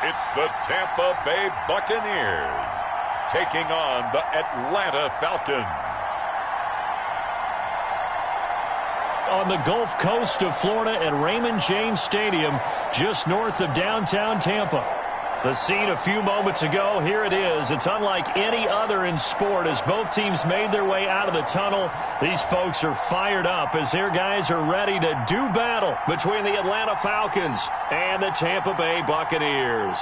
It's the Tampa Bay Buccaneers taking on the Atlanta Falcons. On the Gulf Coast of Florida at Raymond James Stadium, just north of downtown Tampa. The scene a few moments ago, here it is. It's unlike any other in sport as both teams made their way out of the tunnel. These folks are fired up as their guys are ready to do battle between the Atlanta Falcons and the Tampa Bay Buccaneers.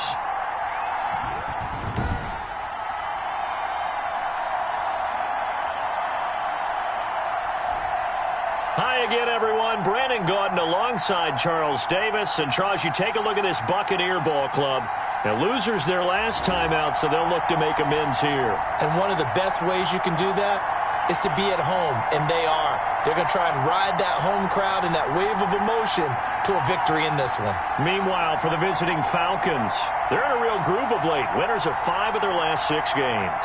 Hi again, everyone. Brandon Gaudin alongside Charles Davis. And Charles, you take a look at this Buccaneer ball club. Now, losers their last time out, so they'll look to make amends here. And one of the best ways you can do that is to be at home, and they are. They're going to try and ride that home crowd and that wave of emotion to a victory in this one. Meanwhile, for the visiting Falcons, they're in a real groove of late. Winners of 5 of their last 6 games.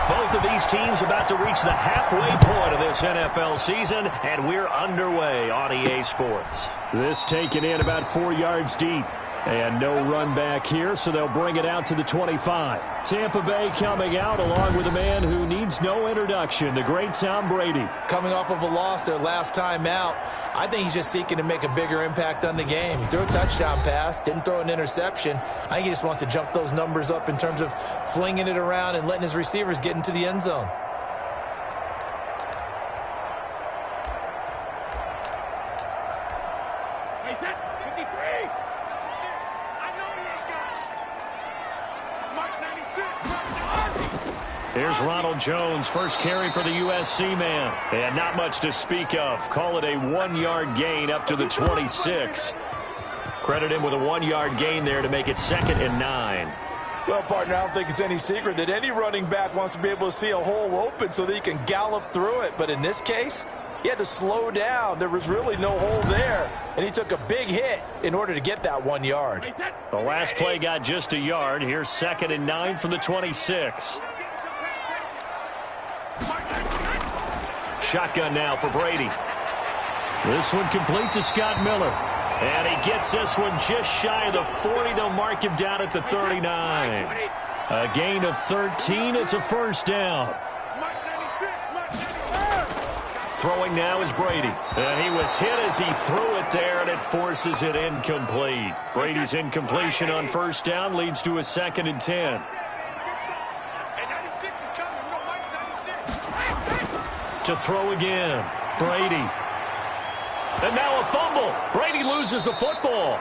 Both of these teams about to reach the halfway point of this NFL season, and we're underway on EA Sports. This taken in about 4 yards deep. And no run back here, so they'll bring it out to the 25. Tampa Bay coming out along with a man who needs no introduction, the great Tom Brady. Coming off of a loss their last time out, I think he's just seeking to make a bigger impact on the game. He threw a touchdown pass, didn't throw an interception. I think he just wants to jump those numbers up in terms of flinging it around and letting his receivers get into the end zone. Here's Ronald Jones, first carry for the USC man. And not much to speak of. Call it a 1-yard gain up to the 26. Credit him with a 1-yard gain there to make it 2nd and 9. Well, partner, I don't think it's any secret that any running back wants to be able to see a hole open so that he can gallop through it. But in this case, he had to slow down. There was really no hole there, and he took a big hit in order to get that 1 yard. The last play got just a yard. Here's 2nd and 9 from the 26. Shotgun now for Brady. This one complete to Scott Miller. And he gets this one just shy of the 40. They'll mark him down at the 39. A gain of 13. It's a first down. Throwing now is Brady. And he was hit as he threw it there, and it forces it incomplete. Brady's incompletion on first down leads to a 2nd and 10. To throw again, Brady. And now a fumble. Brady loses the football.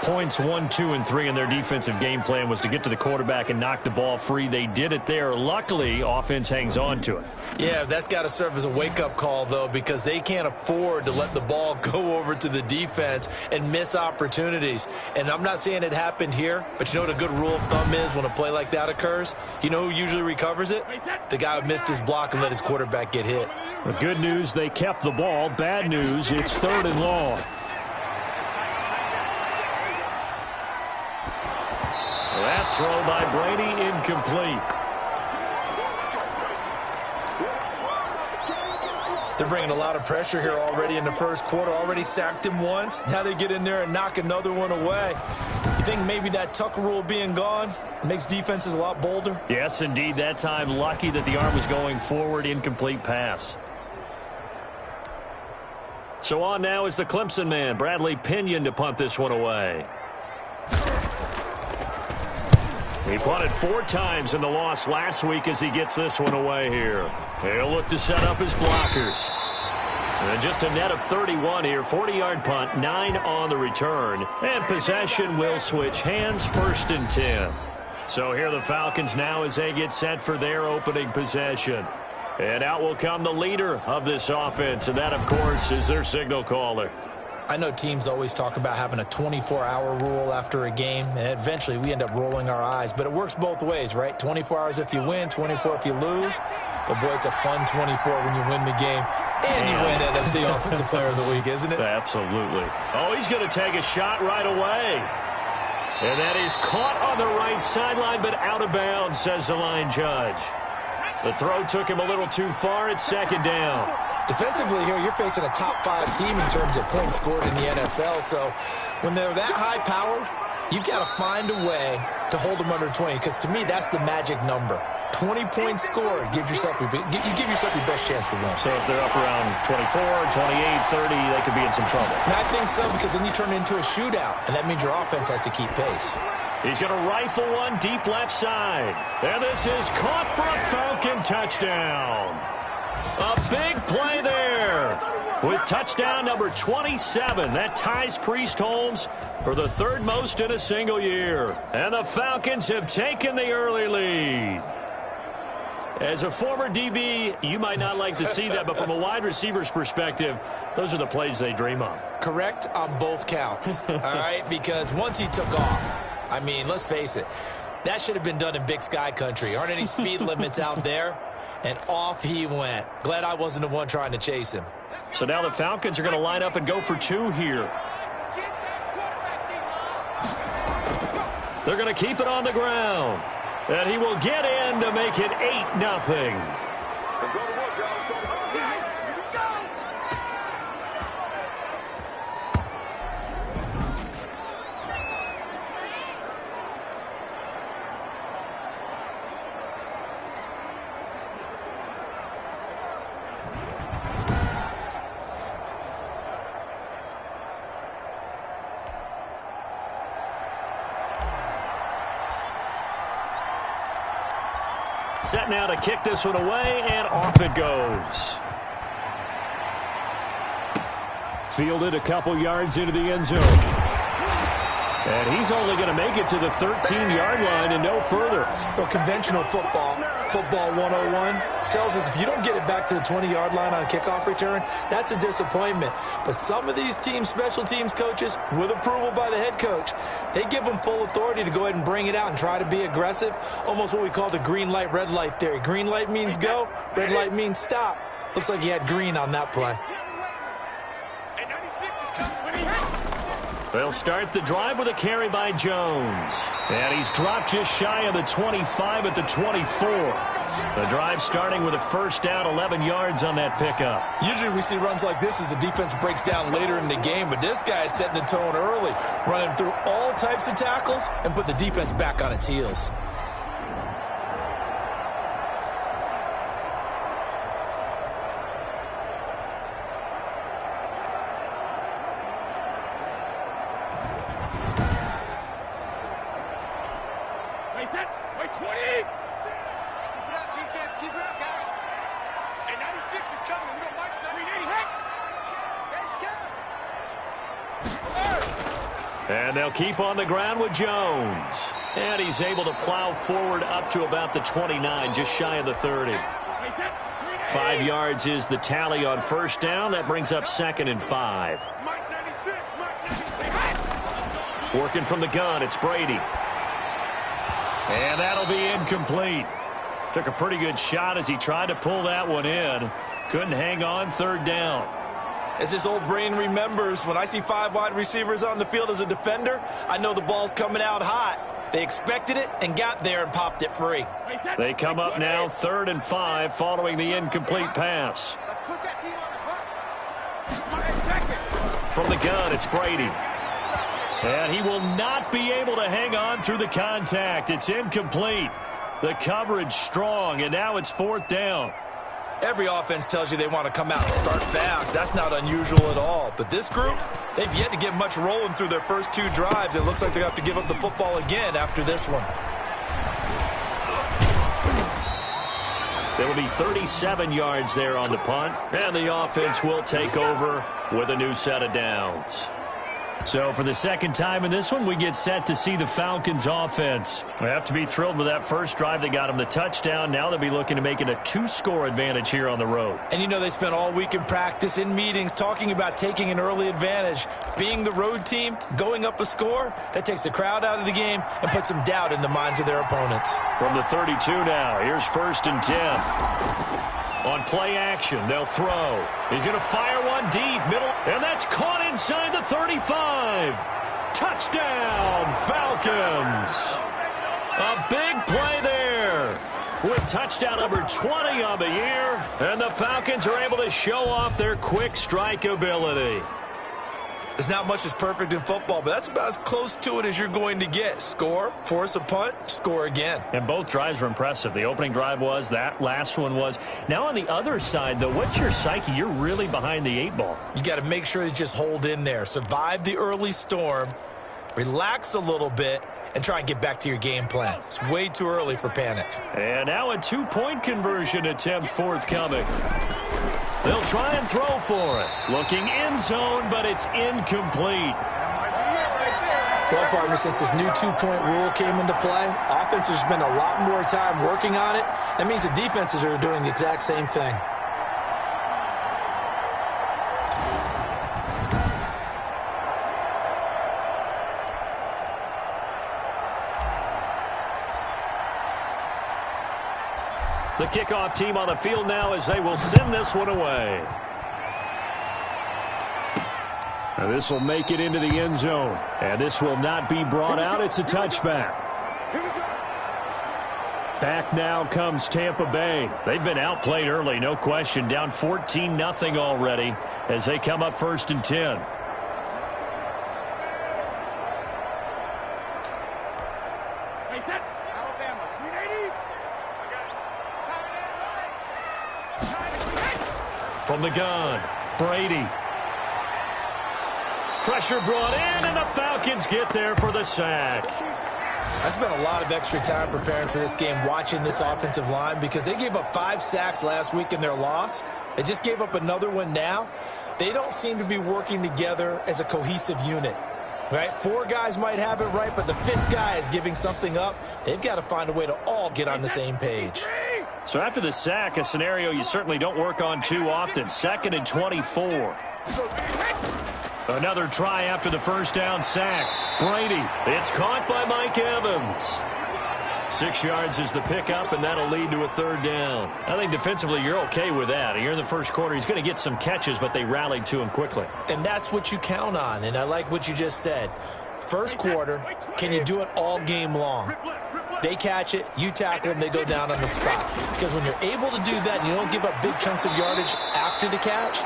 Points 1, 2, and 3 in their defensive game plan was to get to the quarterback and knock the ball free. They did it there. Luckily, offense hangs on to it. Yeah, that's got to serve as a wake-up call, though, because they can't afford to let the ball go over to the defense and miss opportunities. And I'm not saying it happened here, but you know what a good rule of thumb is when a play like that occurs? You know who usually recovers it? The guy who missed his block and let his quarterback get hit. The good news, they kept the ball. Bad news, it's 3rd and long. That throw by Brady incomplete. They're bringing a lot of pressure here already in the first quarter. Already sacked him once. Now they get in there and knock another one away. You think maybe that Tucker rule being gone makes defenses a lot bolder? Yes, indeed. That time, lucky that the arm was going forward. Incomplete pass. So on now is the Clemson man, Bradley Pinion, to punt this one away. He punted 4 times in the loss last week as he gets this one away here. He'll look to set up his blockers. And just a net of 31 here. 40-yard punt, 9 on the return. And possession will switch hands, 1st and 10. So here the Falcons now as they get set for their opening possession. And out will come the leader of this offense. And that, of course, is their signal caller. I know teams always talk about having a 24-hour rule after a game, and eventually we end up rolling our eyes. But it works both ways, right? 24 hours if you win, 24 if you lose. But, boy, it's a fun 24 when you win the game. And you win NFC Offensive Player of the Week, isn't it? Absolutely. Oh, he's going to take a shot right away. And that is caught on the right sideline, but out of bounds, says the line judge. The throw took him a little too far. It's second down. Defensively here, you're facing a top-5 team in terms of points scored in the NFL. So when they're that high-powered, you've got to find a way to hold them under 20, because to me, that's the magic number. 20 points scored, you give yourself your best chance to win. So if they're up around 24, 28, 30, they could be in some trouble. And I think so, because then you turn it into a shootout, and that means your offense has to keep pace. He's going to rifle one deep left side. And this is caught for a Falcon touchdown. A big play there with touchdown number 27. That ties Priest Holmes for the third most in a single year. And the Falcons have taken the early lead. As a former DB, you might not like to see that, but from a wide receiver's perspective, those are the plays they dream of. Correct on both counts, all right? Because once he took off, I mean, let's face it, that should have been done in Big Sky country. Aren't any speed limits out there? And off he went. Glad I wasn't the one trying to chase him. So now the Falcons are going to line up and go for two here. They're going to keep it on the ground. And he will get in to make it 8-0. Set now to kick this one away, and off it goes. Fielded a couple yards into the end zone. And he's only going to make it to the 13-yard line and no further. Well, conventional football 101, tells us if you don't get it back to the 20-yard line on a kickoff return, that's a disappointment. But some of these teams, special teams coaches, with approval by the head coach, they give them full authority to go ahead and bring it out and try to be aggressive. Almost what we call the green light, red light theory. Green light means go, red light means stop. Looks like he had green on that play. They'll start the drive with a carry by Jones. And he's dropped just shy of the 25 at the 24. The drive starting with a first down, 11 yards on that pickup. Usually we see runs like this as the defense breaks down later in the game, but this guy is setting the tone early, running through all types of tackles and put the defense back on its heels. And they'll keep on the ground with Jones. And he's able to plow forward up to about the 29, just shy of the 30. 5 yards is the tally on first down. That brings up 2nd and 5. Working from the gun, it's Brady. And that'll be incomplete. Took a pretty good shot as he tried to pull that one in. Couldn't hang on, 3rd down. As his old brain remembers, when I see 5 wide receivers on the field as a defender, I know the ball's coming out hot. They expected it and got there and popped it free. They come up now 3rd and 5 following the incomplete pass. From the gun, it's Brady. And he will not be able to hang on through the contact. It's incomplete. The coverage strong, and now it's 4th down. Every offense tells you they want to come out and start fast. That's not unusual at all. But this group, they've yet to get much rolling through their first 2 drives. It looks like they're going to have to give up the football again after this one. There will be 37 yards there on the punt, and the offense will take over with a new set of downs. So for the second time in this one, we get set to see the Falcons offense. We have to be thrilled with that first drive that got them the touchdown. Now they'll be looking to make it a 2-score advantage here on the road. And you know they spent all week in practice, in meetings, talking about taking an early advantage. Being the road team, going up a score, that takes the crowd out of the game and puts some doubt in the minds of their opponents. From the 32 now, here's 1st and 10. On play action, they'll throw. He's going to fire one deep, middle, and that's caught inside the 35. Touchdown, Falcons. A big play there with touchdown number 20 on the year, and the Falcons are able to show off their quick strike ability. There's not much that's perfect in football, but that's about as close to it as you're going to get. Score, force a punt, score again. And both drives were impressive. The opening drive was, that last one was. Now on the other side, though, what's your psyche? You're really behind the 8 ball. You got to make sure you just hold in there. Survive the early storm, relax a little bit, and try and get back to your game plan. It's way too early for panic. And now a 2-point conversion attempt forthcoming. They'll try and throw for it. Looking end zone, but it's incomplete. Well, partner, since this new 2-point rule came into play, offenses spend a lot more time working on it. That means the defenses are doing the exact same thing. The kickoff team on the field now as they will send this one away. Now this will make it into the end zone. And this will not be brought out. It's a touchback. Back now comes Tampa Bay. They've been outplayed early, no question. Down 14-0 already as they come up 1st and 10. From the gun, Brady. Pressure brought in, and the Falcons get there for the sack. I spent a lot of extra time preparing for this game, watching this offensive line, because they gave up 5 sacks last week in their loss. They just gave up another one now. They don't seem to be working together as a cohesive unit. Right? 4 guys might have it right, but the 5th guy is giving something up. They've got to find a way to all get on the same page. So after the sack, a scenario you certainly don't work on too often. 2nd and 24. Another try after the first down sack. Brady, it's caught by Mike Evans. 6 yards is the pickup, and that'll lead to a 3rd down. I think defensively you're okay with that. Here in the first quarter, he's going to get some catches, but they rallied to him quickly. And that's what you count on, and I like what you just said. First quarter, can you do it all game long? They catch it, you tackle them, they go down on the spot. Because when you're able to do that and you don't give up big chunks of yardage after the catch,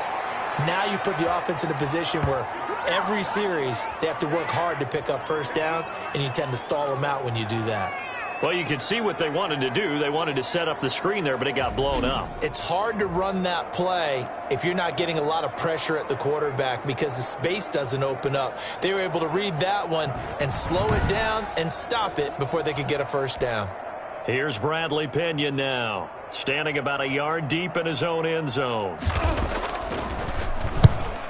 now you put the offense in a position where every series they have to work hard to pick up first downs, and you tend to stall them out when you do that. Well, you can see what they wanted to do. They wanted to set up the screen there, but it got blown up. It's hard to run that play if you're not getting a lot of pressure at the quarterback because the space doesn't open up. They were able to read that one and slow it down and stop it before they could get a first down. Here's Bradley Pena now, standing about a yard deep in his own end zone.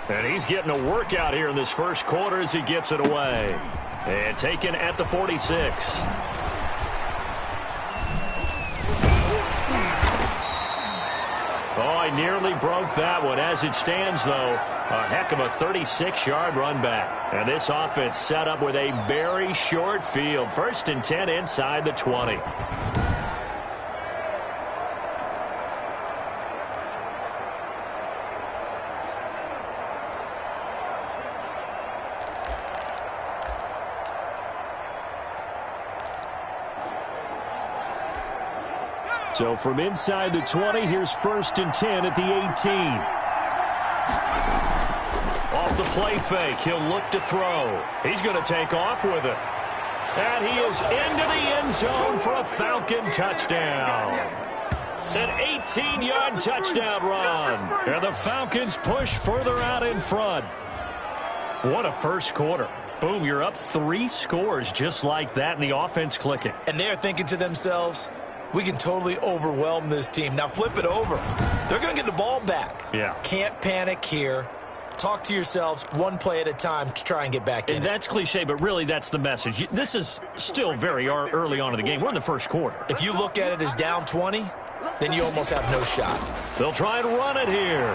And he's getting a workout here in this first quarter as he gets it away. And taken at the 46. Oh, I nearly broke that one. As it stands, though, a heck of a 36-yard run back. And this offense set up with a very short field. 1st and 10 inside the 20. So from inside the 20, here's 1st and 10 at the 18. Off the play fake, he'll look to throw. He's going to take off with it. And he is into the end zone for a Falcon touchdown. An 18-yard touchdown run. And the Falcons push further out in front. What a first quarter. Boom, you're up 3 scores just like that, and the offense clicking. And they're thinking to themselves, we can totally overwhelm this team. Now flip it over. They're going to get the ball back. Yeah. Can't panic here. It's talk to yourselves one play at a time to try and get back in. And that's cliche, but really that's the message. This is still very early on in the game. We're in the first quarter. If you look at it as down 20, then you almost have no shot. They'll try and run it here.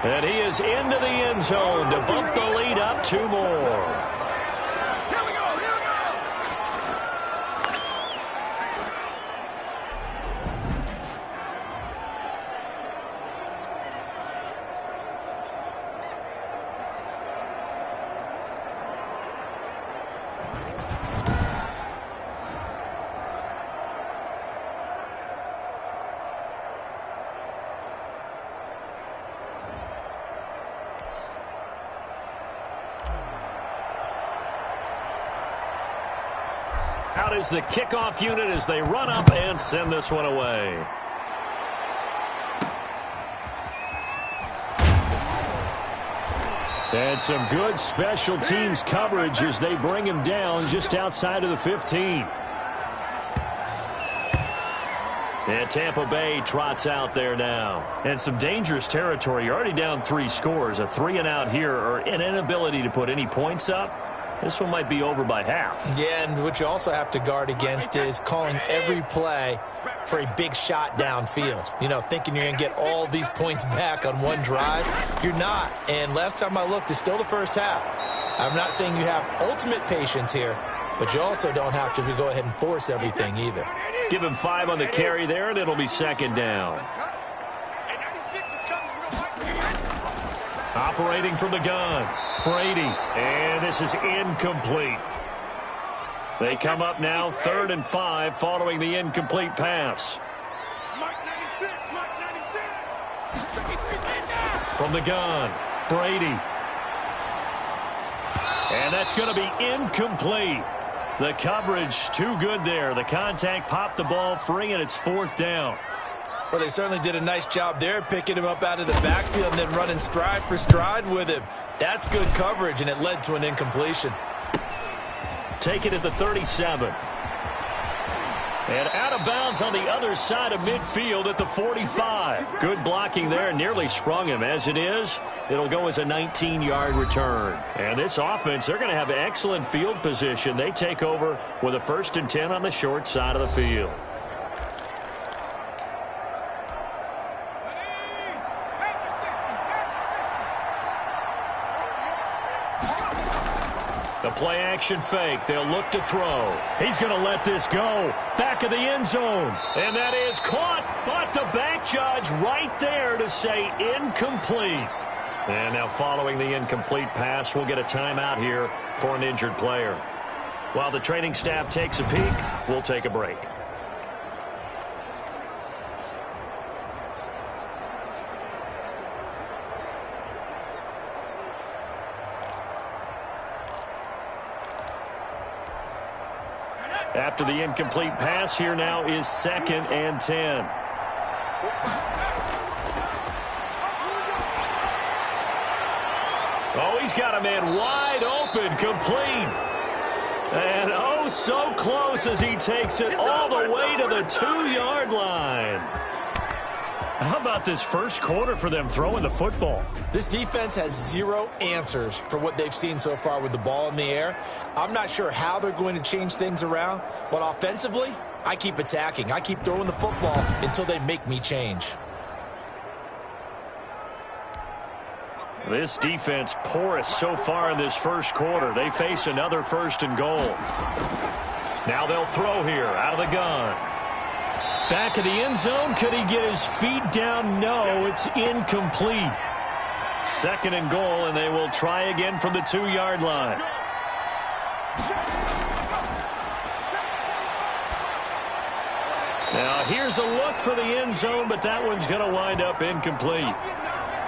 And he is into the end zone to bump the lead up 2 more. Out is the kickoff unit as they run up and send this one away. And some good special teams coverage as they bring him down just outside of the 15. And Tampa Bay trots out there now. And some dangerous territory. You're already down 3 scores. A 3-and-out here, or an inability to put any points up. This one might be over by half. Yeah, and what you also have to guard against is calling every play for a big shot downfield. You know, thinking you're going to get all these points back on one drive. You're not. And last time I looked, it's still the first half. I'm not saying you have ultimate patience here, but you also don't have to go ahead and force everything either. Give him 5 on the carry there, and it'll be 2nd down. Operating from the gun, Brady, and this is incomplete. They come up now 3rd and 5 following the incomplete pass. From the gun, Brady. And that's going to be incomplete. The coverage too good there. The contact popped the ball free, and it's 4th down. Well, they certainly did a nice job there, picking him up out of the backfield and then running stride for stride with him. That's good coverage, and it led to an incompletion. Take it at the 37. And out of bounds on the other side of midfield at the 45. Good blocking there, nearly sprung him. As it is, it'll go as a 19-yard return. And this offense, they're going to have excellent field position. They take over with a 1st and 10 on the short side of the field. The play action fake. They'll look to throw. He's going to let this go. Back of the end zone. And that is caught. But the back judge right there to say incomplete. And now following the incomplete pass, we'll get a timeout here for an injured player. While the training staff takes a peek, we'll take a break. After the incomplete pass, here now is 2nd and 10. Oh, he's got a man wide open, complete. And oh, so close as he takes it all the way to the 2-yard line. How about this first quarter for them throwing the football? This defense has 0 answers for what they've seen so far with the ball in the air. I'm not sure how they're going to change things around, but offensively, I keep attacking. I keep throwing the football until they make me change. This defense porous so far in this first quarter. They face another 1st and goal. Now they'll throw here out of the gun. Back of the end zone. Could he get his feet down? No, it's incomplete. 2nd and goal, and they will try again from the 2-yard line. Now here's a look for the end zone, but that one's going to wind up incomplete.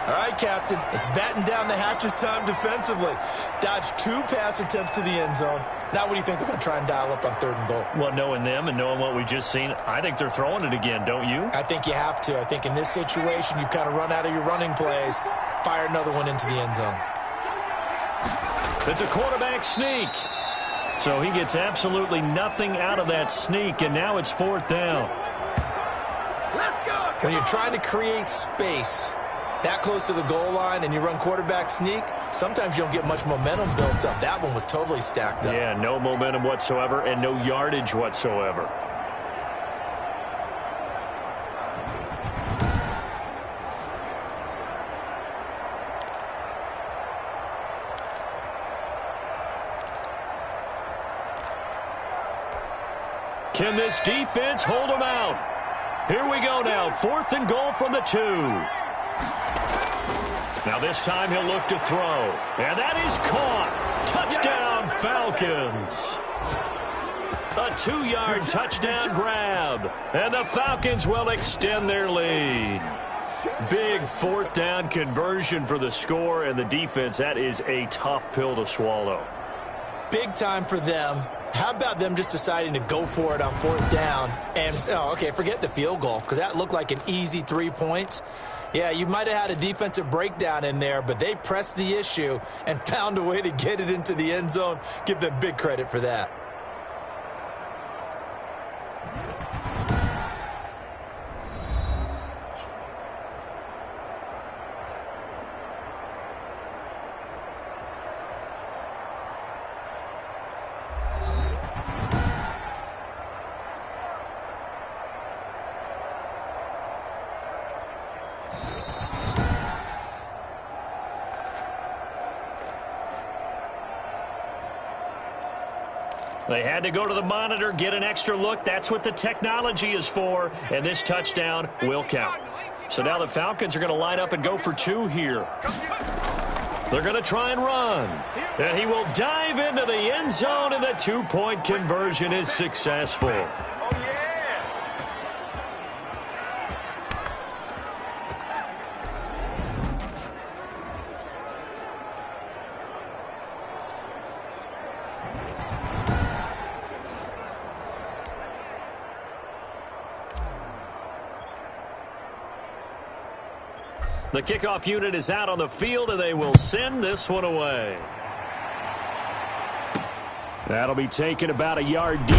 All right, Captain, it's batten down the hatches time defensively. Dodged 2 pass attempts to the end zone. Now what do you think they're going to try and dial up on 3rd and goal? Well, knowing them and knowing what we just seen, I think they're throwing it again, don't you? I think you have to. I think in this situation, you've kind of run out of your running plays. Fire another one into the end zone. It's a quarterback sneak. So he gets absolutely nothing out of that sneak, and now it's 4th down. When you're trying to create space, that close to the goal line and you run quarterback sneak, sometimes you don't get much momentum built up. That one was totally stacked up. Yeah, no momentum whatsoever and no yardage whatsoever. Can this defense hold them out? Here we go now. 4th and goal from the 2. Now this time he'll look to throw. And that is caught. Touchdown, Falcons. A 2-yard touchdown grab. And the Falcons will extend their lead. Big 4th down conversion for the score, and the defense, that is a tough pill to swallow. Big time for them. How about them just deciding to go for it on 4th down? And, okay, forget the field goal, because that looked like an easy 3 points. Yeah, you might have had a defensive breakdown in there, but they pressed the issue and found a way to get it into the end zone. Give them big credit for that. They had to go to the monitor, get an extra look. That's what the technology is for, and this touchdown will count. So now the Falcons are going to line up and go for 2 here. They're going to try and run. And he will dive into the end zone, and the 2-point conversion is successful. The kickoff unit is out on the field, and they will send this one away. That'll be taken about a yard deep.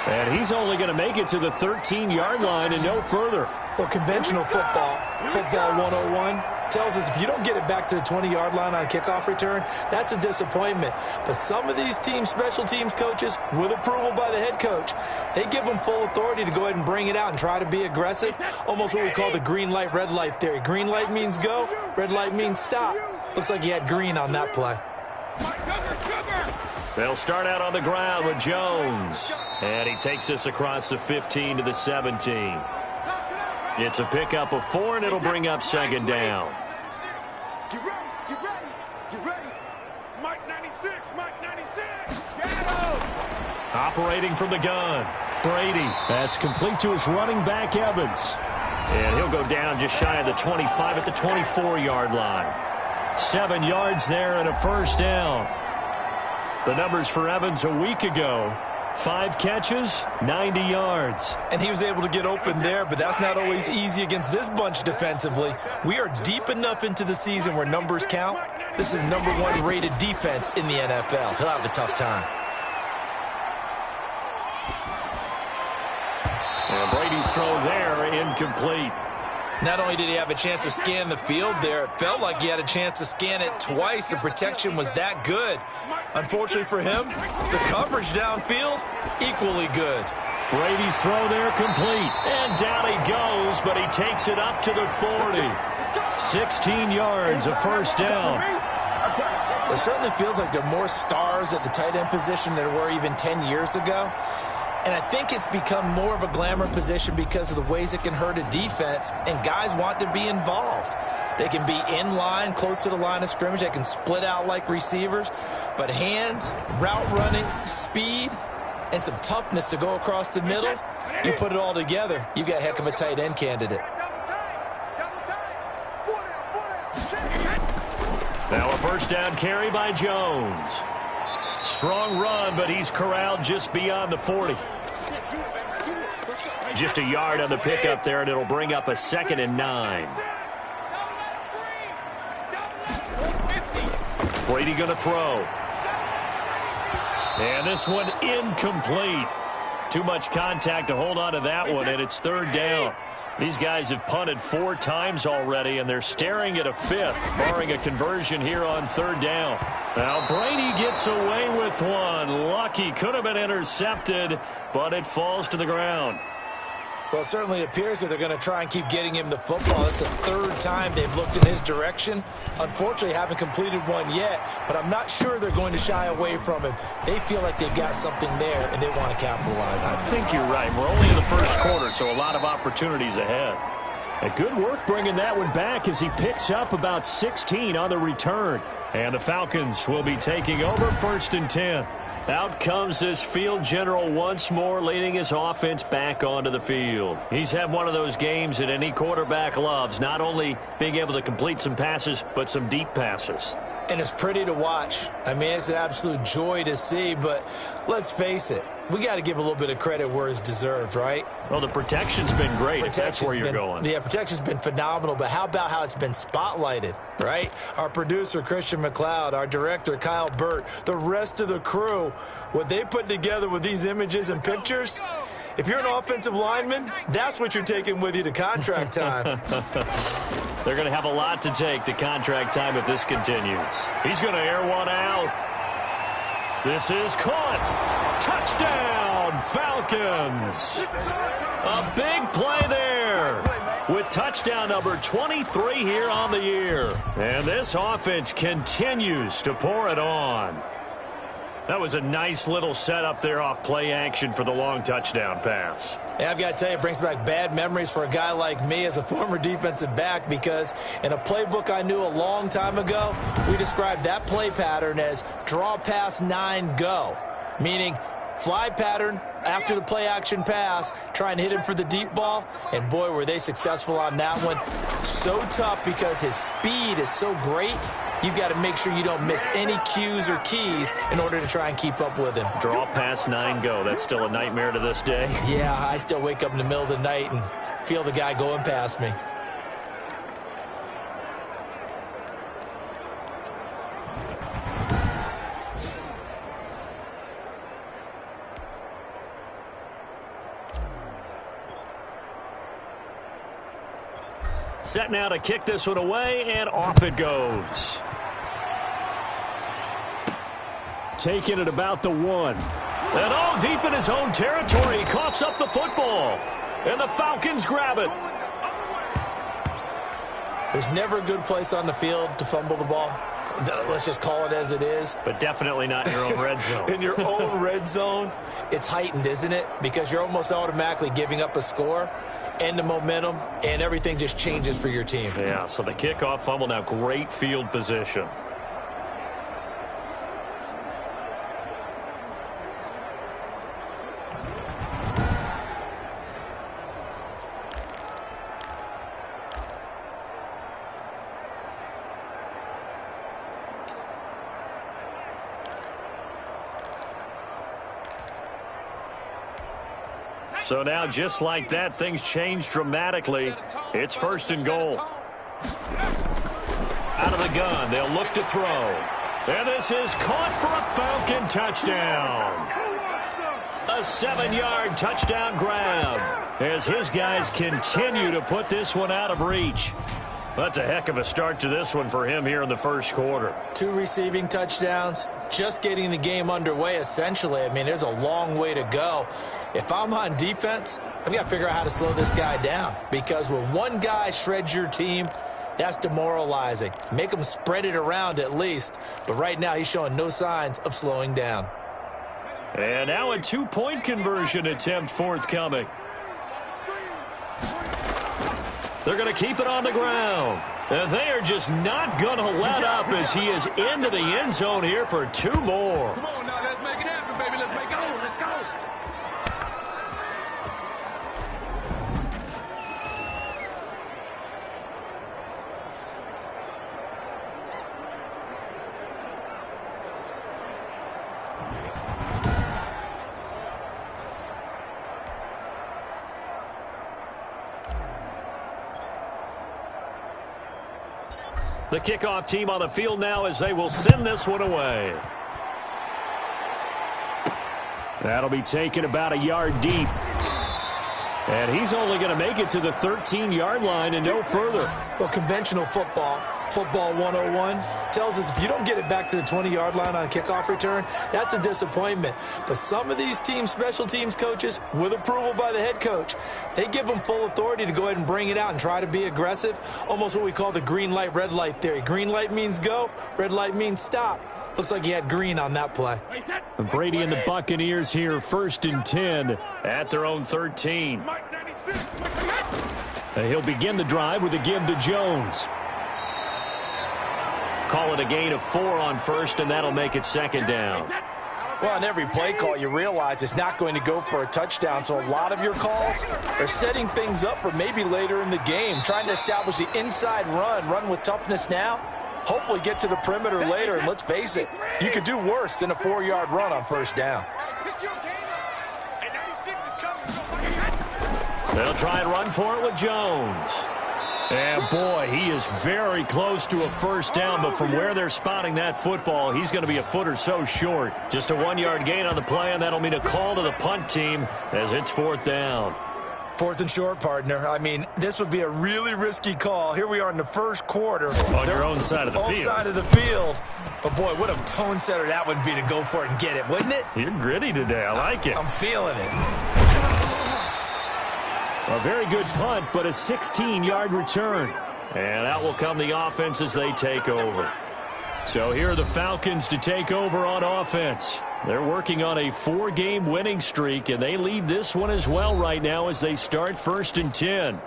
And he's only going to make it to the 13-yard line and no further. Well, conventional football 101, tells us if you don't get it back to the 20-yard line on a kickoff return, that's a disappointment. But some of these teams, special teams coaches, with approval by the head coach, they give them full authority to go ahead and bring it out and try to be aggressive. Almost what we call the green light, red light theory. Green light means go, red light means stop. Looks like he had green on that play. They'll start out on the ground with Jones. And he takes this across the 15 to the 17. It's a pickup of 4, and it'll bring up 2nd down. Get ready. Mike 96, Mike 96. Operating from the gun. Brady. That's complete to his running back, Evans. And he'll go down just shy of the 25 at the 24-yard line. 7 yards there and a 1st down. The numbers for Evans a week ago: 5 catches, 90 yards. And he was able to get open there, but that's not always easy against this bunch defensively. We are deep enough into the season where numbers count. This is #1 rated defense in the NFL. He'll have a tough time. And Brady's throw there incomplete. Not only did he have a chance to scan the field there, it felt like he had a chance to scan it twice. The protection was that good. Unfortunately for him, the coverage downfield, equally good. Brady's throw there complete. And down he goes, but he takes it up to the 40. 16 yards, a 1st down. It certainly feels like there are more stars at the tight end position than there were even 10 years ago. And I think it's become more of a glamour position because of the ways it can hurt a defense, and guys want to be involved. They can be in line, close to the line of scrimmage. They can split out like receivers. But hands, route running, speed, and some toughness to go across the middle, you put it all together, you got a heck of a tight end candidate. Now a 1st down carry by Jones. Strong run, but he's corralled just beyond the 40. Just a yard on the pickup there, and it'll bring up a 2nd and 9. Brady going to throw. And this one incomplete. Too much contact to hold on to that one, and it's 3rd down. These guys have punted 4 times already, and they're staring at a 5th, barring a conversion here on 3rd down. Now Brady gets away with one. Lucky, could have been intercepted, but it falls to the ground. Well, it certainly appears that they're going to try and keep getting him the football. That's the 3rd time they've looked in his direction. Unfortunately, haven't completed one yet, but I'm not sure they're going to shy away from him. They feel like they've got something there, and they want to capitalize on it. I think you're right. We're only in the 1st quarter, so a lot of opportunities ahead. A good work bringing that one back as he picks up about 16 on the return. And the Falcons will be taking over 1st and 10. Out comes this field general once more, leading his offense back onto the field. He's had one of those games that any quarterback loves, not only being able to complete some passes, but some deep passes. And it's pretty to watch. I mean, it's an absolute joy to see, but let's face it, we got to give a little bit of credit where it's deserved, right? Well, the protection's been great, if that's where you're going. Yeah, protection's been phenomenal, but how about how it's been spotlighted, right? Our producer, Christian McLeod, our director, Kyle Burt, the rest of the crew, what they put together with these images and pictures, if you're an offensive lineman, that's what you're taking with you to contract time. They're going to have a lot to take to contract time if this continues. He's going to air one out. This is caught. Touchdown, Falcons. A big play there with touchdown number 23 here on the year. And this offense continues to pour it on. That was a nice little setup there off play action for the long touchdown pass. Yeah, I've got to tell you, it brings back bad memories for a guy like me as a former defensive back, because in a playbook I knew a long time ago, we described that play pattern as draw pass 9 go, meaning fly pattern after the play action pass, try and hit him for the deep ball, and boy, were they successful on that one. So tough because his speed is so great. You've got to make sure you don't miss any cues or keys in order to try and keep up with him. Draw pass 9 go. That's still a nightmare to this day. Yeah, I still wake up in the middle of the night and feel the guy going past me. Set now to kick this one away, and off it goes. Taking it about the 1. And all deep in his own territory, he coughs up the football. And the Falcons grab it. There's never a good place on the field to fumble the ball. Let's just call it as it is. But definitely not in your own red zone. In your own red zone, it's heightened, isn't it? Because you're almost automatically giving up a score and the momentum, and everything just changes for your team. Yeah, so the kickoff fumble, now great field position. So now, just like that, things change dramatically. It's 1st and goal. Out of the gun, they'll look to throw. And this is caught for a Falcon touchdown. A 7-yard touchdown grab as his guys continue to put this one out of reach. That's a heck of a start to this one for him here in the 1st quarter. 2 receiving touchdowns, just getting the game underway, essentially. I mean, there's a long way to go. If I'm on defense, I've got to figure out how to slow this guy down, because when one guy shreds your team, that's demoralizing. Make him spread it around at least. But right now, he's showing no signs of slowing down. And now a 2-point conversion attempt forthcoming. They're going to keep it on the ground. And they are just not going to let up as he is into the end zone here for 2 more. Come on now, let's make it happen, baby. Let's make it on. Let's go. The kickoff team on the field now as they will send this one away. That'll be taken about a yard deep. And he's only going to make it to the 13-yard line and no further. Well, conventional football 101, tells us if you don't get it back to the 20-yard line on a kickoff return, that's a disappointment. But some of these teams, special teams coaches, with approval by the head coach, they give them full authority to go ahead and bring it out and try to be aggressive, almost what we call the green light, red light theory. Green light means go, red light means stop. Looks like he had green on that play. Brady and the Buccaneers here, 1st and 10 at their own 13. He'll begin the drive with a give to Jones. Call it a gain of 4 on 1st, and that'll make it 2nd down. Well, on every play call, you realize it's not going to go for a touchdown, so a lot of your calls are setting things up for maybe later in the game, trying to establish the inside run with toughness now, hopefully get to the perimeter later, and let's face it, you could do worse than a 4-yard run on 1st down. They'll try and run for it with Jones. And, boy, he is very close to a 1st down, but from where they're spotting that football, he's going to be a foot or so short. Just a 1-yard gain on the play, and that'll mean a call to the punt team as it's 4th down. 4th and short, partner. I mean, this would be a really risky call. Here we are in the 1st quarter. On your own side of the field. Own side of the field. But, boy, what a tone setter that would be to go for it and get it, wouldn't it? You're gritty today. I like it. I'm feeling it. A very good punt, but a 16-yard return. And out will come the offense as they take over. So here are the Falcons to take over on offense. They're working on a 4-game winning streak, and they lead this one as well right now as they start 1st and 10.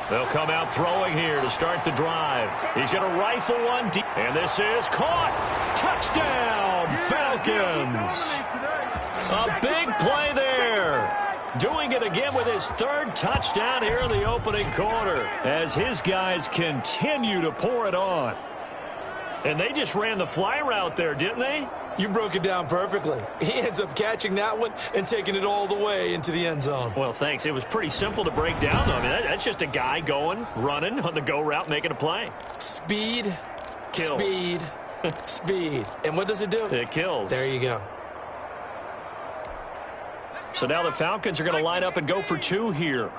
They'll come out throwing here to start the drive. He's going to rifle one deep. And this is caught. Touchdown, Falcons. A big play there. Doing it again with his 3rd touchdown here in the opening quarter as his guys continue to pour it on. And they just ran the fly route there, didn't they? You broke it down perfectly. He ends up catching that one and taking it all the way into the end zone. Well, thanks. It was pretty simple to break down, though. I mean, that's just a guy going, running on the go route, making a play. Speed, kills. Speed, speed. And what does it do? It kills. There you go. So now the Falcons are going to line up and go for 2 here.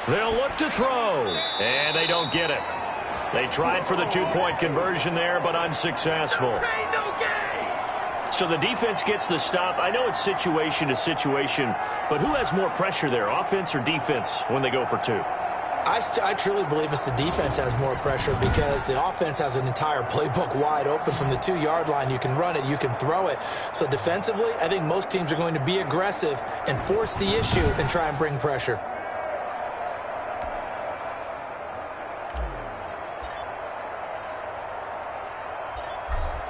They'll look to throw, and they don't get it. They tried for the 2-point conversion there, but unsuccessful. So the defense gets the stop. I know it's situation to situation, but who has more pressure there, offense or defense, when they go for 2? I truly believe it's the defense has more pressure because the offense has an entire playbook wide open from the 2-yard line. You can run it, you can throw it. So defensively, I think most teams are going to be aggressive and force the issue and try and bring pressure.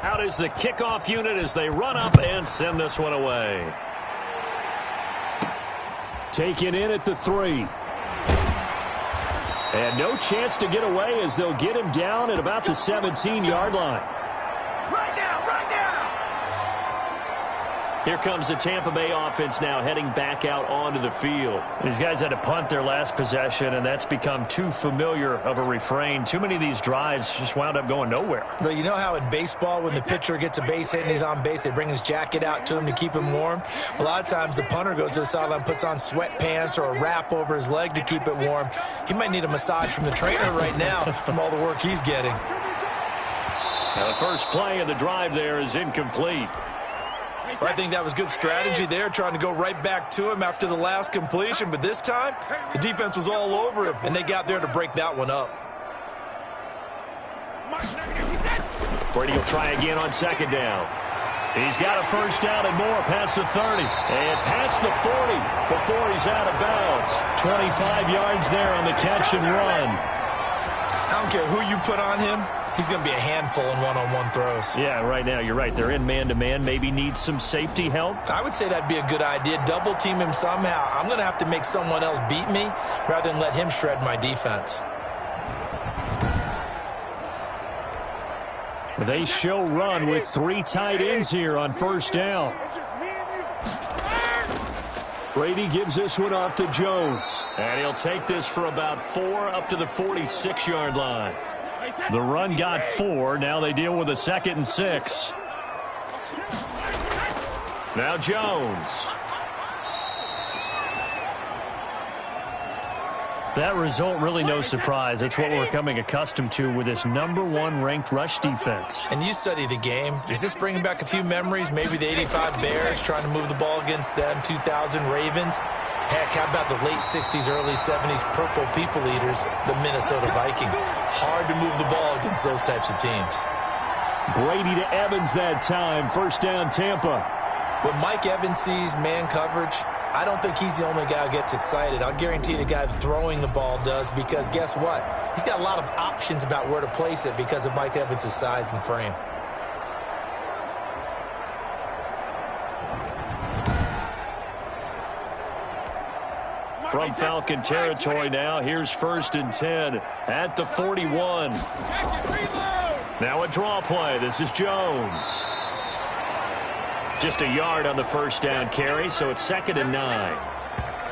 Out is the kickoff unit as they run up and send this one away. Taken in at the 3. And no chance to get away as they'll get him down at about the 17-yard line. Here comes the Tampa Bay offense now heading back out onto the field. These guys had to punt their last possession, and that's become too familiar of a refrain. Too many of these drives just wound up going nowhere. But you know how in baseball when the pitcher gets a base hit and he's on base, they bring his jacket out to him to keep him warm? A lot of times the punter goes to the sideline, puts on sweatpants or a wrap over his leg to keep it warm. He might need a massage from the trainer right now from all the work he's getting. Now the first play of the drive there is incomplete. I think that was good strategy there, trying to go right back to him after the last completion. But this time, the defense was all over him, and they got there to break that one up. Brady will try again on 2nd down. He's got a 1st down and more past the 30. And past the 40 before he's out of bounds. 25 yards there on the catch and run. I don't care who you put on him. He's going to be a handful in one-on-one throws. Yeah, right now, you're right. They're in man-to-man. Maybe need some safety help. I would say that'd be a good idea. Double team him somehow. I'm going to have to make someone else beat me rather than let him shred my defense. They show run with 3 tight ends here on 1st down. Brady gives this one off to Jones. And he'll take this for about 4 up to the 46-yard line. The run got 4. Now they deal with a 2nd and 6. Now Jones. That result, really no surprise. It's what we're coming accustomed to with this #1 ranked rush defense. And you study the game. Does this bring back a few memories? Maybe the 85 Bears trying to move the ball against them, 2000 Ravens. Heck, how about the late 60s, early 70s Purple People Eaters, the Minnesota Vikings? Hard to move the ball against those types of teams. Brady to Evans that time. First down, Tampa. When Mike Evans sees man coverage, I don't think he's the only guy who gets excited. I'll guarantee the guy throwing the ball does, because guess what? He's got a lot of options about where to place it because of Mike Evans' size and frame. From Falcon territory now, here's 1st and 10 at the 41. Now a draw play. This is Jones. Just a yard on the first down carry, so it's 2nd and 9.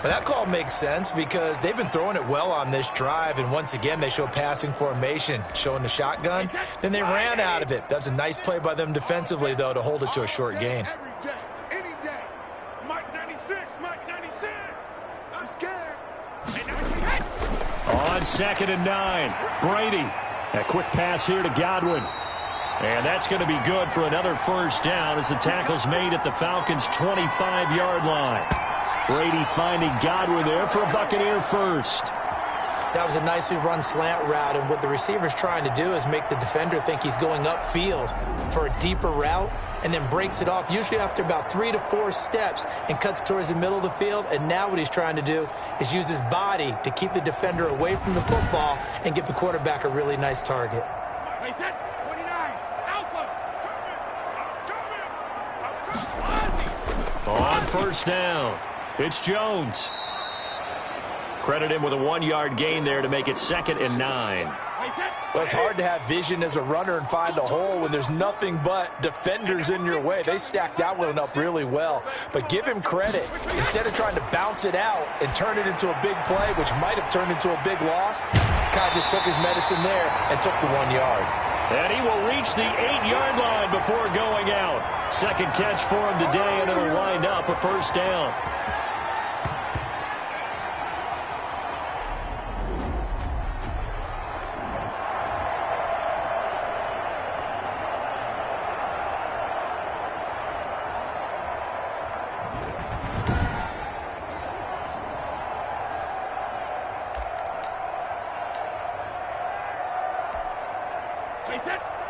But that call makes sense because they've been throwing it well on this drive, and once again they show passing formation, showing the shotgun. Then they ran out of it. That's a nice play by them defensively, though, to hold it to a short gain. Every day, any day. Mike 96, Mike 96. I'm scared. On 2nd and 9, Brady. A quick pass here to Godwin. And that's going to be good for another first down as the tackle's made at the Falcons' 25-yard line. Brady finding Godwin there for a Buccaneer first. That was a nicely run slant route, and what the receiver's trying to do is make the defender think he's going upfield for a deeper route, and then breaks it off, usually after about 3 to 4 steps, and cuts towards the middle of the field. And now what he's trying to do is use his body to keep the defender away from the football and give the quarterback a really nice target. On first down, it's Jones. Credit him with a 1-yard gain there to make it 2nd and 9. Well, it's hard to have vision as a runner and find a hole when there's nothing but defenders in your way. They stacked that one up really well. But give him credit. Instead of trying to bounce it out and turn it into a big play, which might have turned into a big loss, kind of just took his medicine there and took the 1 yard. And he will reach the 8-yard line before going out. Second catch for him today, and it'll wind up a first down.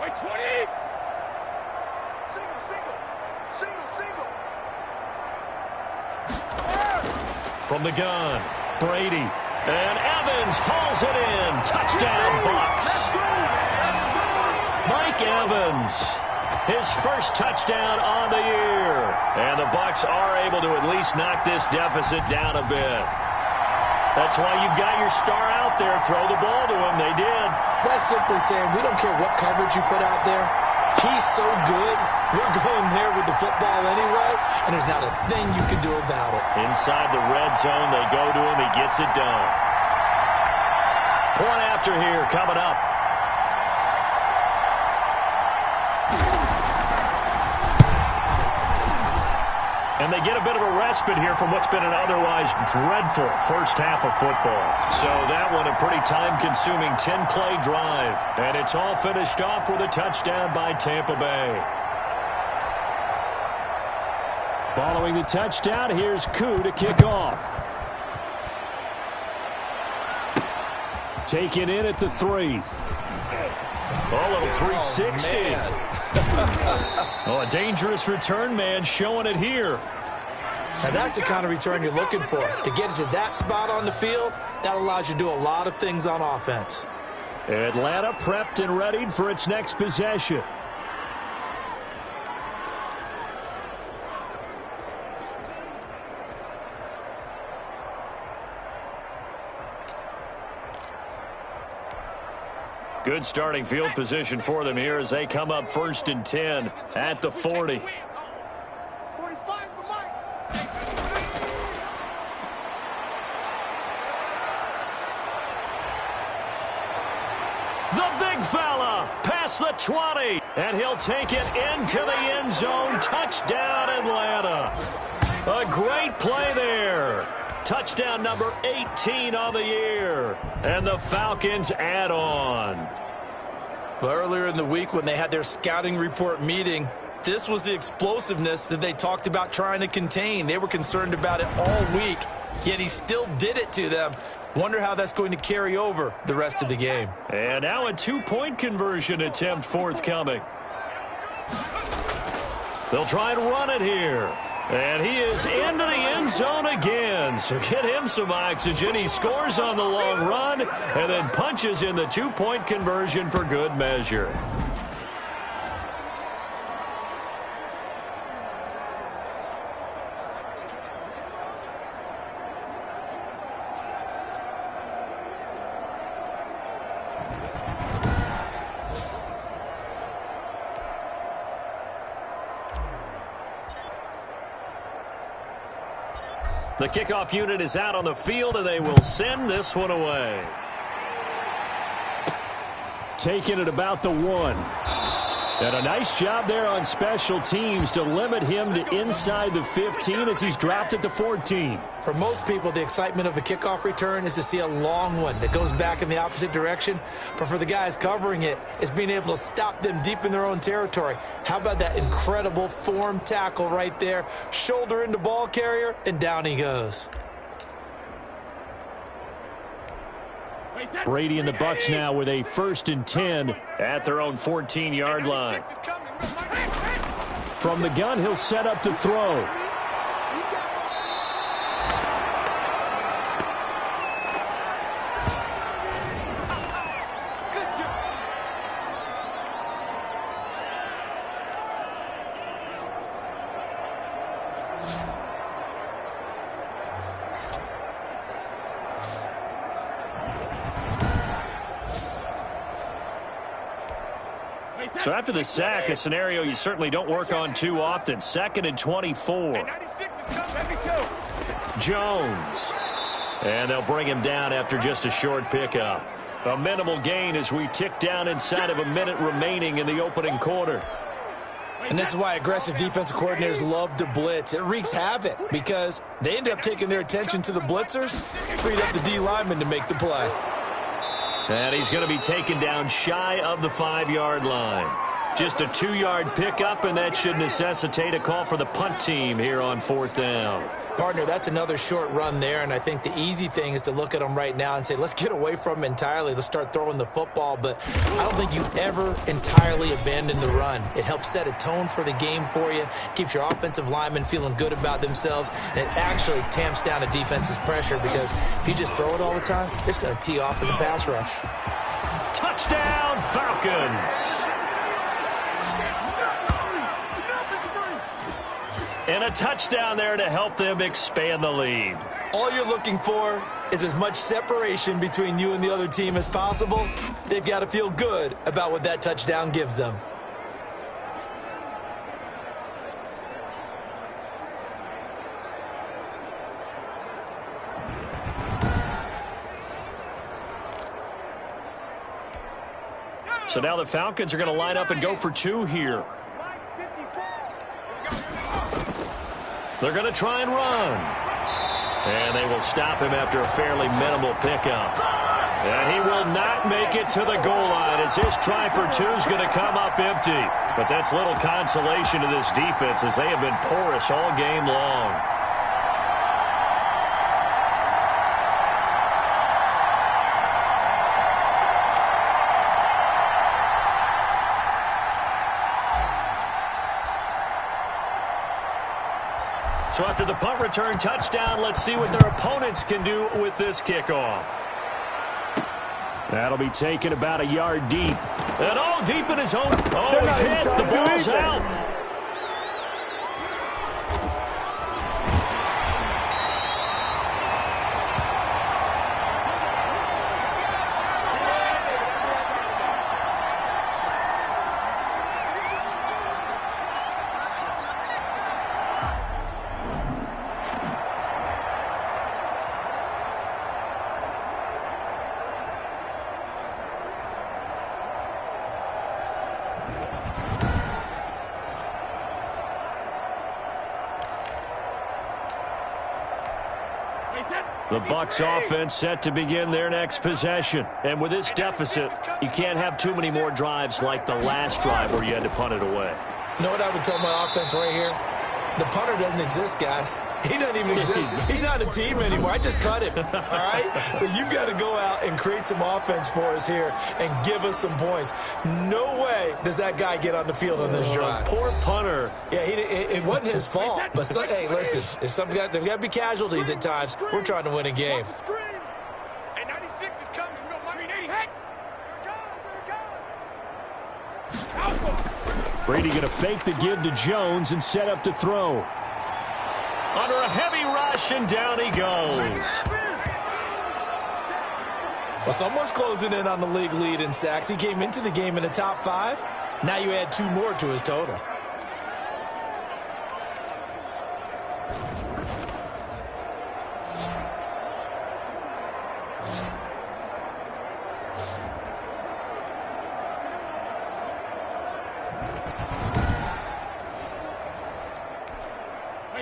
Wait, 20. Single. From the gun, Brady. And Evans hauls it in. Touchdown, Bucs. Mike Evans, his first touchdown on the year. And the Bucs are able to at least knock this deficit down a bit. That's why you've got your star out there. Throw the ball to him. They did. That's simply saying we don't care what coverage you put out there. He's so good, we're going there with the football anyway, and there's not a thing you can do about it. Inside the red zone, they go to him. He gets it done. Point after here coming up. And they get a bit of a respite here from what's been an otherwise dreadful first half of football. So that one a pretty time-consuming 10-play drive. And it's all finished off with a touchdown by Tampa Bay. Following the touchdown, here's Koo to kick off. Taken in at the 3. Oh, a little 360. Oh, a dangerous return man showing it here. Now that's the kind of return you're looking for. To get it to that spot on the field, that allows you to do a lot of things on offense. Atlanta prepped and readied for its next possession. Good starting field position for them here as they come up 1st and 10 at the 40. across the 20, and he'll take it into the end zone. Touchdown, Atlanta. A great play there. Touchdown number 18 on the year. And the Falcons add on. Well, earlier in the week when they had their scouting report meeting, this was the explosiveness that they talked about trying to contain. They were concerned about it all week, yet he still did it to them. Wonder how that's going to carry over the rest of the game. And now a 2-point conversion attempt forthcoming. They'll try and run it here. And he is into the end zone again. So get him some oxygen. He scores on the long run and then punches in the 2-point conversion for good measure. The kickoff unit is out on the field, and they will send this one away. Taking it about the 1. And a nice job there on special teams to limit him to inside the 15 as he's dropped it to 14. For most people, the excitement of a kickoff return is to see a long one that goes back in the opposite direction. But for the guys covering it, it's being able to stop them deep in their own territory. How about that incredible form tackle right there? Shoulder into ball carrier, and down he goes. Brady and the Bucs now with a 1st and 10 at their own 14-yard line. From the gun, he'll set up to throw. So after the sack, a scenario you certainly don't work on too often. 2nd and 24. Jones. And they'll bring him down after just a short pickup. A minimal gain as we tick down inside of a minute remaining in the opening quarter. And this is why aggressive defensive coordinators love to blitz. It wreaks havoc because they end up taking their attention to the blitzers, freed up the D lineman to make the play. And he's going to be taken down shy of the 5-yard line. Just a 2-yard pickup, and that should necessitate a call for the punt team here on 4th down. Partner, that's another short run there, and I think the easy thing is to look at them right now and say, let's get away from them entirely. Let's start throwing the football, but I don't think you ever entirely abandon the run. It helps set a tone for the game for you, keeps your offensive linemen feeling good about themselves, and it actually tamps down a defense's pressure because if you just throw it all the time, it's going to tee off in the pass rush. Touchdown, Falcons! And a touchdown there to help them expand the lead. All you're looking for is as much separation between you and the other team as possible. They've got to feel good about what that touchdown gives them. So now the Falcons are going to line up and go for 2 here. They're going to try and run. And they will stop him after a fairly minimal pickup. And he will not make it to the goal line as his try for 2 is going to come up empty. But that's little consolation to this defense as they have been porous all game long. So after the punt return touchdown, let's see what their opponents can do with this kickoff. That'll be taken about a yard deep. And deep in his own. He's hit. The ball's out. The Bucs offense set to begin their next possession. And with this deficit, you can't have too many more drives like the last drive where you had to punt it away. You know what I would tell my offense right here? The punter doesn't exist, guys. He doesn't even exist. He's not a team anymore. I just cut him, all right? So you've got to go out and create some offense for us here and give us some points. No way does that guy get on the field on this drive. Poor punter. Yeah, it wasn't his fault. But, hey, listen, there's got to be casualties at times. We're trying to win a game. And 96 is coming. Brady going to fake the give to Jones and set up to throw. Under a heavy rush, and down he goes. Well, someone's closing in on the league lead in sacks. He came into the game in the top 5. Now you add 2 more to his total.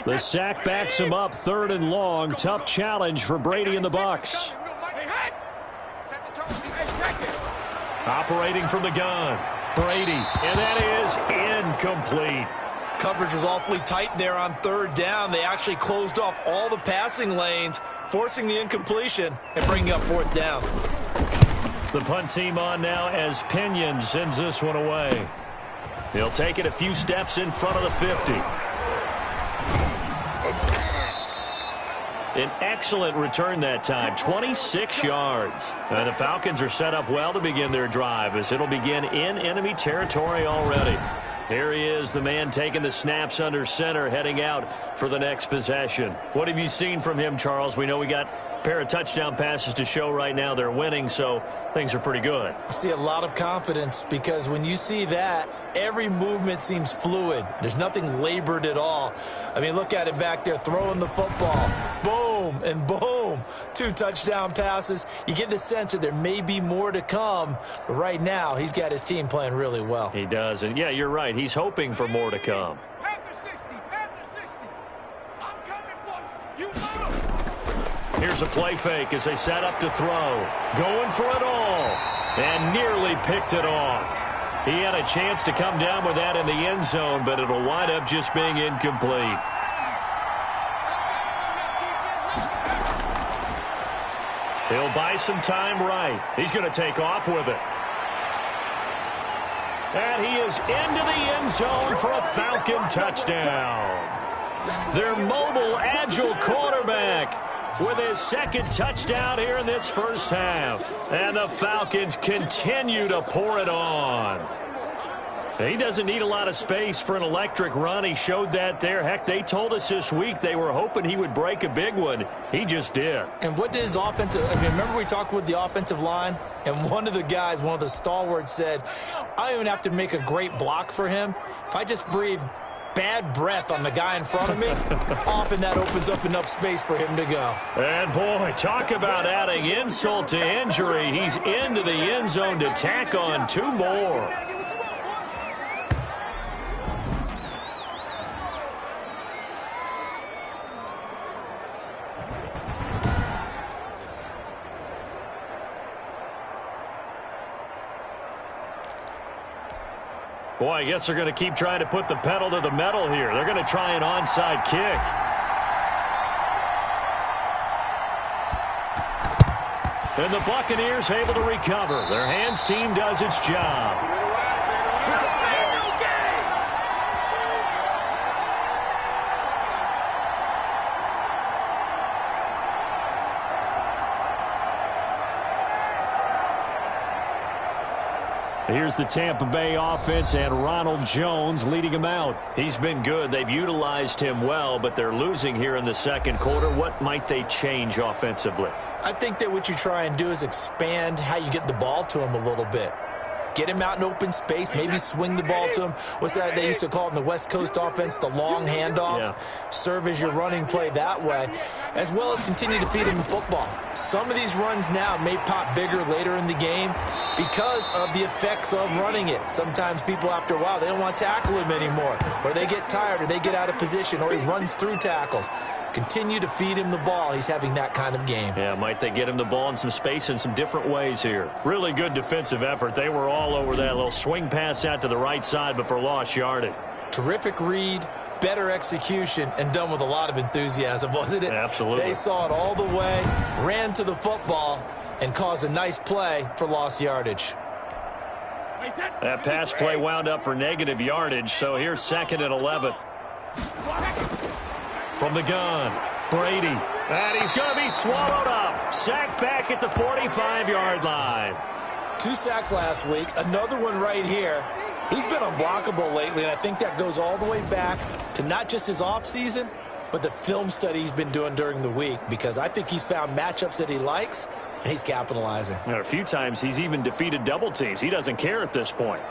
The sack backs him up 3rd and long. Tough challenge for Brady and the Bucs. Operating from the gun. Brady, and that is incomplete. Coverage was awfully tight there on 3rd down. They actually closed off all the passing lanes, forcing the incompletion and bringing up 4th down. The punt team on now as Pinion sends this one away. He'll take it a few steps in front of the 50. An excellent return that time, 26 yards. And the Falcons are set up well to begin their drive as it'll begin in enemy territory already. Here he is, the man taking the snaps under center, heading out for the next possession. What have you seen from him, Charles? We know we got a pair of touchdown passes to show right now. They're winning, so things are pretty good. I see a lot of confidence because when you see that, every movement seems fluid. There's nothing labored at all. I mean, look at it back there, throwing the football. Boom and boom. 2 touchdown passes. You get the sense that there may be more to come, but right now he's got his team playing really well. He does, and yeah, you're right. He's hoping for more to come. Here's a play fake as they set up to throw. Going for it all. And nearly picked it off. He had a chance to come down with that in the end zone, but it'll wind up just being incomplete. He'll buy some time right. He's going to take off with it. And he is into the end zone for a Falcon touchdown. Their mobile, agile quarterback with his 2nd touchdown here in this first half. And the Falcons continue to pour it on. He doesn't need a lot of space for an electric run. He showed that there. Heck, they told us this week they were hoping he would break a big one. He just did. And what did his offensive, I mean, remember we talked with the offensive line, and one of the guys, one of the stalwarts said, I don't even have to make a great block for him. If I just breathe bad breath on the guy in front of me, often that opens up enough space for him to go. And boy, talk about adding insult to injury. He's into the end zone to tack on 2 more. Boy, I guess they're going to keep trying to put the pedal to the metal here. They're going to try an onside kick. And the Buccaneers able to recover. Their hands team does its job. Here's the Tampa Bay offense and Ronald Jones leading him out. He's been good. They've utilized him well, but they're losing here in the 2nd quarter. What might they change offensively? I think that what you try and do is expand how you get the ball to him a little bit. Get him out in open space, maybe swing the ball to him. What's that they used to call it in the West Coast offense, the long handoff? Yeah. Serve as your running play that way, as well as continue to feed him the football. Some of these runs now may pop bigger later in the game because of the effects of running it. Sometimes people, after a while, they don't want to tackle him anymore, or they get tired, or they get out of position, or he runs through tackles. Continue to feed him the ball. He's having that kind of game. Yeah, might they get him the ball in some space in some different ways here. Really good defensive effort. They were all over that little swing pass out to the right side before lost yardage. Terrific read, better execution, and done with a lot of enthusiasm, wasn't it? Absolutely. They saw it all the way, ran to the football, and caused a nice play for lost yardage. That pass play wound up for negative yardage, so here's 2nd and 11. From the gun, Brady. And he's going to be swallowed up. Sacked back at the 45-yard line. 2 sacks last week, another one right here. He's been unblockable lately, and I think that goes all the way back to not just his offseason, but the film study he's been doing during the week, because I think he's found matchups that he likes, and he's capitalizing. And a few times he's even defeated double teams. He doesn't care at this point.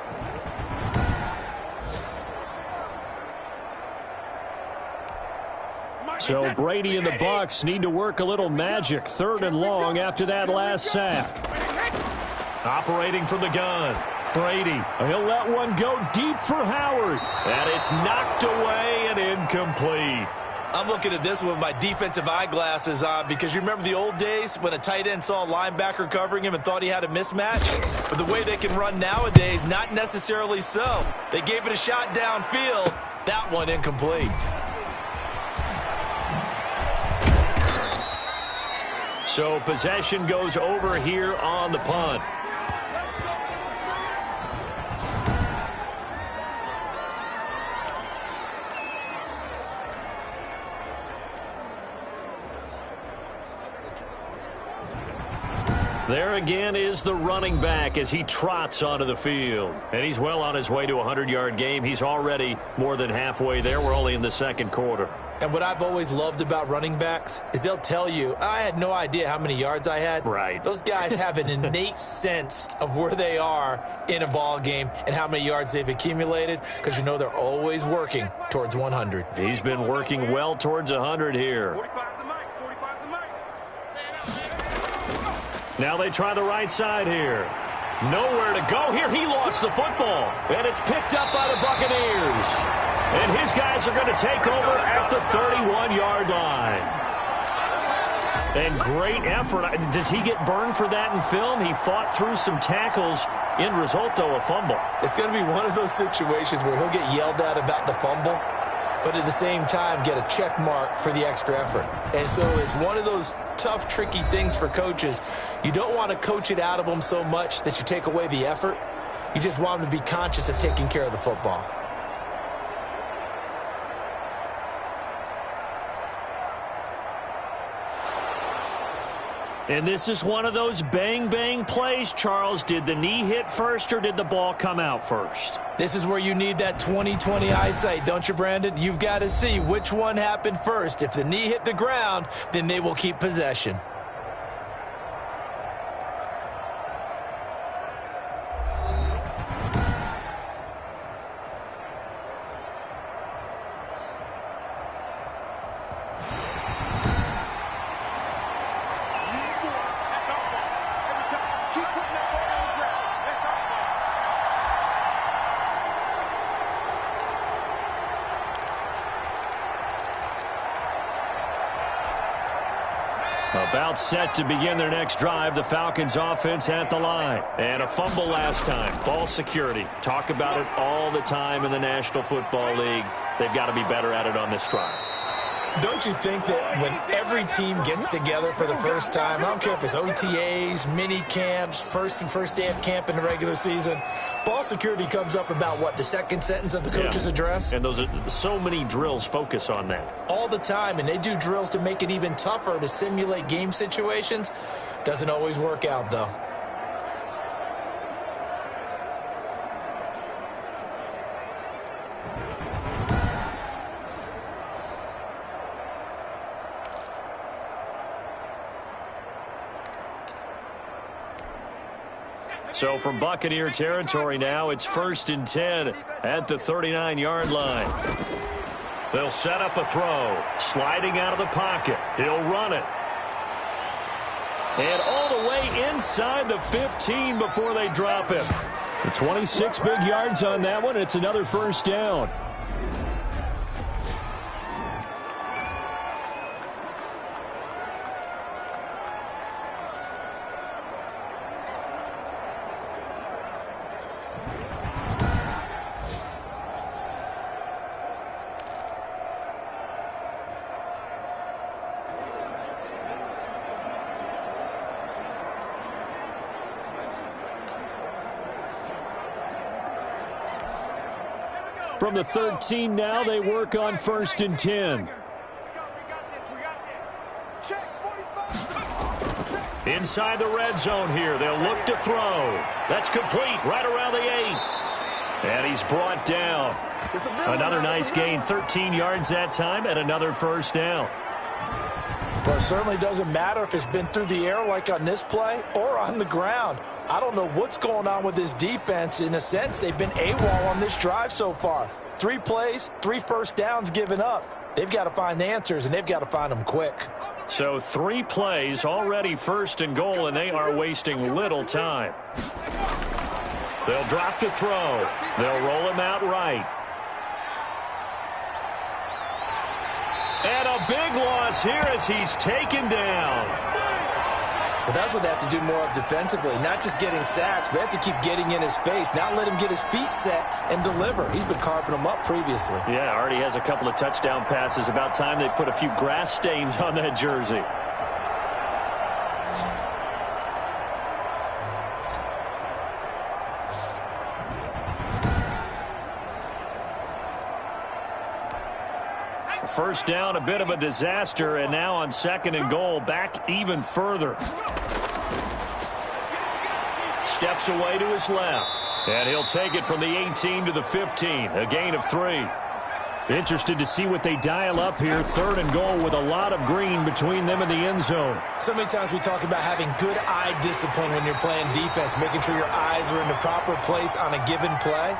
So Brady and the Bucs need to work a little magic. 3rd and long after that last sack. Operating from the gun, Brady. He'll let one go deep for Howard. And it's knocked away and incomplete. I'm looking at this with my defensive eyeglasses on, because you remember the old days when a tight end saw a linebacker covering him and thought he had a mismatch? But the way they can run nowadays, not necessarily so. They gave it a shot downfield. That one incomplete. So possession goes over here on the punt. There again is the running back as he trots onto the field. And he's well on his way to a 100-yard game. He's already more than halfway there. We're only in the 2nd quarter. And what I've always loved about running backs is they'll tell you, I had no idea how many yards I had. Right. Those guys have an innate sense of where they are in a ball game and how many yards they've accumulated, because you know they're always working towards 100. He's been working well towards 100 here. 45's the mic. 45's the mic. Now they try the right side here. Nowhere to go here. He lost the football. And it's picked up by the Buccaneers. And his guys are going to take over at the 31-yard line. And great effort. Does he get burned for that in film? He fought through some tackles. End result, though, a fumble. It's going to be one of those situations where he'll get yelled at about the fumble, but at the same time get a check mark for the extra effort. And so it's one of those tough, tricky things for coaches. You don't want to coach it out of them so much that you take away the effort. You just want them to be conscious of taking care of the football. And this is one of those bang-bang plays, Charles. Did the knee hit first or did the ball come out first? This is where you need that 20/20 eyesight, don't you, Brandon? You've got to see which one happened first. If the knee hit the ground, then they will keep possession. About set to begin their next drive, the Falcons offense at the line. And a fumble last time. Ball security. Talk about it all the time in the National Football League. They've got to be better at it on this drive. Don't you think that when every team gets together for the first time, I don't care if it's OTAs, mini camps, first day of camp in the regular season, ball security comes up about what, the second sentence of the coach's address? And those are so many drills focus on that. All the time, and they do drills to make it even tougher to simulate game situations. Doesn't always work out, though. So from Buccaneer territory now, it's 1st and 10 at the 39-yard line. They'll set up a throw. Sliding out of the pocket. He'll run it. And all the way inside the 15 before they drop him. 26 big yards on that one. It's another first down. From the 13 now, they work on 1st and 10. Inside the red zone here. They'll look to throw. That's complete right around the 8. And he's brought down. Another nice gain, 13 yards that time, and another first down. Well, it certainly doesn't matter if it's been through the air like on this play or on the ground. I don't know what's going on with this defense. In a sense, they've been AWOL on this drive so far. 3 plays, 3 first downs given up. They've got to find the answers, and they've got to find them quick. So 3 plays, already 1st and goal, and they are wasting little time. They'll drop the throw. They'll roll him out right. And a big loss here as he's taken down. But that's what they have to do more of defensively, not just getting sacks, but they have to keep getting in his face, not let him get his feet set and deliver. He's been carving them up previously. Yeah, already has a couple of touchdown passes. About time they put a few grass stains on that jersey. First down, a bit of a disaster, and now on 2nd and goal, back even further. Steps away to his left, and he'll take it from the 18 to the 15, a gain of 3. Interested to see what they dial up here. 3rd and goal with a lot of green between them and the end zone. So many times we talk about having good eye discipline when you're playing defense, making sure your eyes are in the proper place on a given play.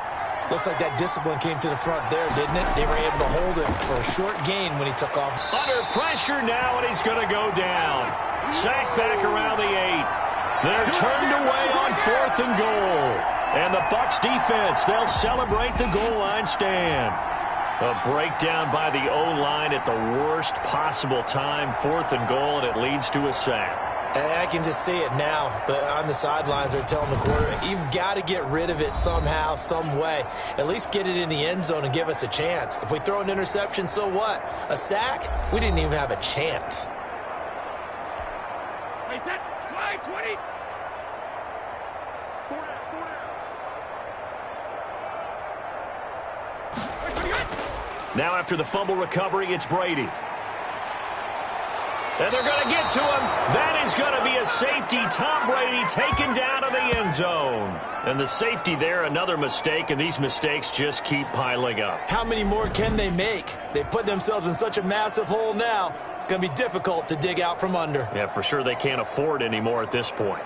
Looks like that discipline came to the front there, didn't it? They were able to hold him for a short gain when he took off. Under pressure now, and he's going to go down. Sacked back around the 8. They're turned away on 4th and goal. And the Bucs defense, they'll celebrate the goal line stand. A breakdown by the O-line at the worst possible time. 4th and goal, and it leads to a sack. And I can just see it now. On the sidelines, they're telling the quarterback, you've got to get rid of it somehow, some way. At least get it in the end zone and give us a chance. If we throw an interception, so what? A sack? We didn't even have a chance. Hey, that 20. 4 down. Now after the fumble recovery, it's Brady. And they're going to get to him. That is going to be a safety. Tom Brady taken down to the end zone. And the safety there, another mistake, and these mistakes just keep piling up. How many more can they make? They put themselves in such a massive hole now. Going to be difficult to dig out from under. Yeah, for sure they can't afford anymore at this point.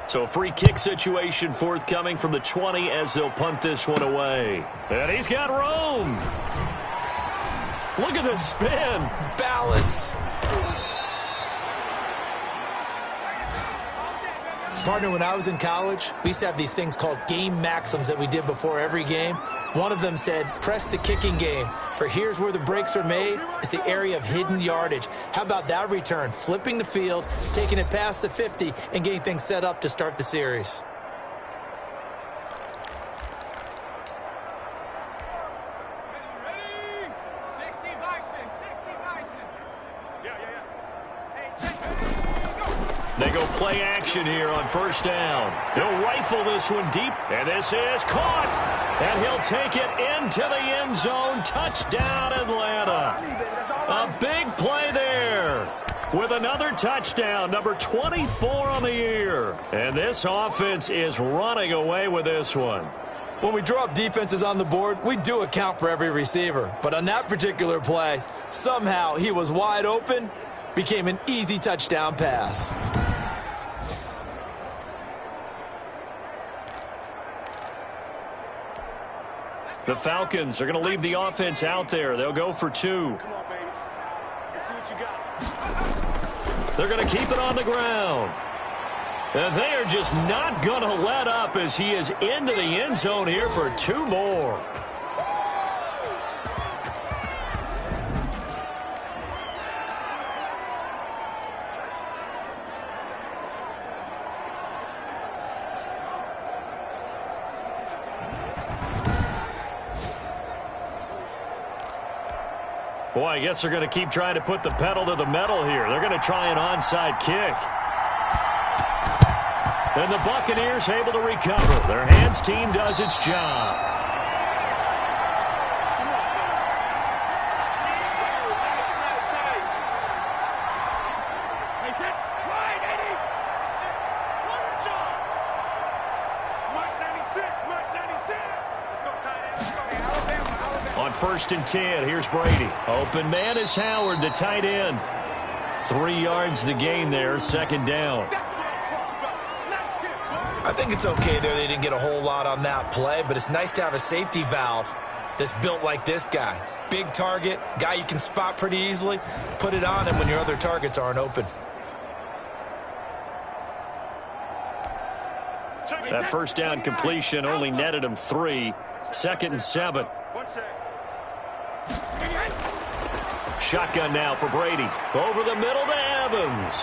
So a free kick situation forthcoming from the 20 as they'll punt this one away. And he's got room. Look at the spin. Balance. Partner, when I was in college, we used to have these things called game maxims that we did before every game. One of them said, press the kicking game. For here's where the breaks are made. It's the area of hidden yardage. How about that return? Flipping the field, taking it past the 50, and getting things set up to start the series. They go play action here on 1st down. He'll rifle this one deep, and this is caught. And he'll take it into the end zone. Touchdown, Atlanta. A big play there with another touchdown, number 24 on the year. And this offense is running away with this one. When we draw up defenses on the board, we do account for every receiver. But on that particular play, somehow he was wide open, became an easy touchdown pass. The Falcons are going to leave the offense out there. They'll go for 2. Come on, baby. Let's see what you got. They're going to keep it on the ground. And they are just not going to let up as he is into the end zone here for 2 more. Boy, I guess they're going to keep trying to put the pedal to the metal here. They're going to try an onside kick. And the Buccaneers able to recover. Their hands team does its job. On 1st and 10, here's Brady. Open man is Howard, the tight end. 3 yards the gain there, 2nd down. I think it's okay there. They didn't get a whole lot on that play, but it's nice to have a safety valve that's built like this guy. Big target, guy you can spot pretty easily. Put it on him when your other targets aren't open. That 1st down completion only netted him 3. 2nd and 7. Shotgun now for Brady. Over the middle to Evans.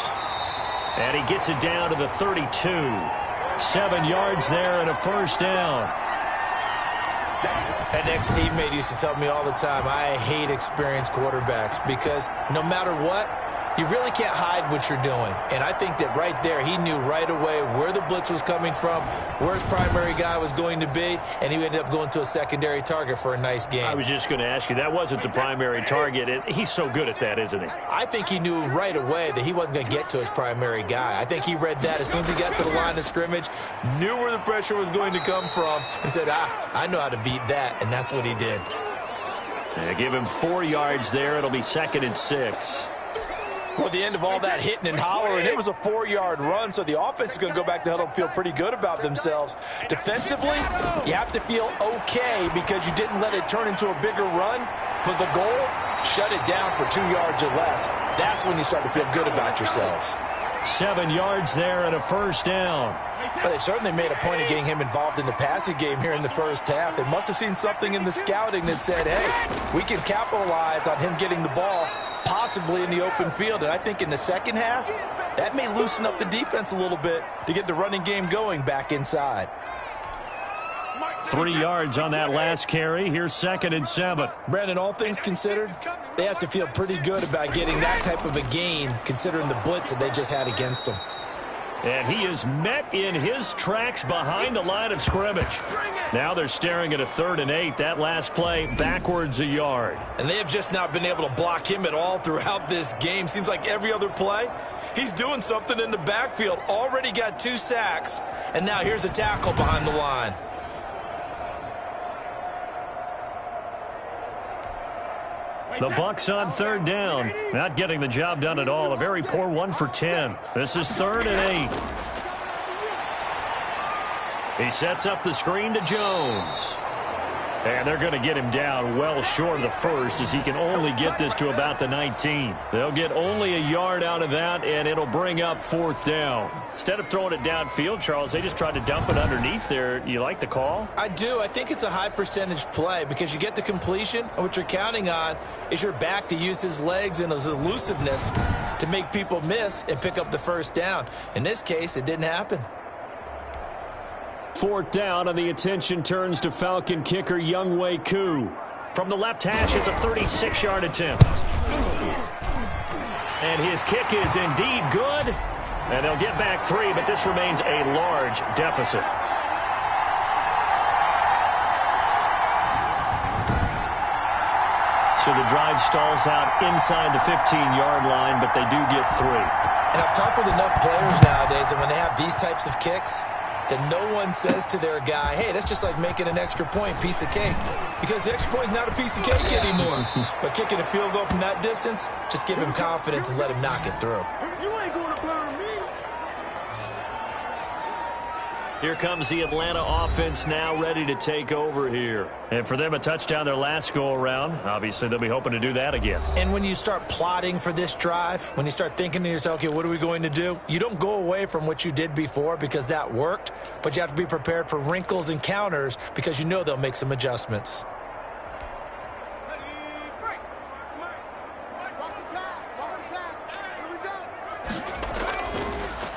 And he gets it down to the 32. 7 yards there and a 1st down. An ex-teammate used to tell me all the time, I hate experienced quarterbacks because no matter what, you really can't hide what you're doing. And I think that right there, he knew right away where the blitz was coming from, where his primary guy was going to be, and he ended up going to a secondary target for a nice game. I was just going to ask you, that wasn't the primary target. He's so good at that, isn't he? I think he knew right away that he wasn't going to get to his primary guy. I think he read that as soon as he got to the line of scrimmage, knew where the pressure was going to come from, and said, I know how to beat that, and that's what he did. Yeah, give him 4 yards there. It'll be 2nd and 6. Well, at the end of all that hitting and hollering, it was a 4-yard run, so the offense is going to go back to huddle and feel pretty good about themselves. Defensively, you have to feel okay because you didn't let it turn into a bigger run, but the goal, shut it down for 2 yards or less. That's when you start to feel good about yourselves. 7 yards there and a 1st down. Well, they certainly made a point of getting him involved in the passing game here in the 1st half. They must have seen something in the scouting that said, hey, we can capitalize on him getting the ball possibly in the open field. And I think in the 2nd half, that may loosen up the defense a little bit to get the running game going back inside. 3 yards on that last carry. Here's 2nd and 7. Brandon, all things considered, they have to feel pretty good about getting that type of a gain considering the blitz that they just had against them. And he is met in his tracks behind the line of scrimmage. Now they're staring at a 3rd and 8. That last play backwards a yard. And they have just not been able to block him at all throughout this game. Seems like every other play, he's doing something in the backfield. Already got 2 sacks, and now here's a tackle behind the line. The Bucs on 3rd down. Not getting the job done at all. A very poor 1 for 10. This is 3rd and 8. He sets up the screen to Jones. And they're going to get him down well short of the 1st as he can only get this to about the 19. They'll get only a yard out of that, and it'll bring up 4th down. Instead of throwing it downfield, Charles, they just tried to dump it underneath there. You like the call? I do. I think it's a high percentage play because you get the completion, and what you're counting on is your back to use his legs and his elusiveness to make people miss and pick up the 1st down. In this case, it didn't happen. 4th down, and the attention turns to Falcon kicker Younghoe Koo. From the left hash, it's a 36-yard attempt. And his kick is indeed good. And they'll get back 3, but this remains a large deficit. So the drive stalls out inside the 15-yard line, but they do get 3. And I've talked with enough players nowadays, and when they have these types of kicks, that no one says to their guy, hey, that's just like making an extra point, piece of cake. Because the extra point is not a piece of cake anymore. But kicking a field goal from that distance, just give him confidence and let him knock it through. You ain't going to burn me. Here comes the Atlanta offense now ready to take over here. And for them, a touchdown their last go-around. Obviously, they'll be hoping to do that again. And when you start plotting for this drive, when you start thinking to yourself, okay, what are we going to do? You don't go away from what you did before because that worked, but you have to be prepared for wrinkles and counters because you know they'll make some adjustments.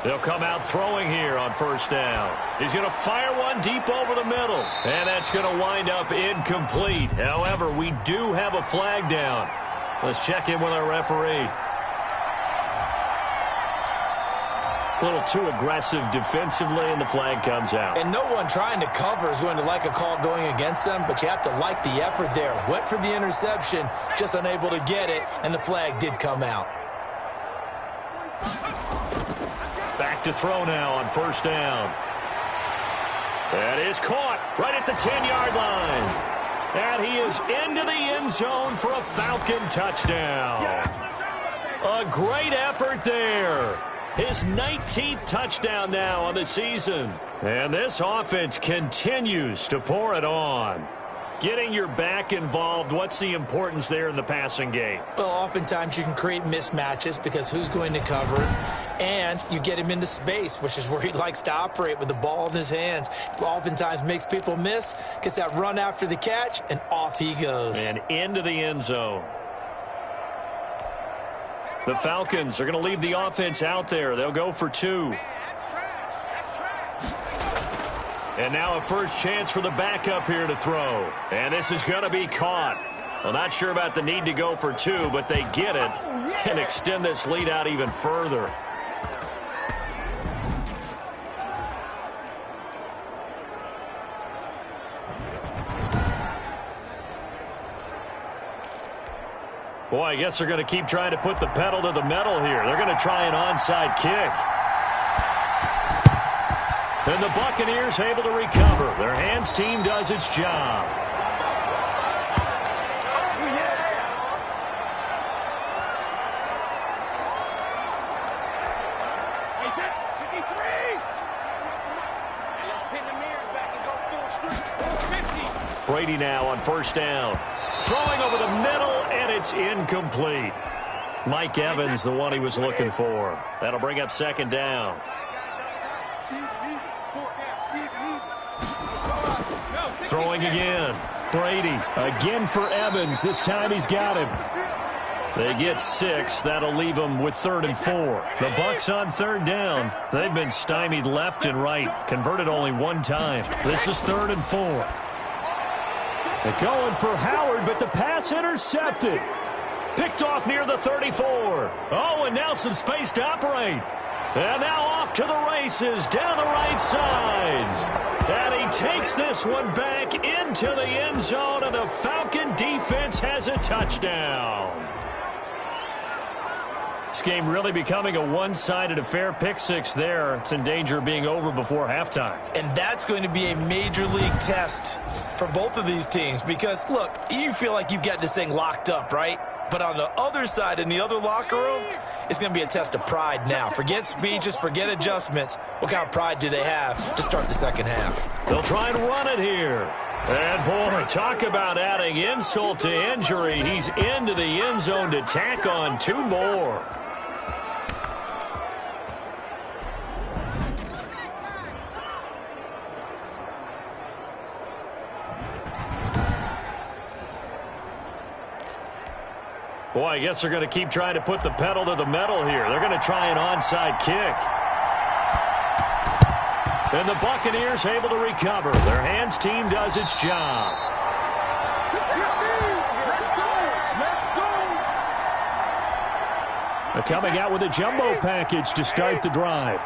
They'll come out throwing here on first down. He's going to fire one deep over the middle. And that's going to wind up incomplete. However, we do have a flag down. Let's check in with our referee. A little too aggressive defensively, and the flag comes out. And no one trying to cover is going to like a call going against them, but you have to like the effort there. Went for the interception, just unable to get it, and the flag did come out. Back to throw now on first down. That is caught right at the 10-yard line. And he is into the end zone for a Falcon touchdown. A great effort there. His 19th touchdown now on the season. And this offense continues to pour it on. Getting your back involved, what's the importance there in the passing game? Well, oftentimes you can create mismatches because who's going to cover him, and you get him into space, which is where he likes to operate with the ball in his hands. Oftentimes makes people miss, gets that run after the catch, and off he goes. And into the end zone. The Falcons are going to leave the offense out there. They'll go for two. And now a first chance for the backup here to throw. And this is going to be caught. Well, not sure about the need to go for two, but they get it and extend this lead out even further. Boy, I guess they're going to keep trying to put the pedal to the metal here. They're going to try an onside kick. And the Buccaneers able to recover. Their hands team does its job. Brady now on first down. Throwing over the middle, and it's incomplete. Mike Evans, the one he was looking for. That'll bring up second down. Throwing again. Brady again for Evans. This time he's got him. They get 6. That'll leave them with 3rd and 4. The Bucs on third down. They've been stymied left and right. Converted only one time. This is 3rd and 4. They're going for Howard, but the pass intercepted. Picked off near the 34. Oh, and now some space to operate. And now off to the races down the right side. And he takes this one back into the end zone, and the Falcon defense has a touchdown. This game really becoming a one-sided affair. Pick 6 there. It's in danger of being over before halftime. And that's going to be a major league test for both of these teams because, look, you feel like you've got this thing locked up, right? But on the other side, in the other locker room, it's going to be a test of pride now. Forget speeches, forget adjustments. What kind of pride do they have to start the second half? They'll try and run it here. And, boy, talk about adding insult to injury. He's into the end zone to tack on 2 more. Boy, I guess they're going to keep trying to put the pedal to the metal here. They're going to try an onside kick. And the Buccaneers able to recover. Their hands team does its job. They're coming out with a jumbo package to start the drive.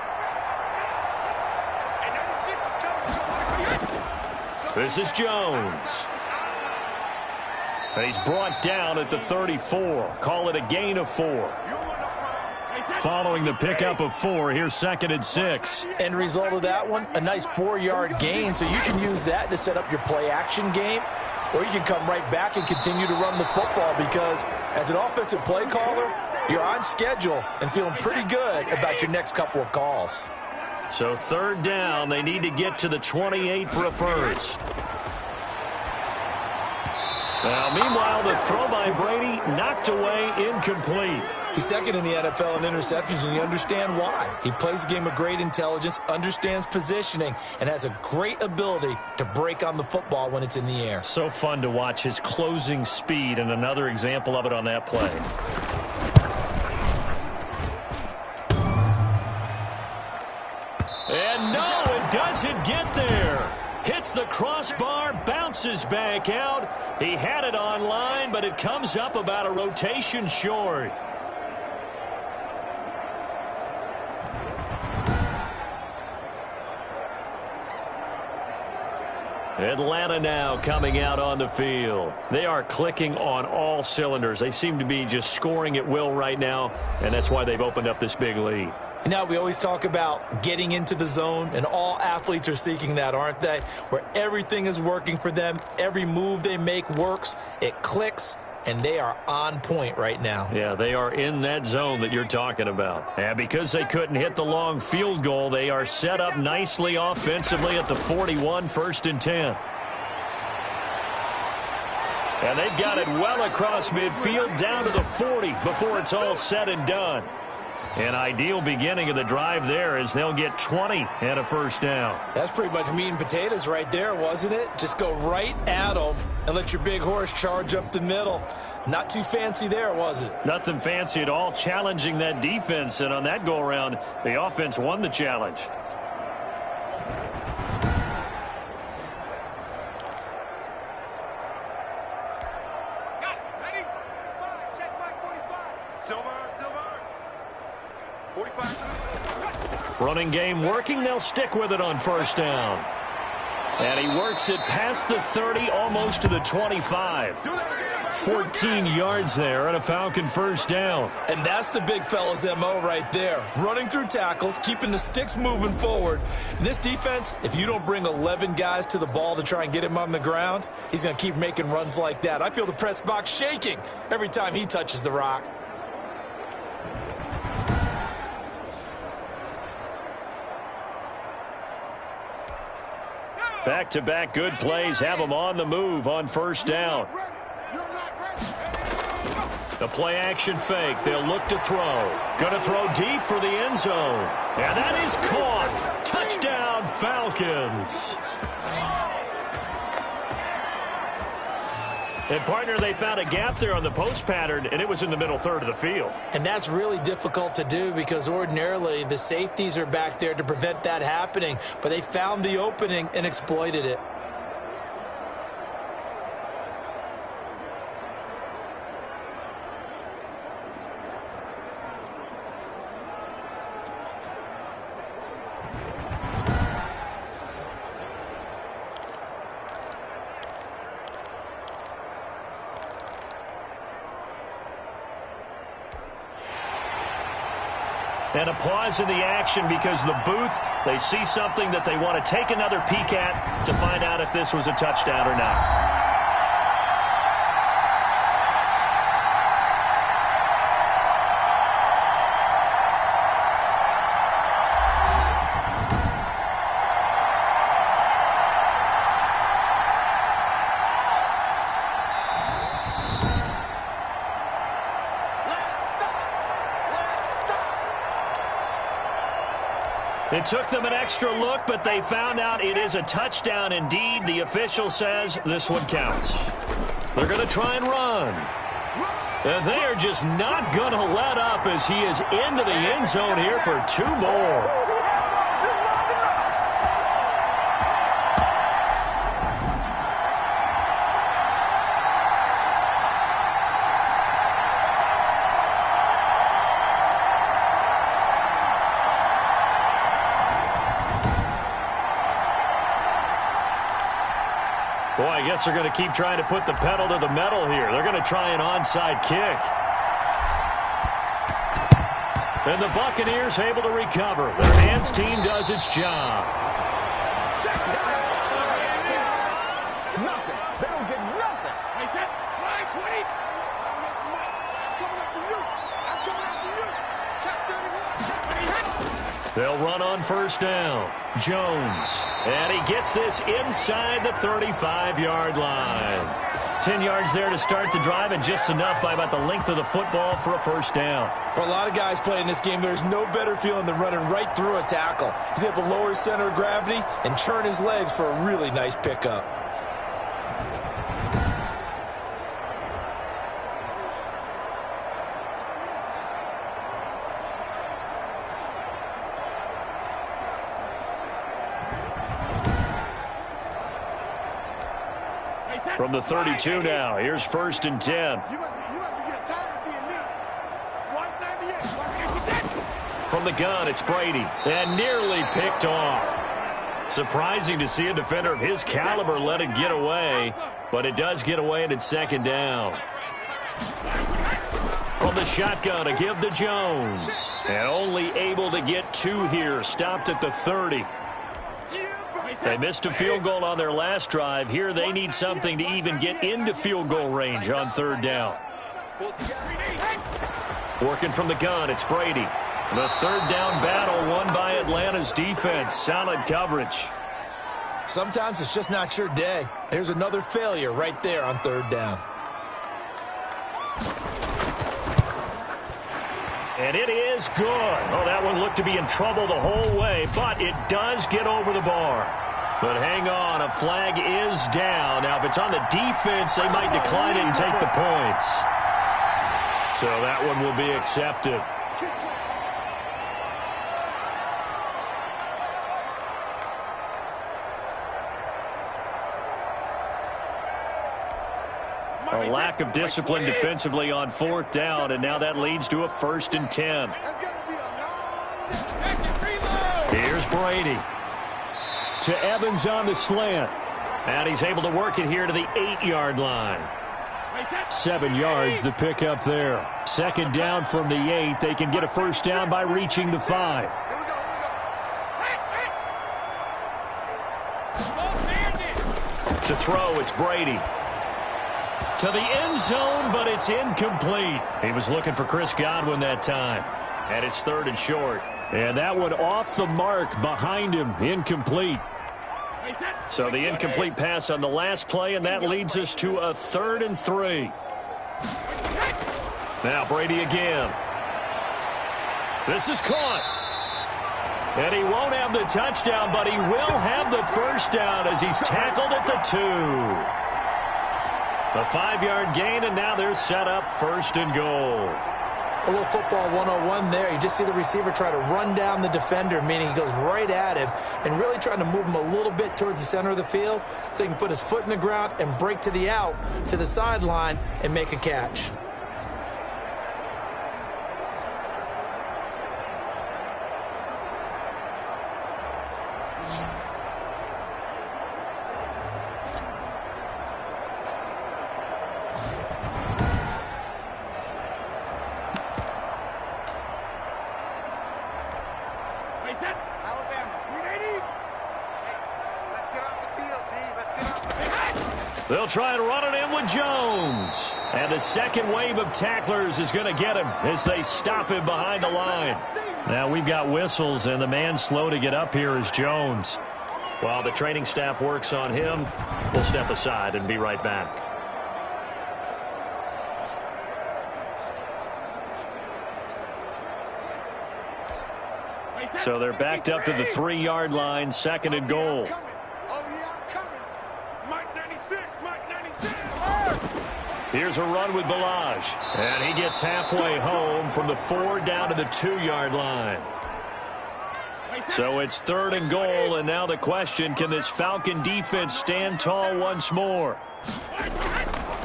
This is Jones. And he's brought down at the 34. Call it a gain of 4. Following the pickup of 4, here's 2nd and 6. End result of that one, a nice 4-yard gain, so you can use that to set up your play-action game, or you can come right back and continue to run the football because as an offensive play caller, you're on schedule and feeling pretty good about your next couple of calls. So 3rd down, they need to get to the 28 for a first. Now, meanwhile, the throw by Brady knocked away, incomplete. He's 2nd in the NFL in interceptions, and you understand why. He plays a game of great intelligence, understands positioning, and has a great ability to break on the football when it's in the air. So fun to watch his closing speed, and another example of it on that play. And no, it doesn't get there. Hits the crossbar, bounces back out. He had it on line, but it comes up about a rotation short. Atlanta now coming out on the field. They are clicking on all cylinders. They seem to be just scoring at will right now, and that's why they've opened up this big lead. Now, we always talk about getting into the zone, and all athletes are seeking that, aren't they? Where everything is working for them, every move they make works, it clicks, and they are on point right now. Yeah, they are in that zone that you're talking about. And because they couldn't hit the long field goal, they are set up nicely offensively at the 41, 1st and 10. And they've got it well across midfield down to the 40 before it's all said and done. An ideal beginning of the drive there as they'll get 20 and a first down. That's pretty much meat and potatoes right there, wasn't it? Just go right at them and let your big horse charge up the middle. Not too fancy there, was it? Nothing fancy at all, challenging that defense. And on that go-around, the offense won the challenge. Running game working. They'll stick with it on first down. And he works it past the 30, almost to the 25. 14 yards there and a Falcon first down. And that's the big fella's MO right there. Running through tackles, keeping the sticks moving forward. This defense, if you don't bring 11 guys to the ball to try and get him on the ground, he's going to keep making runs like that. I feel the press box shaking every time he touches the rock. Back-to-back good plays have them on the move on first down. The play-action fake. They'll look to throw. Going to throw deep for the end zone. And that is caught. Touchdown, Falcons. And, partner, they found a gap there on the post pattern, and it was in the middle third of the field. And that's really difficult to do because ordinarily the safeties are back there to prevent that happening. But they found the opening and exploited it. And a pause in the action because the booth, they see something that they want to take another peek at to find out if this was a touchdown or not. It took them an extra look, but they found out it is a touchdown indeed. The official says this one counts. They're going to try and run. And they are just not going to let up as he is into the end zone here for 2 more. Boy, I guess they're going to keep trying to put the pedal to the metal here. They're going to try an onside kick. And the Buccaneers able to recover. Their hands team does its job. Nothing. They don't get nothing. Hey, that line 20. I'm coming after you. I'm coming after you. Cap 31. They'll run on first down. Jones. And he gets this inside the 35-yard line. 10 yards there to start the drive, and just enough by about the length of the football for a first down. For a lot of guys playing this game, there's no better feeling than running right through a tackle. He's able to lower his center of gravity and churn his legs for a really nice pickup. From the 32 now, here's 1st and 10. You must be getting tired of seeing me. 198. From the gun, it's Brady. And nearly picked off. Surprising to see a defender of his caliber let it get away, but it does get away and it's 2nd down. From the shotgun, a give to Jones. And only able to get 2 here, stopped at the 30. They missed a field goal on their last drive. Here they need something to even get into field goal range on 3rd down. Working from the gun, it's Brady. The 3rd down battle won by Atlanta's defense. Solid coverage. Sometimes it's just not your day. There's another failure right there on 3rd down. And it is good. Oh, that one looked to be in trouble the whole way, but it does get over the bar. But hang on, a flag is down. Now, if it's on the defense, they might decline it and take the points. So that one will be accepted. A lack of discipline defensively on 4th down, and now that leads to a 1st and 10. Here's Brady. To Evans on the slant. And he's able to work it here to the 8-yard line. 7 yards, the pickup there. 2nd down from the 8. They can get a 1st down by reaching the 5. To throw, it's Brady. To the end zone, but it's incomplete. He was looking for Chris Godwin that time. And it's 3rd and short. And that one off the mark behind him, incomplete. So the incomplete pass on the last play, and that leads us to a 3rd and 3. Now Brady again. This is caught. And he won't have the touchdown, but he will have the 1st down as he's tackled at the 2. A 5-yard gain, and now they're set up 1st and goal. A little football 101 there. You just see the receiver try to run down the defender, meaning he goes right at him and really trying to move him a little bit towards the center of the field so he can put his foot in the ground and break to the out, to the sideline, and make a catch. They'll try and run it in with Jones. And the second wave of tacklers is going to get him as they stop him behind the line. Now we've got whistles, and the man slow to get up here is Jones. While the training staff works on him, we'll step aside and be right back. So they're backed up to the 3-yard line, 2nd and goal. Here's a run with Balaj. And he gets halfway home from the 4 down to the 2-yard line. So it's 3rd and goal, and now the question, can this Falcon defense stand tall once more?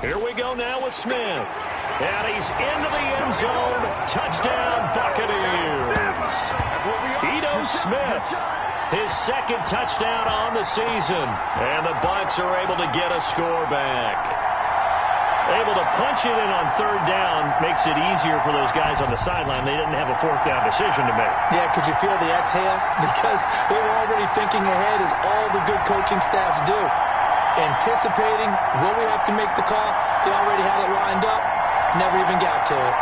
Here we go now with Smith. And he's into the end zone. Touchdown, Buccaneers. Ito Smith, his 2nd touchdown on the season. And the Bucs are able to get a score back. Able to punch it in on third down. Makes it easier for those guys on the sideline. They didn't have a fourth down decision to make. Yeah, could you feel the exhale? Because they were already thinking ahead, as all the good coaching staffs do. Anticipating, will we have to make the call? They already had it lined up. Never even got to it.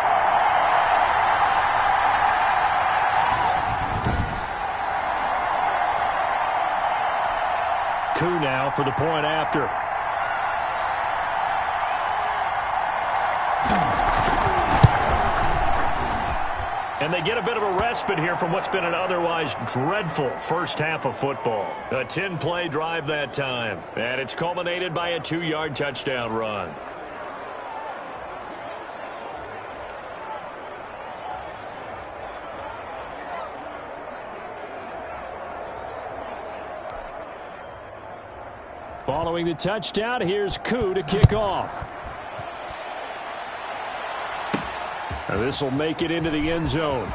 Coup now for the point after. And they get a bit of a respite here from what's been an otherwise dreadful first half of football. A 10-play drive that time. And it's culminated by a 2-yard touchdown run. Following the touchdown, here's Coup to kick off. And this will make it into the end zone.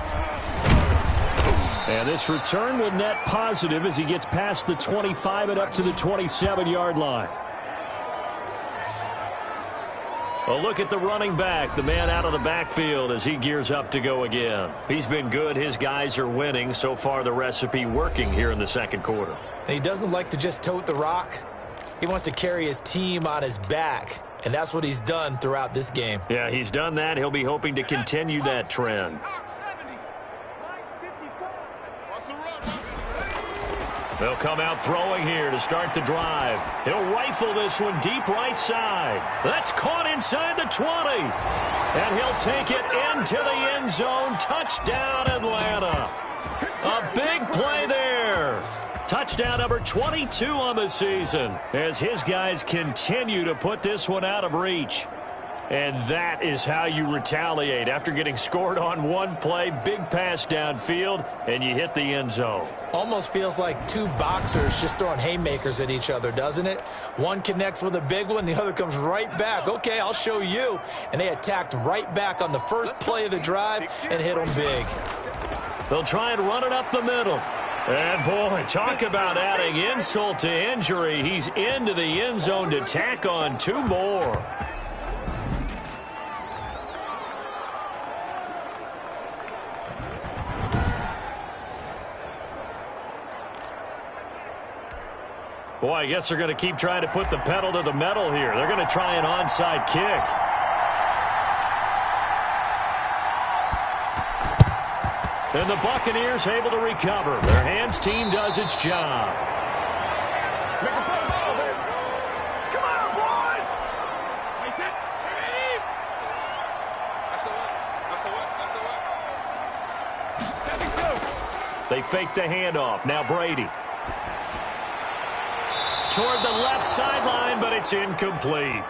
And this return will net positive as he gets past the 25 and up to the 27-yard line. A look at the running back, the man out of the backfield as he gears up to go again. He's been good. His guys are winning. So far, the recipe working here in the second quarter. He doesn't like to just tote the rock. He wants to carry his team on his back, and that's what he's done throughout this game. Yeah, he's done that. He'll be hoping to continue that trend. They'll come out throwing here to start the drive. He'll rifle this one deep right side. That's caught inside the 20. And he'll take it into the end zone. Touchdown, Atlanta. A big play there. Touchdown number 22 on the season as his guys continue to put this one out of reach. And that is how you retaliate after getting scored on one play, big pass downfield, and you hit the end zone. Almost feels like two boxers just throwing haymakers at each other, doesn't it? One connects with a big one, the other comes right back. Okay, I'll show you. And they attacked right back on the first play of the drive and hit them big. They'll try and run it up the middle. And, boy, talk about adding insult to injury. He's into the end zone to tack on two more. Boy, I guess they're going to keep trying to put the pedal to the metal here. They're going to try an onside kick. And the Buccaneers able to recover. Their hands team does its job. Make a play ball, baby. Come on, boy. Wait, that. That's a what? They fake the handoff. Now Brady. Toward the left sideline, but it's incomplete.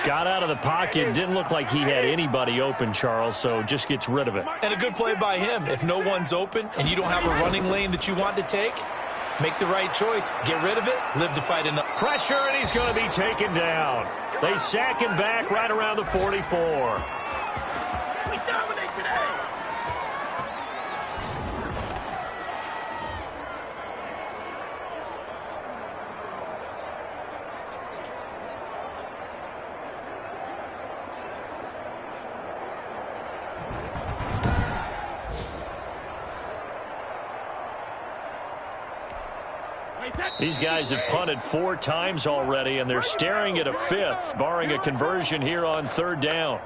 Got out of the pocket. Didn't look like he had anybody open, Charles, so just gets rid of it. And a good play by him. If no one's open and you don't have a running lane that you want to take, make the right choice. Get rid of it. Live to fight enough. Pressure, and he's going to be taken down. They sack him back right around the 44. We dominate today. These guys have punted 4 times already, and they're staring at a 5th, barring a conversion here on third down.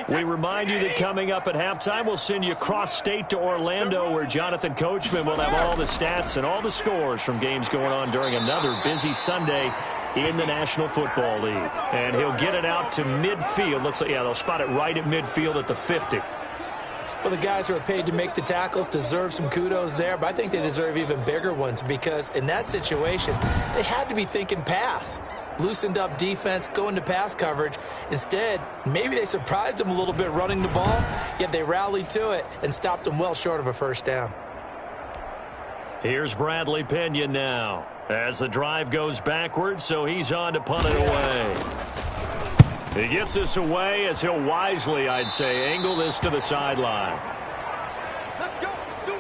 We remind you that coming up at halftime, we'll send you cross-state to Orlando, where Jonathan Coachman will have all the stats and all the scores from games going on during another busy Sunday in the National Football League. And he'll get it out to midfield. Looks like, yeah, they'll spot it right at midfield at the 50. Well, the guys who are paid to make the tackles deserve some kudos there, but I think they deserve even bigger ones because in that situation, they had to be thinking pass. Loosened up defense, going to pass coverage. Instead, maybe they surprised them a little bit running the ball, yet they rallied to it and stopped them well short of a first down. Here's Bradley Pena now as the drive goes backwards, so he's on to punt it away. He gets this away as he'll wisely, I'd say, angle this to the sideline. Let's go. Do it.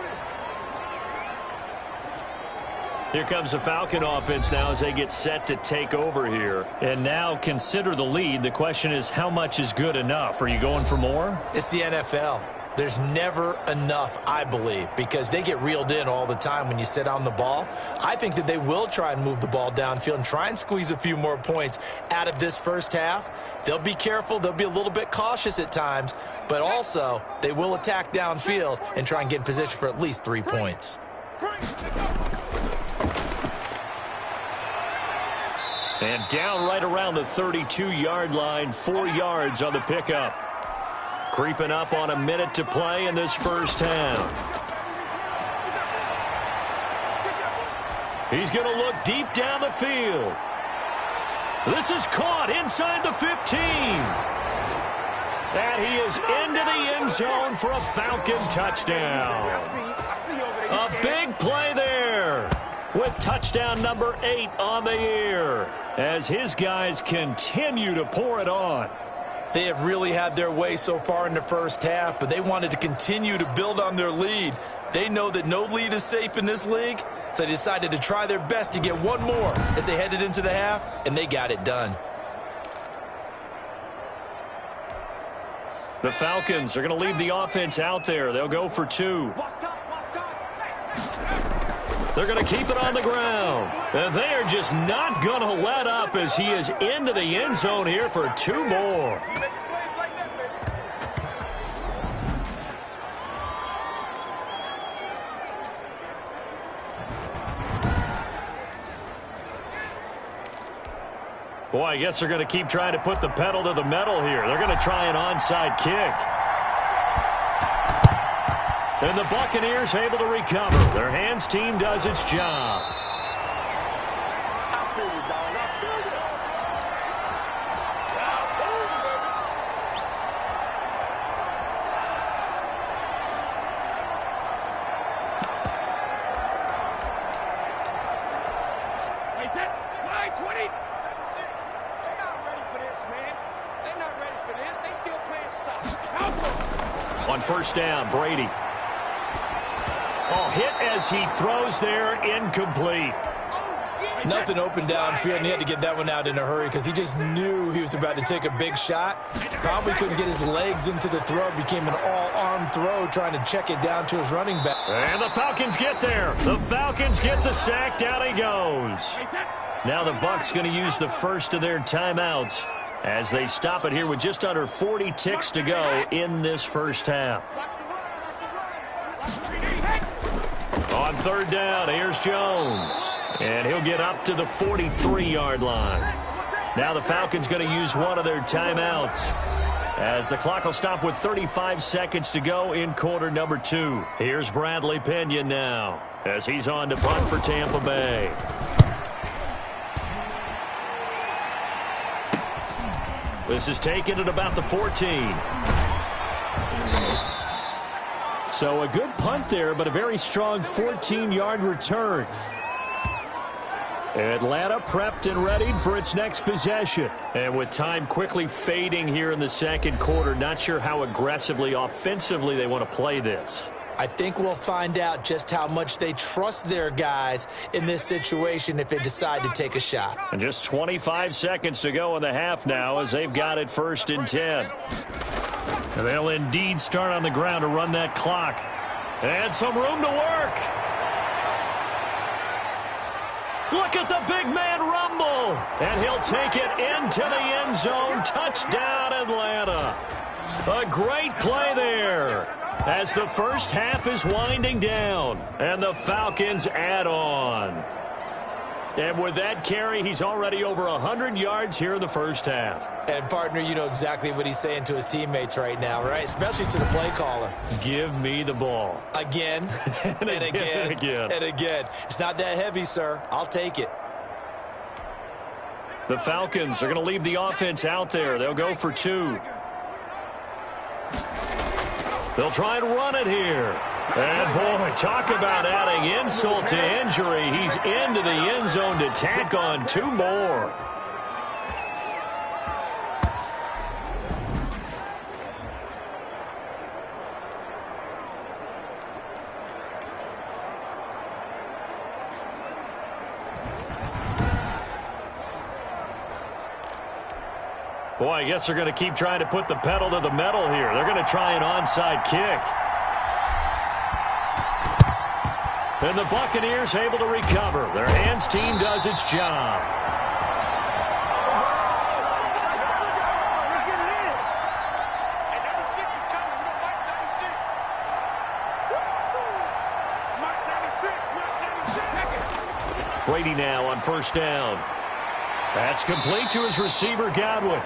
Here comes the Falcon offense now as they get set to take over here. And now consider the lead. The question is, how much is good enough? Are you going for more? It's the NFL. There's never enough, I believe, because they get reeled in all the time when you sit on the ball. I think that they will try and move the ball downfield and try and squeeze a few more points out of this first half. They'll be careful. They'll be a little bit cautious at times, but also they will attack downfield and try and get in position for at least 3 points. And down right around the 32-yard line, 4 yards on the pickup. Creeping up on a minute to play in this first half. He's going to look deep down the field. This is caught inside the 15. And he is into the end zone for a Falcon touchdown. A big play there with touchdown number 8 on the year as his guys continue to pour it on. They have really had their way so far in the first half, but they wanted to continue to build on their lead. They know that no lead is safe in this league, so they decided to try their best to get one more as they headed into the half, and they got it done. The Falcons are going to leave the offense out there. They'll go for 2. They're going to keep it on the ground. And they are just not going to let up as he is into the end zone here for 2 more. Boy, I guess they're going to keep trying to put the pedal to the metal here. They're going to try an onside kick. And the Buccaneers able to recover. Their hands team does its job. On first down, Brady. Oh, hit as he throws there, incomplete. Nothing open downfield, and he had to get that one out in a hurry because he just knew he was about to take a big shot. Probably couldn't get his legs into the throw. Became an all-arm throw trying to check it down to his running back. And the Falcons get there. The Falcons get the sack. Down he goes. Now the Bucs going to use the first of their timeouts as they stop it here with just under 40 ticks to go in this first half. On third down, here's Jones. And he'll get up to the 43-yard line. Now the Falcons going to use one of their timeouts as the clock will stop with 35 seconds to go in quarter number 2. Here's Bradley Pinion now as he's on to punt for Tampa Bay. This is taken at about the 14. So a good punt there, but a very strong 14-yard return. Atlanta prepped and readied for its next possession. And with time quickly fading here in the second quarter, not sure how aggressively, offensively they want to play this. I think we'll find out just how much they trust their guys in this situation if they decide to take a shot. And just 25 seconds to go in the half now as they've got it 1st and 10. And they'll indeed start on the ground to run that clock. And some room to work. Look at the big man rumble. And he'll take it into the end zone. Touchdown, Atlanta. A great play there as the first half is winding down. And the Falcons add on. And with that carry, he's already over 100 yards here in the first half. And, partner, you know exactly what he's saying to his teammates right now, right? Especially to the play caller. Give me the ball. Again, and again. It's not that heavy, sir. I'll take it. The Falcons are going to leave the offense out there. They'll go for 2. They'll try and run it here. And, boy, talk about adding insult to injury. He's into the end zone to tack on 2 more. Boy, I guess they're going to keep trying to put the pedal to the metal here. They're going to try an onside kick. And the Buccaneers able to recover. Their hands team does its job. Brady now on first down. That's complete to his receiver, Godwin.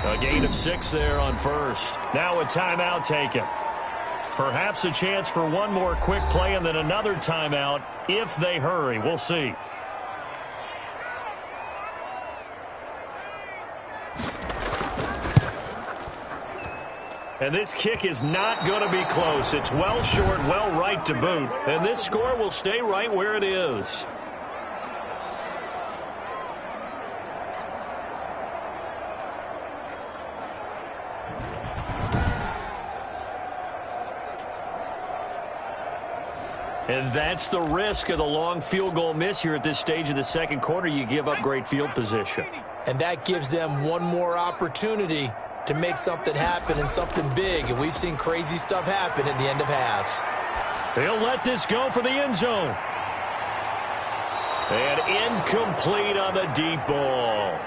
A gain of 6 there on first. Now a timeout taken. Perhaps a chance for one more quick play and then another timeout if they hurry. We'll see. And this kick is not going to be close. It's well short, well right to boot. And this score will stay right where it is. And that's the risk of the long field goal miss here at this stage of the second quarter. You give up great field position. And that gives them one more opportunity to make something happen and something big. And we've seen crazy stuff happen at the end of halves. They'll let this go for the end zone. And incomplete on the deep ball.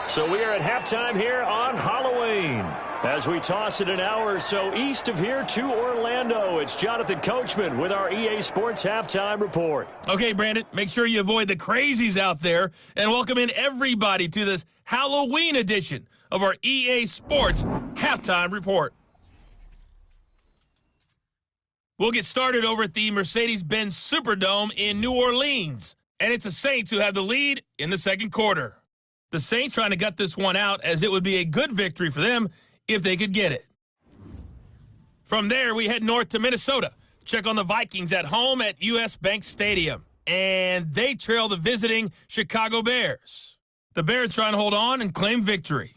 So we are at halftime here on Halloween. As we toss it an hour or so east of here to Orlando, it's Jonathan Coachman with our EA Sports Halftime Report. Okay, Brandon, make sure you avoid the crazies out there and welcome in everybody to this Halloween edition of our EA Sports Halftime Report. We'll get started over at the Mercedes-Benz Superdome in New Orleans, and it's the Saints who have the lead in the second quarter. The Saints trying to gut this one out as it would be a good victory for them if they could get it. From there, we head north to Minnesota. Check on the Vikings at home at U.S. Bank Stadium. And they trail the visiting Chicago Bears. The Bears trying to hold on and claim victory.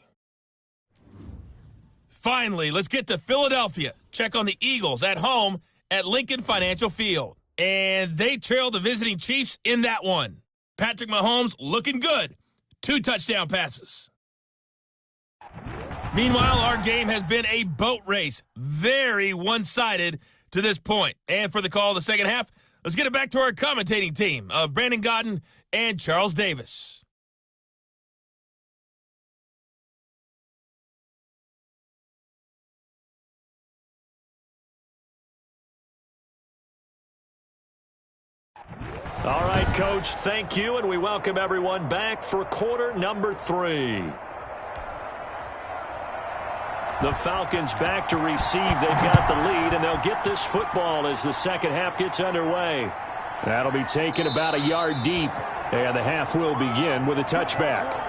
Finally, let's get to Philadelphia. Check on the Eagles at home at Lincoln Financial Field. And they trail the visiting Chiefs in that one. Patrick Mahomes looking good. 2 touchdown passes. Meanwhile, our game has been a boat race. Very one-sided to this point. And for the call of the second half, let's get it back to our commentating team of Brandon Godden and Charles Davis. All right, Coach, thank you, and we welcome everyone back for quarter number 3. The Falcons back to receive. They've got the lead, and they'll get this football as the second half gets underway. That'll be taken about a yard deep, and the half will begin with a touchback.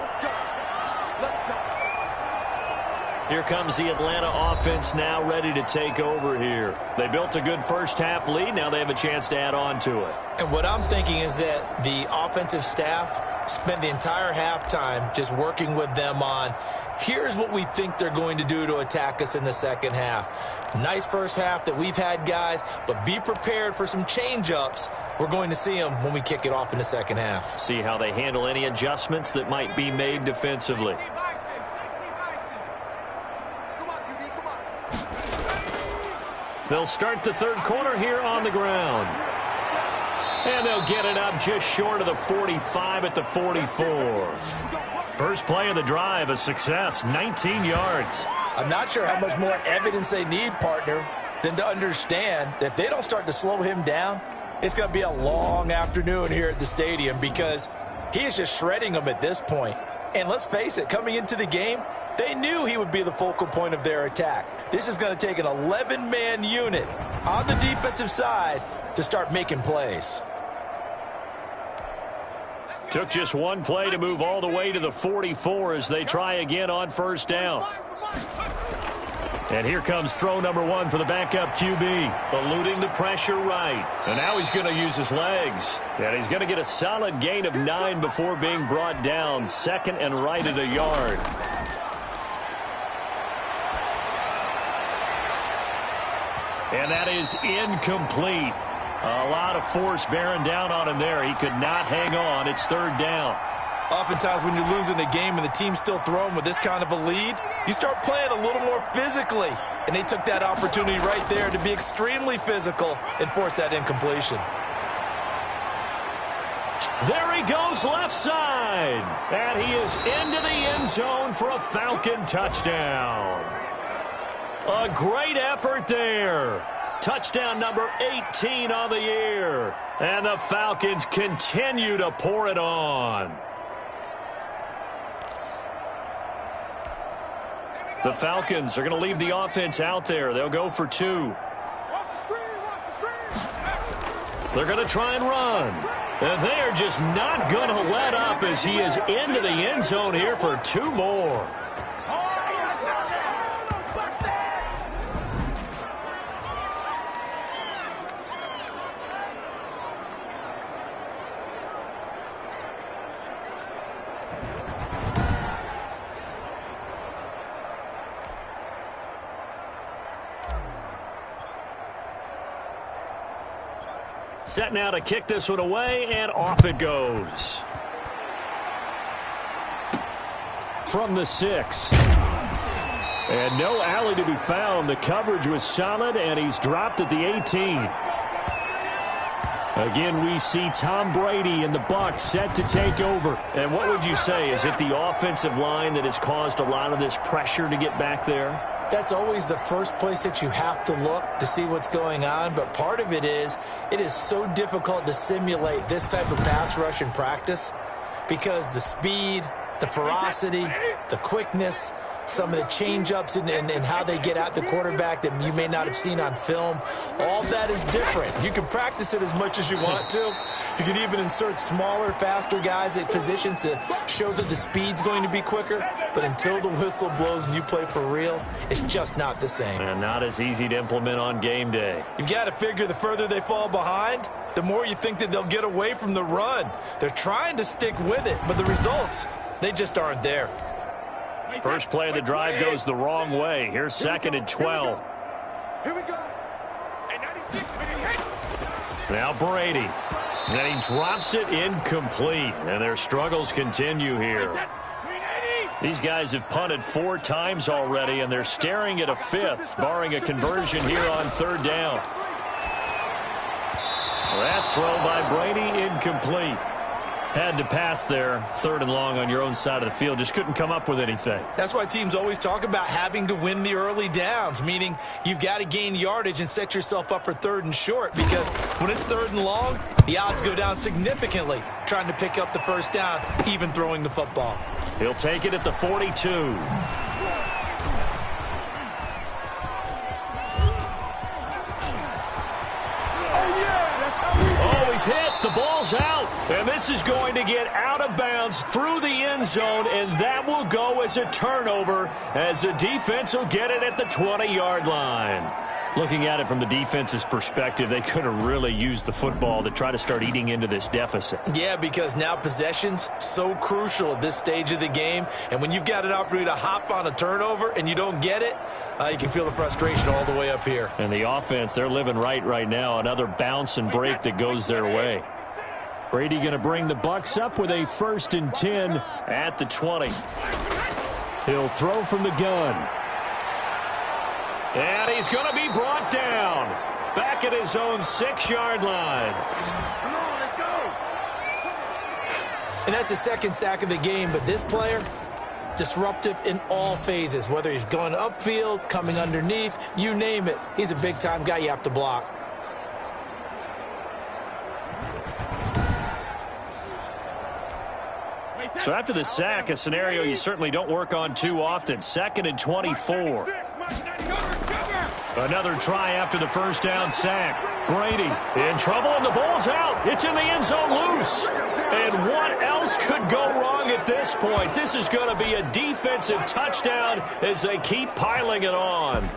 Here comes the Atlanta offense now ready to take over here. They built a good first half lead. Now they have a chance to add on to it. And what I'm thinking is that the offensive staff spent the entire halftime just working with them on, here's what we think they're going to do to attack us in the second half. Nice first half that we've had, guys, but be prepared for some change-ups. We're going to see them when we kick it off in the second half. See how they handle any adjustments that might be made defensively. They'll start the third quarter here on the ground. And they'll get it up just short of the 45 at the 44. First play of the drive, a success, 19 yards. I'm not sure how much more evidence they need, partner, than to understand that if they don't start to slow him down, it's going to be a long afternoon here at the stadium because he is just shredding them at this point. And let's face it, coming into the game, they knew he would be the focal point of their attack. This is going to take an 11-man unit on the defensive side to start making plays. Took just one play to move all the way to the 44 as they try again on first down. And here comes throw number 1 for the backup QB. Eluding the pressure right. And now he's going to use his legs. And he's going to get a solid gain of 9 before being brought down. Second and right at a yard. And that is incomplete. A lot of force bearing down on him there. He could not hang on. It's third down. Oftentimes when you're losing a game and the team's still throwing with this kind of a lead, you start playing a little more physically. And they took that opportunity right there to be extremely physical and force that incompletion. There he goes left side. And he is into the end zone for a Falcon touchdown. A great effort there. Touchdown number 18 on the year. And the Falcons continue to pour it on. The Falcons are going to leave the offense out there. They'll go for 2. They're going to try and run. And they are just not going to let up as he is into the end zone here for 2 more. Set now to kick this one away, and off it goes. From the 6. And no alley to be found. The coverage was solid, and he's dropped at the 18. Again, we see Tom Brady and the Bucs set to take over. And what would you say? Is it the offensive line that has caused a lot of this pressure to get back there? That's always the first place that you have to look to see what's going on. But part of it is so difficult to simulate this type of pass rush in practice because the speed, the ferocity, the quickness, some of the change-ups and how they get at the quarterback that you may not have seen on film, all that is different. You can practice it as much as you want to. You can even insert smaller, faster guys at positions to show that the speed's going to be quicker. But until the whistle blows and you play for real, it's just not the same. And not as easy to implement on game day. You've got to figure the further they fall behind, the more you think that they'll get away from the run. They're trying to stick with it, but the results, they just aren't there. First play of the drive goes the wrong way. Here's 2nd and 12. Here we go. Now Brady. And he drops it incomplete. And their struggles continue here. These guys have punted 4 times already, and they're staring at a 5th, barring a conversion here on 3rd down. That throw by Brady incomplete. Had to pass there, 3rd and long on your own side of the field. Just couldn't come up with anything. That's why teams always talk about having to win the early downs, meaning you've got to gain yardage and set yourself up for 3rd and short, because when it's 3rd and long, the odds go down significantly trying to pick up the first down, even throwing the football. He'll take it at the 42. He's hit. The ball's out. And this is going to get out of bounds through the end zone, and that will go as a turnover as the defense will get it at the 20-yard line. Looking at it from the defense's perspective, they could have really used the football to try to start eating into this deficit. Yeah, because now possession's so crucial at this stage of the game. And when you've got an opportunity to hop on a turnover and you don't get it, you can feel the frustration all the way up here. And the offense, they're living right now. Another bounce and break that goes their way. Brady going to bring the Bucs up with a 1st and 10 at the 20. He'll throw from the gun. And he's going to be brought down. Back at his own 6-yard line. Come on, let's go. And that's the 2nd sack of the game, but this player, disruptive in all phases, whether he's going upfield, coming underneath, you name it. He's a big-time guy you have to block. So after the sack, a scenario you certainly don't work on too often. 2nd and 24. Another try after the first down sack. Brady in trouble, and the ball's out. It's in the end zone loose. And what else could go wrong at this point? This is going to be a defensive touchdown as they keep piling it on.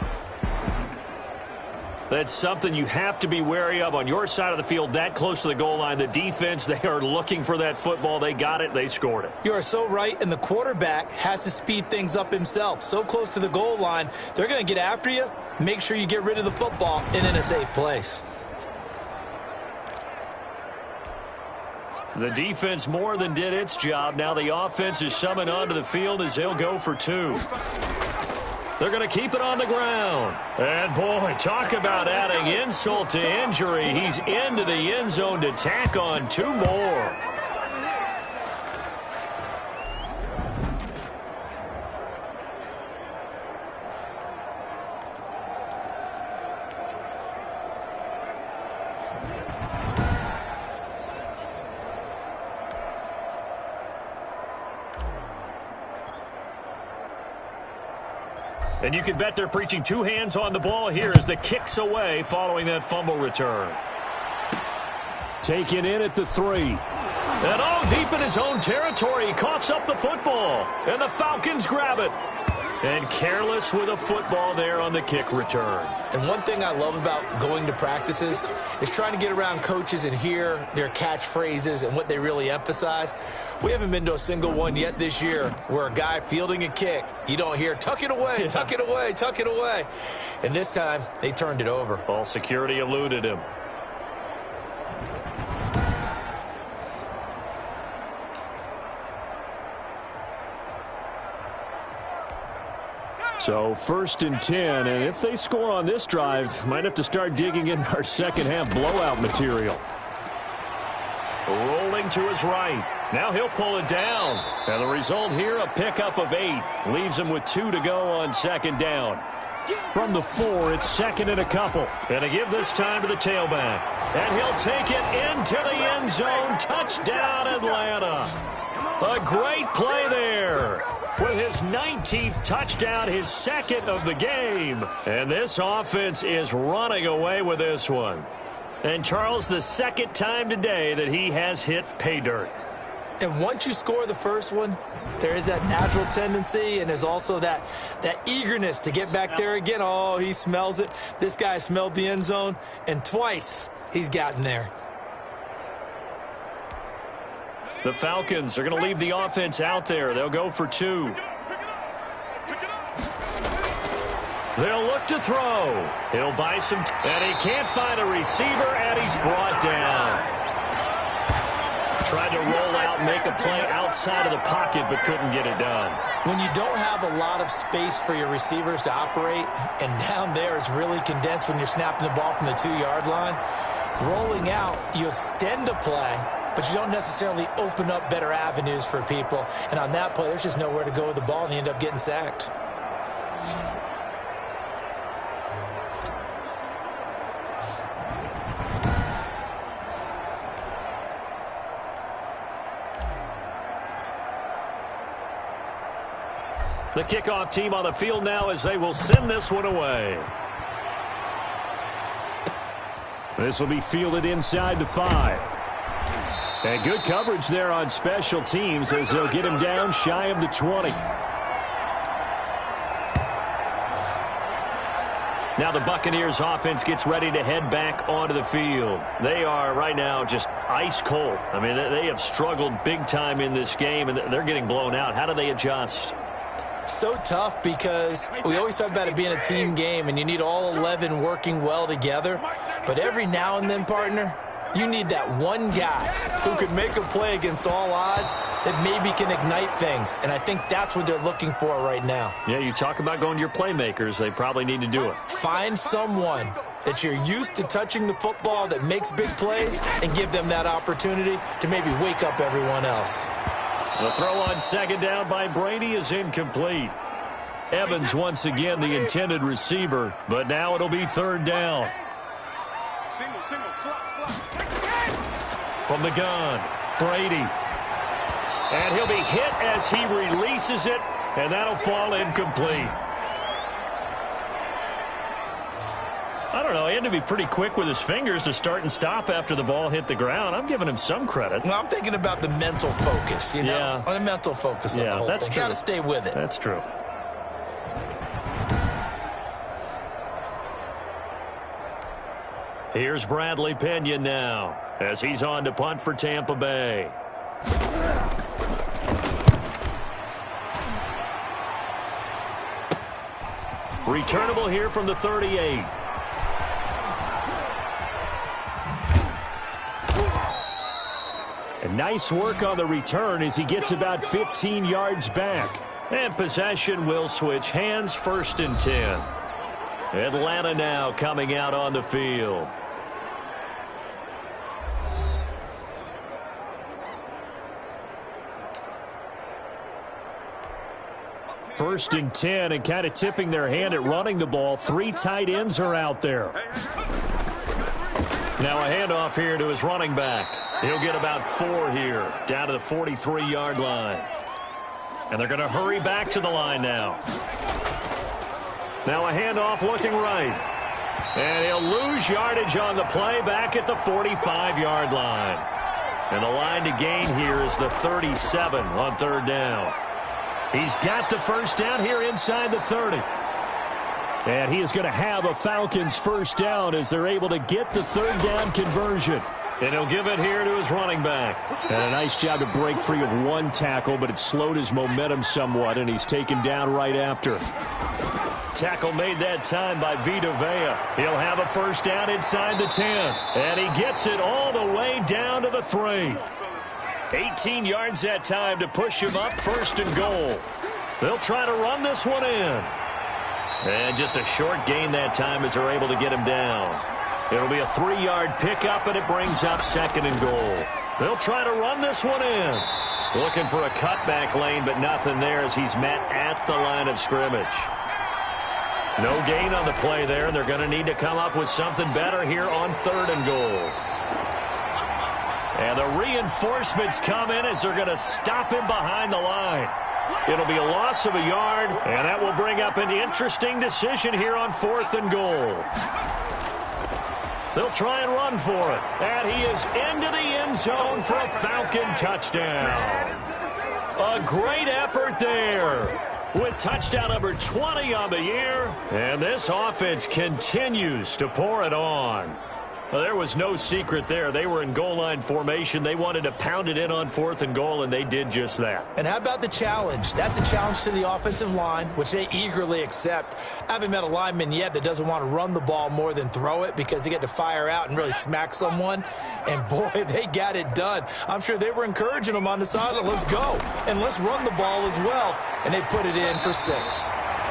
That's something you have to be wary of on your side of the field, that close to the goal line. The defense, they are looking for that football. They got it. They scored it. You are so right, and the quarterback has to speed things up himself. So close to the goal line, they're going to get after you. Make sure you get rid of the football and in a safe place. The defense more than did its job. Now the offense is summoned onto the field as they'll go for 2. They're going to keep it on the ground. And, boy, talk about adding insult to injury. He's into the end zone to tack on 2 more. And you can bet they're preaching 2 hands on the ball here as the kick's away following that fumble return. Taken in at the 3. And deep in his own territory, he coughs up the football. And the Falcons grab it. And careless with a football there on the kick return. And one thing I love about going to practices is trying to get around coaches and hear their catchphrases and what they really emphasize. We haven't been to a single one yet this year where a guy fielding a kick, you don't hear, tuck it away, tuck it away, tuck it away. And this time, they turned it over. Ball security eluded him. So 1st and 10, and if they score on this drive, might have to start digging in our second half blowout material. Rolling to his right. Now he'll pull it down. And the result here, a pickup of 8. Leaves him with 2 to go on 2nd down. From the 4, it's 2nd and a couple. And to give this time to the tailback. And he'll take it into the end zone. Touchdown, Atlanta. A great play there. With his 19th touchdown, his 2nd of the game. And this offense is running away with this one. And Charles, the 2nd time today that he has hit pay dirt. And once you score the first one, there is that natural tendency, and there's also that eagerness to get back there again. Oh, he smells it. This guy smelled the end zone, and twice he's gotten there. The Falcons are going to leave the offense out there. They'll go for 2. They'll look to throw. He'll buy some, and he can't find a receiver, and he's brought down. Tried to roll out, make a play outside of the pocket, but couldn't get it done. When you don't have a lot of space for your receivers to operate, and down there it's really condensed when you're snapping the ball from the 2-yard line, rolling out, you extend a play, but you don't necessarily open up better avenues for people. And on that play, there's just nowhere to go with the ball, and they end up getting sacked. The kickoff team on the field now as they will send this one away. This will be fielded inside the 5. And good coverage there on special teams as they'll get him down shy of the 20. Now the Buccaneers offense gets ready to head back onto the field. They are right now just ice cold. I mean, they have struggled big time in this game, and they're getting blown out. How do they adjust? So tough because we always talk about it being a team game, and you need all 11 working well together. But every now and then, partner, you need that one guy who could make a play against all odds that maybe can ignite things. And I think that's what they're looking for right now. Yeah, you talk about going to your playmakers. They probably need to do it. Find someone that you're used to touching the football that makes big plays and give them that opportunity to maybe wake up everyone else. The throw on 2nd down by Brady is incomplete. Evans once again the intended receiver, but now it'll be 3rd down. Single, slot. From the gun, Brady. And he'll be hit as he releases it, and that'll fall incomplete. I don't know. He had to be pretty quick with his fingers to start and stop after the ball hit the ground. I'm giving him some credit. Well, I'm thinking about the mental focus, you know? Yeah. On the mental focus of the whole that's thing. true. Got to stay with it. That's true. Here's Bradley Pinion now as he's on to punt for Tampa Bay. Returnable here from the 38. And nice work on the return as he gets about 15 yards back. And possession will switch hands, 1st and 10. Atlanta now coming out on the field. First and 10, and kind of tipping their hand at running the ball. 3 tight ends are out there. Now a handoff here to his running back. He'll get about 4 here, down to the 43-yard line. And they're going to hurry back to the line now. Now a handoff looking right. And he'll lose yardage on the play back at the 45-yard line. And the line to gain here is the 37 on 3rd down. He's got the first down here inside the 30. And he is going to have a Falcons first down as they're able to get the 3rd down conversion. And he'll give it here to his running back. And a nice job to break free of 1 tackle, but it slowed his momentum somewhat, and he's taken down right after. Tackle made that time by Vita Vea. He'll have a first down inside the 10. And he gets it all the way down to the 3. 18 yards that time to push him up, 1st and goal. They'll try to run this one in. And just a short gain that time as they're able to get him down. It'll be a 3-yard pickup, and it brings up 2nd and goal. They'll try to run this one in. Looking for a cutback lane, but nothing there as he's met at the line of scrimmage. No gain on the play there, and they're going to need to come up with something better here on 3rd and goal. And the reinforcements come in as they're going to stop him behind the line. It'll be a loss of a yard, and that will bring up an interesting decision here on 4th and goal. They'll try and run for it. And he is into the end zone for a Falcon touchdown. A great effort there with touchdown number 20 on the year. And this offense continues to pour it on. Well, there was no secret there. They were in goal line formation. They wanted to pound it in on 4th and goal, and they did just that. And how about the challenge? That's a challenge to the offensive line, which they eagerly accept. I haven't met a lineman yet that doesn't want to run the ball more than throw it because they get to fire out and really smack someone. And, boy, they got it done. I'm sure they were encouraging them on the sideline. Let's go, and let's run the ball as well. And they put it in for 6.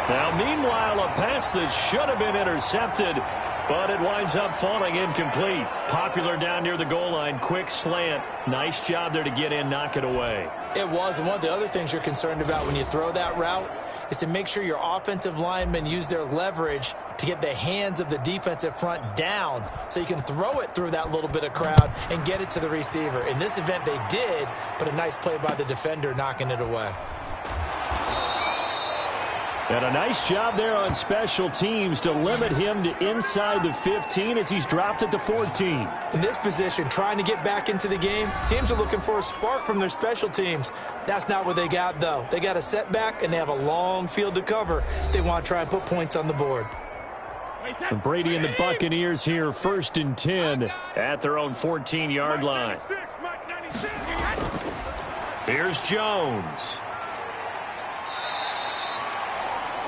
Now, meanwhile, a pass that should have been intercepted, but it winds up falling incomplete. Popular down near the goal line. Quick slant. Nice job there to get in, knock it away. It was. And one of the other things you're concerned about when you throw that route is to make sure your offensive linemen use their leverage to get the hands of the defensive front down so you can throw it through that little bit of crowd and get it to the receiver. In this event, they did, but a nice play by the defender knocking it away. And a nice job there on special teams to limit him to inside the 15 as he's dropped at the 14. In this position, trying to get back into the game, teams are looking for a spark from their special teams. That's not what they got, though. They got a setback, and they have a long field to cover if they want to try and put points on the board. And Brady and the Buccaneers here, 1st and 10 at their own 14-yard line. Here's Jones.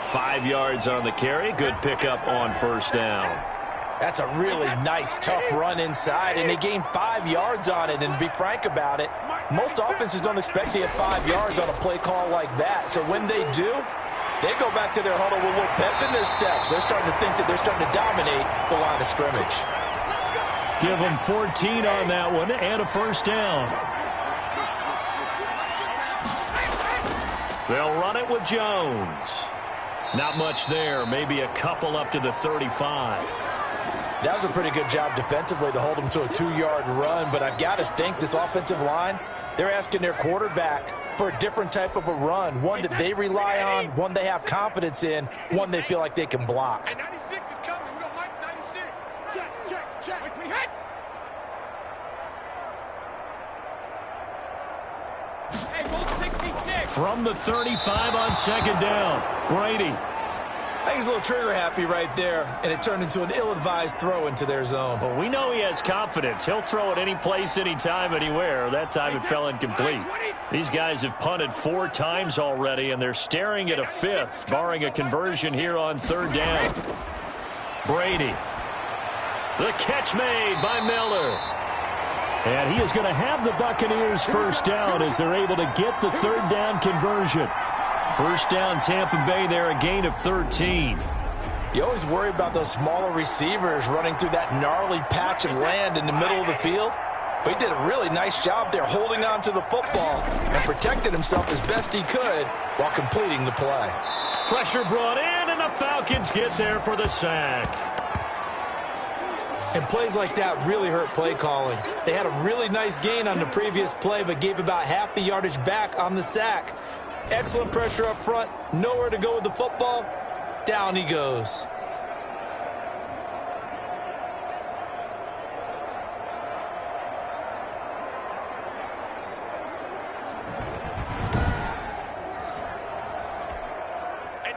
5 yards on the carry. Good pickup on 1st down. That's a really nice, tough run inside, and they gained 5 yards on it. And to be frank about it, most offenses don't expect to get 5 yards on a play call like that. So when they do, they go back to their huddle with a little pep in their steps. They're starting to think that they're starting to dominate the line of scrimmage. Give them 14 on that one and a 1st down. They'll run it with Jones. Not much there. Maybe a couple up to the 35. That was a pretty good job defensively to hold them to a 2-yard run, but I've got to think this offensive line, they're asking their quarterback for a different type of a run, one that they rely on, one they have confidence in, one they feel like they can block. 96 is coming. We don't like 96. Check. Wait, we hit. Hey, roll 66. From the 35 on 2nd down, Brady. I think he's a little trigger happy right there, and it turned into an ill-advised throw into their zone. Well, we know he has confidence. He'll throw it any place, anytime, anywhere. That time it fell incomplete. These guys have punted 4 times already, and they're staring at a 5th, barring a conversion here on 3rd down. Brady. The catch made by Miller. And he is going to have the Buccaneers first down as they're able to get the third down conversion. First down, Tampa Bay there, a gain of 13. You always worry about those smaller receivers running through that gnarly patch of land in the middle of the field. But he did a really nice job there holding on to the football and protected himself as best he could while completing the play. Pressure brought in, and the Falcons get there for the sack. And plays like that really hurt play calling. They had a really nice gain on the previous play, but gave about half the yardage back on the sack. Excellent pressure up front, nowhere to go with the football. Down he goes.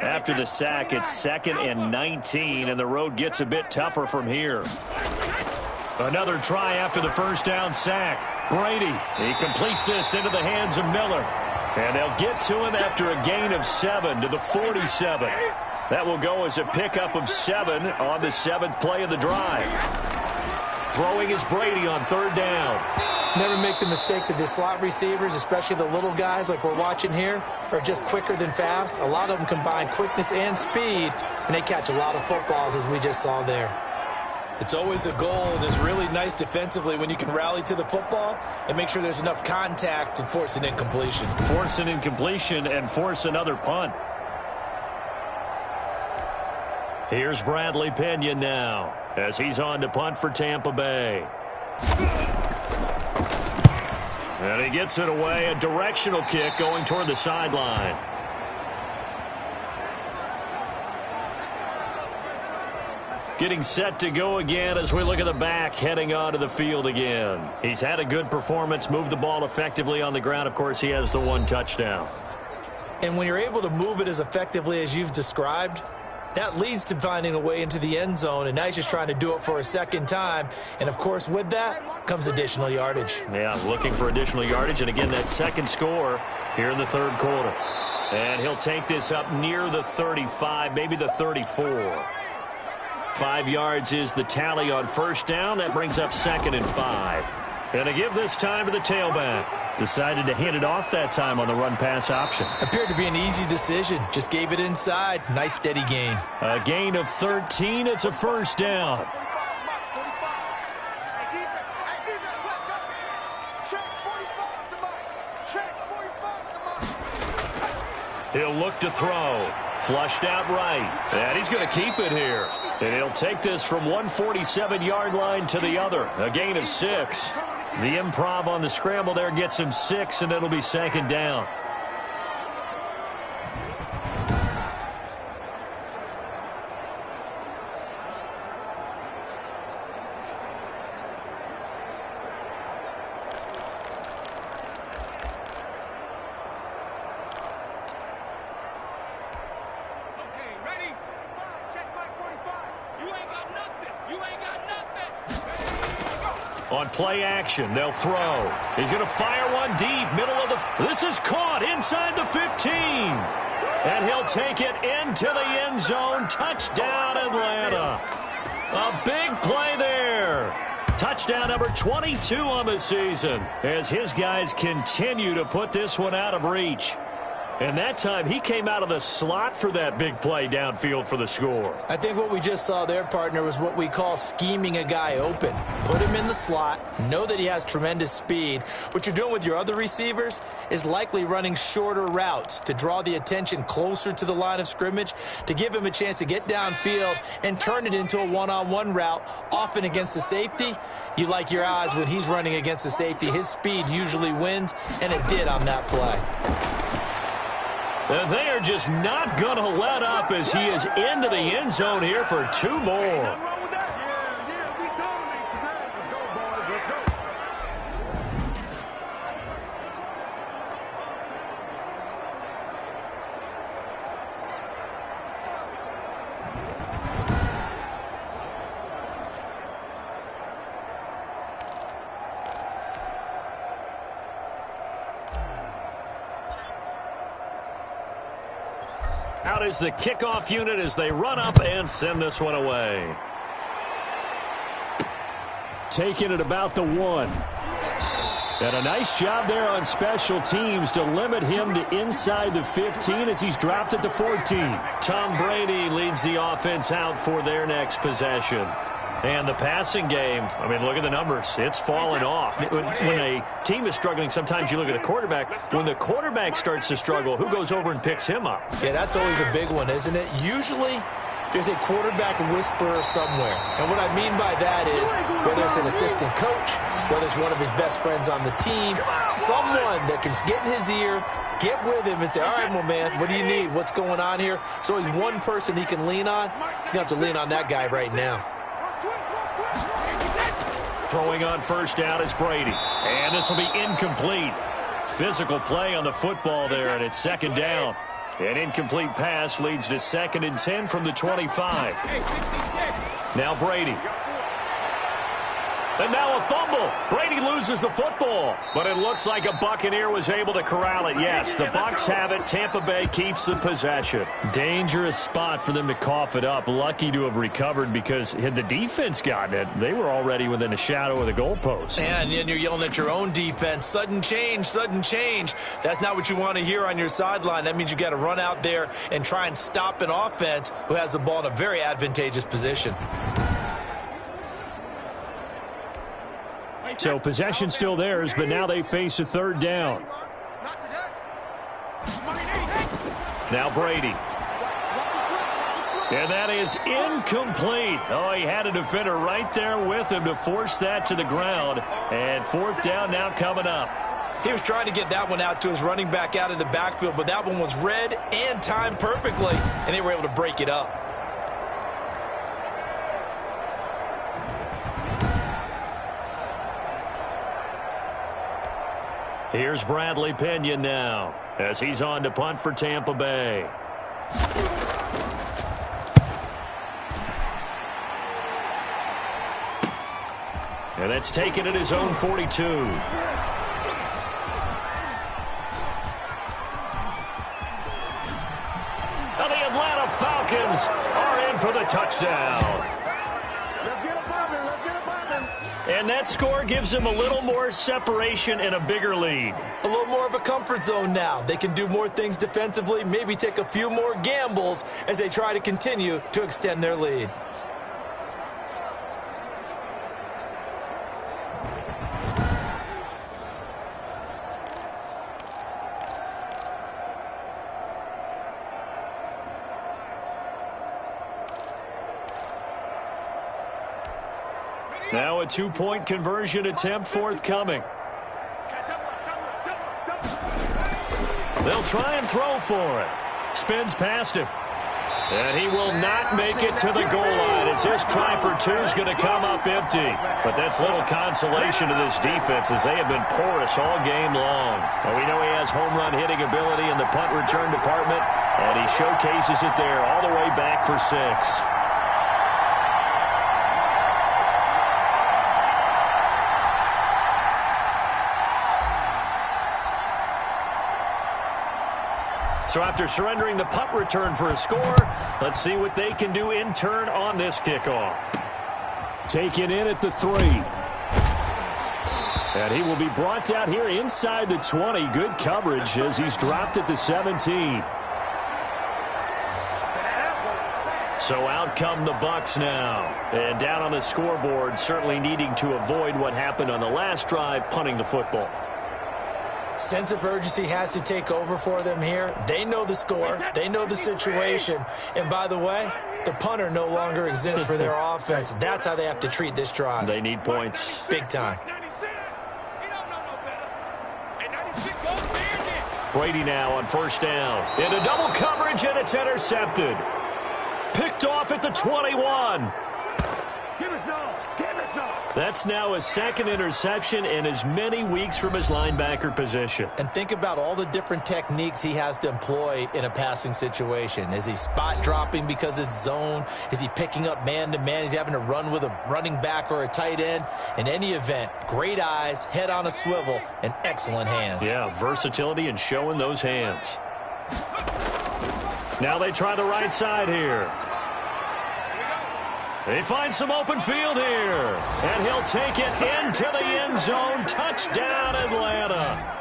After the sack, it's 2nd and 19, and the road gets a bit tougher from here. Another try after the first down sack. Brady, he completes this into the hands of Miller. And they'll get to him after a gain of 7 to the 47. That will go as a pickup of 7 on the 7th play of the drive. Throwing is Brady on third down. Never make the mistake that the slot receivers, especially the little guys like we're watching here, are just quicker than fast. A lot of them combine quickness and speed, and they catch a lot of footballs, as we just saw there. It's always a goal, and it's really nice defensively when you can rally to the football and make sure there's enough contact to force an incompletion. Force an incompletion and force another punt. Here's Bradley Pena now as he's on to punt for Tampa Bay. And he gets it away, a directional kick going toward the sideline. Getting set to go again as we look at the back heading onto the field again. He's had a good performance, moved the ball effectively on the ground. Of course, he has the 1 touchdown. And when you're able to move it as effectively as you've described, that leads to finding a way into the end zone, and now he's just trying to do it for a second time. And, of course, with that comes additional yardage. Yeah, looking for additional yardage, and again, that second score here in the third quarter. And he'll take this up near the 35, maybe the 34. 5 yards is the tally on first down. That brings up 2nd and 5. And to give this time to the tailback. Decided to hand it off that time on the run-pass option. Appeared to be an easy decision. Just gave it inside. Nice steady gain. A gain of 13. It's a first down. He'll look to throw. Flushed out right. And he's going to keep it here. And he'll take this from 147-yard line to the other. A gain of 6. The improv on the scramble there gets him 6, and it'll be 2nd down. On play action, they'll throw. He's going to fire one deep, middle of the... This is caught inside the 15. And he'll take it into the end zone. Touchdown, Atlanta. A big play there. Touchdown number 22 on the season as his guys continue to put this one out of reach. And that time, he came out of the slot for that big play downfield for the score. I think what we just saw there, partner, was what we call scheming a guy open. Put him in the slot, know that he has tremendous speed. What you're doing with your other receivers is likely running shorter routes to draw the attention closer to the line of scrimmage, to give him a chance to get downfield and turn it into a one-on-one route, often against the safety. You like your odds when he's running against the safety. His speed usually wins, and it did on that play. And they are just not going to let up as he is into the end zone here for 2 more. Out is the kickoff unit as they run up and send this one away. Taking it about the 1. And a nice job there on special teams to limit him to inside the 15 as he's dropped at the 14. Tom Brady leads the offense out for their next possession. And the passing game, I mean, look at the numbers. It's fallen off. When a team is struggling, sometimes you look at the quarterback. When the quarterback starts to struggle, who goes over and picks him up? Yeah, that's always a big one, isn't it? Usually, there's a quarterback whisperer somewhere. And what I mean by that is whether it's an assistant coach, whether it's one of his best friends on the team, someone that can get in his ear, get with him and say, all right, well, man, what do you need? What's going on here? So he's one person he can lean on. He's going to have to lean on that guy right now. Throwing on first down is Brady. And this will be incomplete. Physical play on the football there, and it's second down. An incomplete pass leads to 2nd and 10 from the 25. Now Brady. And now a fumble. Brady loses the football. But it looks like a Buccaneer was able to corral it. Yes, the Bucs have it. Tampa Bay keeps the possession. Dangerous spot for them to cough it up. Lucky to have recovered because had the defense gotten it, they were already within a shadow of the goalpost. And then you're yelling at your own defense. Sudden change, sudden change. That's not what you want to hear on your sideline. That means you got to run out there and try and stop an offense who has the ball in a very advantageous position. So possession still theirs, but now they face a third down. Now Brady. And that is incomplete. Oh, he had a defender right there with him to force that to the ground. And 4th down now coming up. He was trying to get that one out to his running back out of the backfield, but that one was read and timed perfectly, and they were able to break it up. Here's Bradley Pinion now as he's on to punt for Tampa Bay. And that's taken at his own 42. Now the Atlanta Falcons are in for the touchdown. And that score gives them a little more separation and a bigger lead. A little more of a comfort zone now. They can do more things defensively, maybe take a few more gambles as they try to continue to extend their lead. Now a 2-point conversion attempt forthcoming. They'll try and throw for it. Spins past him. And he will not make it to the goal line as his try for 2 is going to come up empty. But that's little consolation to this defense as they have been porous all game long. But we know he has home run hitting ability in the punt return department, and he showcases it there all the way back for 6. So after surrendering the punt return for a score, let's see what they can do in turn on this kickoff. Taken in at the 3. And he will be brought down here inside the 20. Good coverage as he's dropped at the 17. So out come the Bucs now. And down on the scoreboard, certainly needing to avoid what happened on the last drive, punting the football. Sense of urgency has to take over for them here. They know the score. They know the situation. And by the way, the punter no longer exists for their offense. That's how they have to treat this drive. They need points. Big time. Brady now on first down. Into double coverage, and it's intercepted. Picked off at the 21. That's now his 2nd interception in as many weeks from his linebacker position. And think about all the different techniques he has to employ in a passing situation. Is he spot dropping because it's zone? Is he picking up man-to-man? Is he having to run with a running back or a tight end? In any event, great eyes, head on a swivel, and excellent hands. Yeah, versatility and showing those hands. Now they try the right side here. They find some open field here. And he'll take it into the end zone. Touchdown, Atlanta.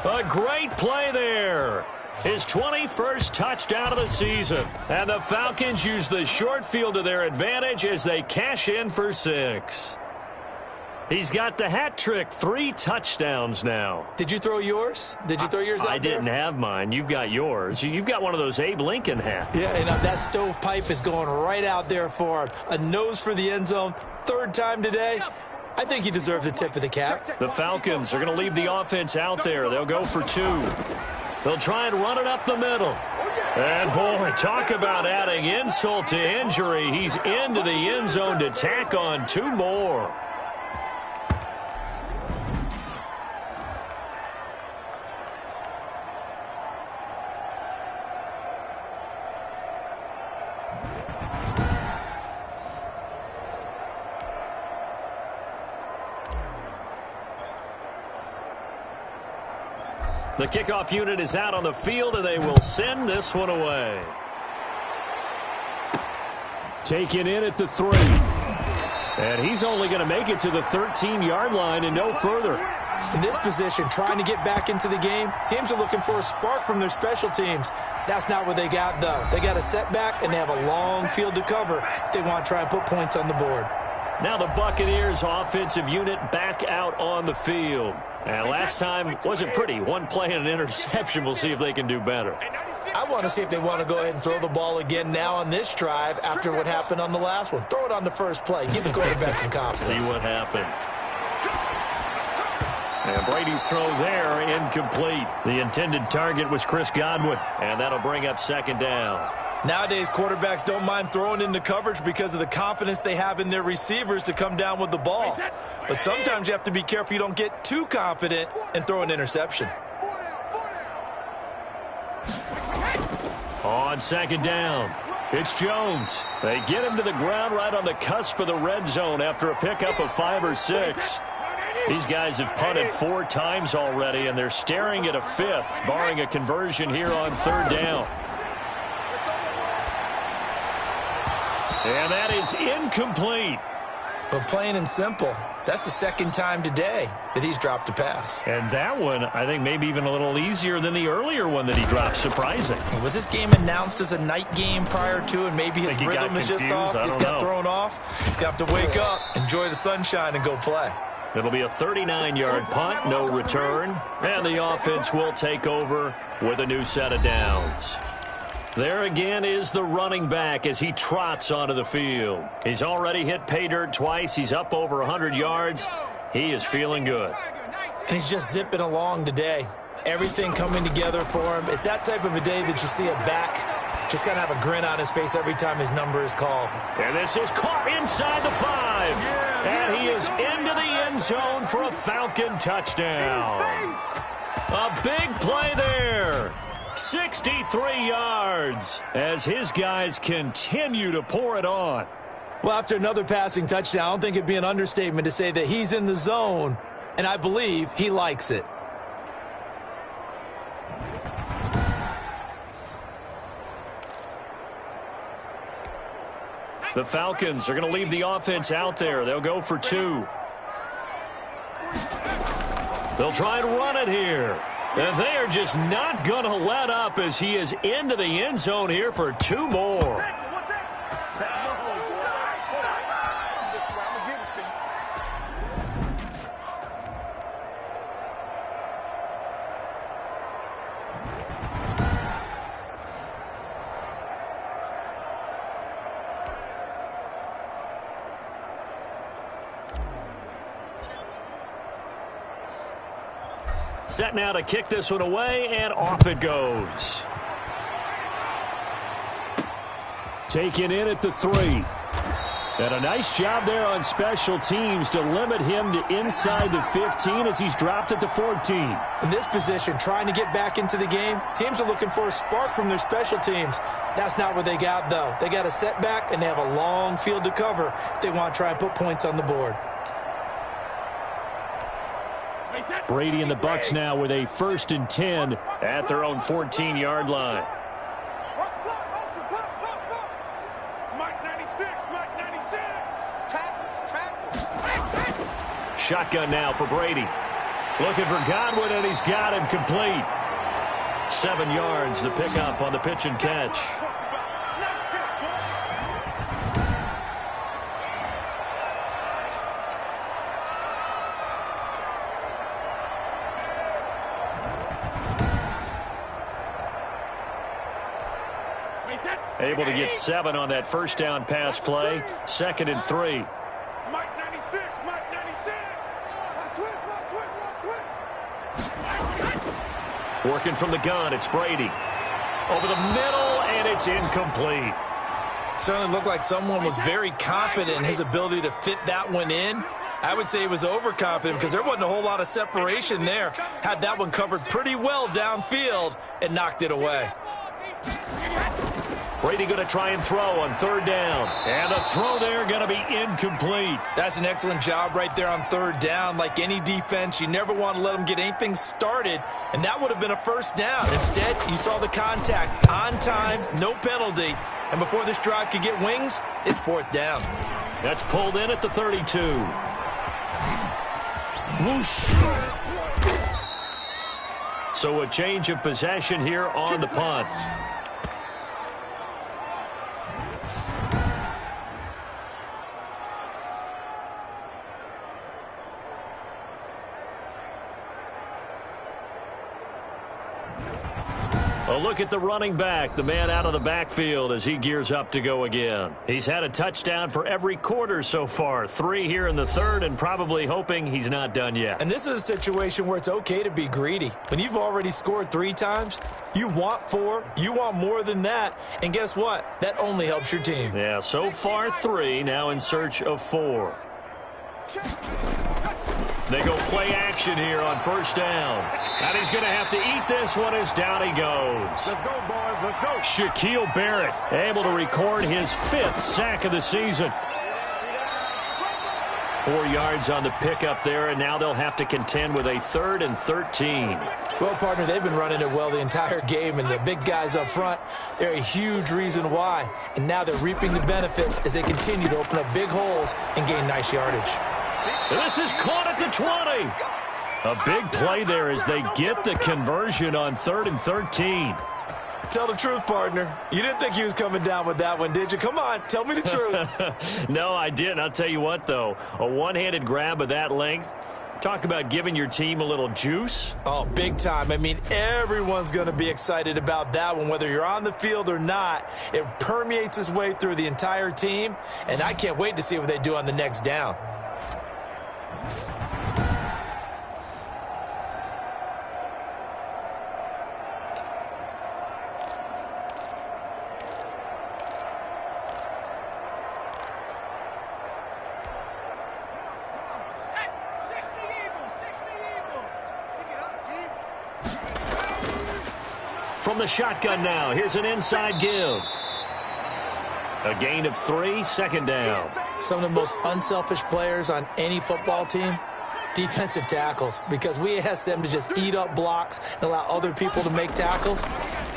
A great play there. His 21st touchdown of the season. And the Falcons use the short field to their advantage as they cash in for 6. He's got the hat trick, 3 touchdowns now. Did you throw yours? Did you throw yours out there? I didn't have mine. You've got yours. You've got one of those Abe Lincoln hats. Yeah, and that stovepipe is going right out there for him. A nose for the end zone. 3rd time today. I think he deserves a tip of the cap. The Falcons are going to leave the offense out there. They'll go for 2. They'll try and run it up the middle. And, boy, talk about adding insult to injury. He's into the end zone to tack on 2 more. The kickoff unit is out on the field, and they will send this one away. Taken in at the 3. And he's only going to make it to the 13-yard line and no further. In this position, trying to get back into the game, teams are looking for a spark from their special teams. That's not what they got, though. They got a setback, and they have a long field to cover if they want to try and put points on the board. Now the Buccaneers offensive unit back out on the field. And last time wasn't pretty. 1 play and an interception. We'll see if they can do better. I want to see if they want to go ahead and throw the ball again now on this drive after what happened on the last one. Throw it on the first play. Give the quarterback some confidence. See what happens. And Brady's throw there incomplete. The intended target was Chris Godwin. And that'll bring up 2nd down. Nowadays, quarterbacks don't mind throwing into coverage because of the confidence they have in their receivers to come down with the ball. But sometimes you have to be careful you don't get too confident and throw an interception. On 2nd down, it's Jones. They get him to the ground right on the cusp of the red zone after a pickup of 5 or 6. These guys have punted 4 times already, and they're staring at a 5th, barring a conversion here on 3rd down. And that is incomplete. But plain and simple, that's the 2nd time today that he's dropped a pass. And that one, I think, maybe even a little easier than the earlier one that he dropped. Surprising. Was this game announced as a night game prior to, and maybe his rhythm is just off? He's got thrown off. He's got to wake up, enjoy the sunshine, and go play. It'll be a 39-yard punt, no return. And the offense will take over with a new set of downs. There again is the running back as he trots onto the field. He's already hit pay dirt twice. He's up over 100 yards. He is feeling good. And he's just zipping along today. Everything coming together for him. It's that type of a day that you see a back just kind of have a grin on his face every time his number is called. And this is caught inside the 5. And he is into the end zone for a Falcon touchdown. A big play there. 63 yards as his guys continue to pour it on. Well, after another passing touchdown, I don't think it'd be an understatement to say that he's in the zone, and I believe he likes it. The Falcons are going to leave the offense out there. They'll go for 2. They'll try and run it here. And they are just not going to let up as he is into the end zone here for 2 more. Set now to kick this one away, and off it goes. Taken in at the 3. And a nice job there on special teams to limit him to inside the 15 as he's dropped it to 14. In this position, trying to get back into the game, teams are looking for a spark from their special teams. That's not what they got, though. They got a setback, and they have a long field to cover if they want to try and put points on the board. Brady and the Bucs now with a 1st and 10 at their own 14-yard line. Mike 96, Mike 96. Tackles. Shotgun now for Brady. Looking for Godwin, and he's got him complete. 7 yards, the pickup on the pitch and catch. Able to get 7 on that first down pass play. 2nd and 3. Mike 96, Mike 96. Switch. Working from the gun, it's Brady. Over the middle, and it's incomplete. Certainly looked like someone was very confident in his ability to fit that one in. I would say he was overconfident because there wasn't a whole lot of separation there. Had that one covered pretty well downfield and knocked it away. Brady going to try and throw on 3rd down. And the throw there going to be incomplete. That's an excellent job right there on 3rd down. Like any defense, you never want to let them get anything started, and that would have been a 1st down. Instead, you saw the contact on time, no penalty, and before this drive could get wings, it's 4th down. That's pulled in at the 32. Whoosh. So a change of possession here on the punt. A look at the running back, the man out of the backfield as he gears up to go again. He's had a touchdown for every quarter so far. 3 here in the 3rd, and probably hoping he's not done yet. And this is a situation where it's okay to be greedy. When you've already scored 3 times, you want 4, you want more than that, and guess what? That only helps your team. Yeah, so far 3, now in search of 4. They go play action here on 1st down. And he's going to have to eat this one as down he goes. Let's go, boys. Let's go. Shaquille Barrett able to record his 5th sack of the season. 4 yards on the pickup there, and now they'll have to contend with a 3rd and 13. Well, partner, they've been running it well the entire game, and the big guys up front, they're a huge reason why. And now they're reaping the benefits as they continue to open up big holes and gain nice yardage. This is caught at the 20. A big play there as they get the conversion on 3rd and 13. Tell the truth, partner. You didn't think he was coming down with that one, did you? Come on, tell me the truth. No, I didn't. I'll tell you what, though. A one-handed grab of that length. Talk about giving your team a little juice. Oh, big time. I mean, everyone's going to be excited about that one, whether you're on the field or not. It permeates its way through the entire team, and I can't wait to see what they do on the next down. From the shotgun now, here's an inside give. A gain of 3, 2nd down. Some of the most unselfish players on any football team, defensive tackles, because we ask them to just eat up blocks and allow other people to make tackles.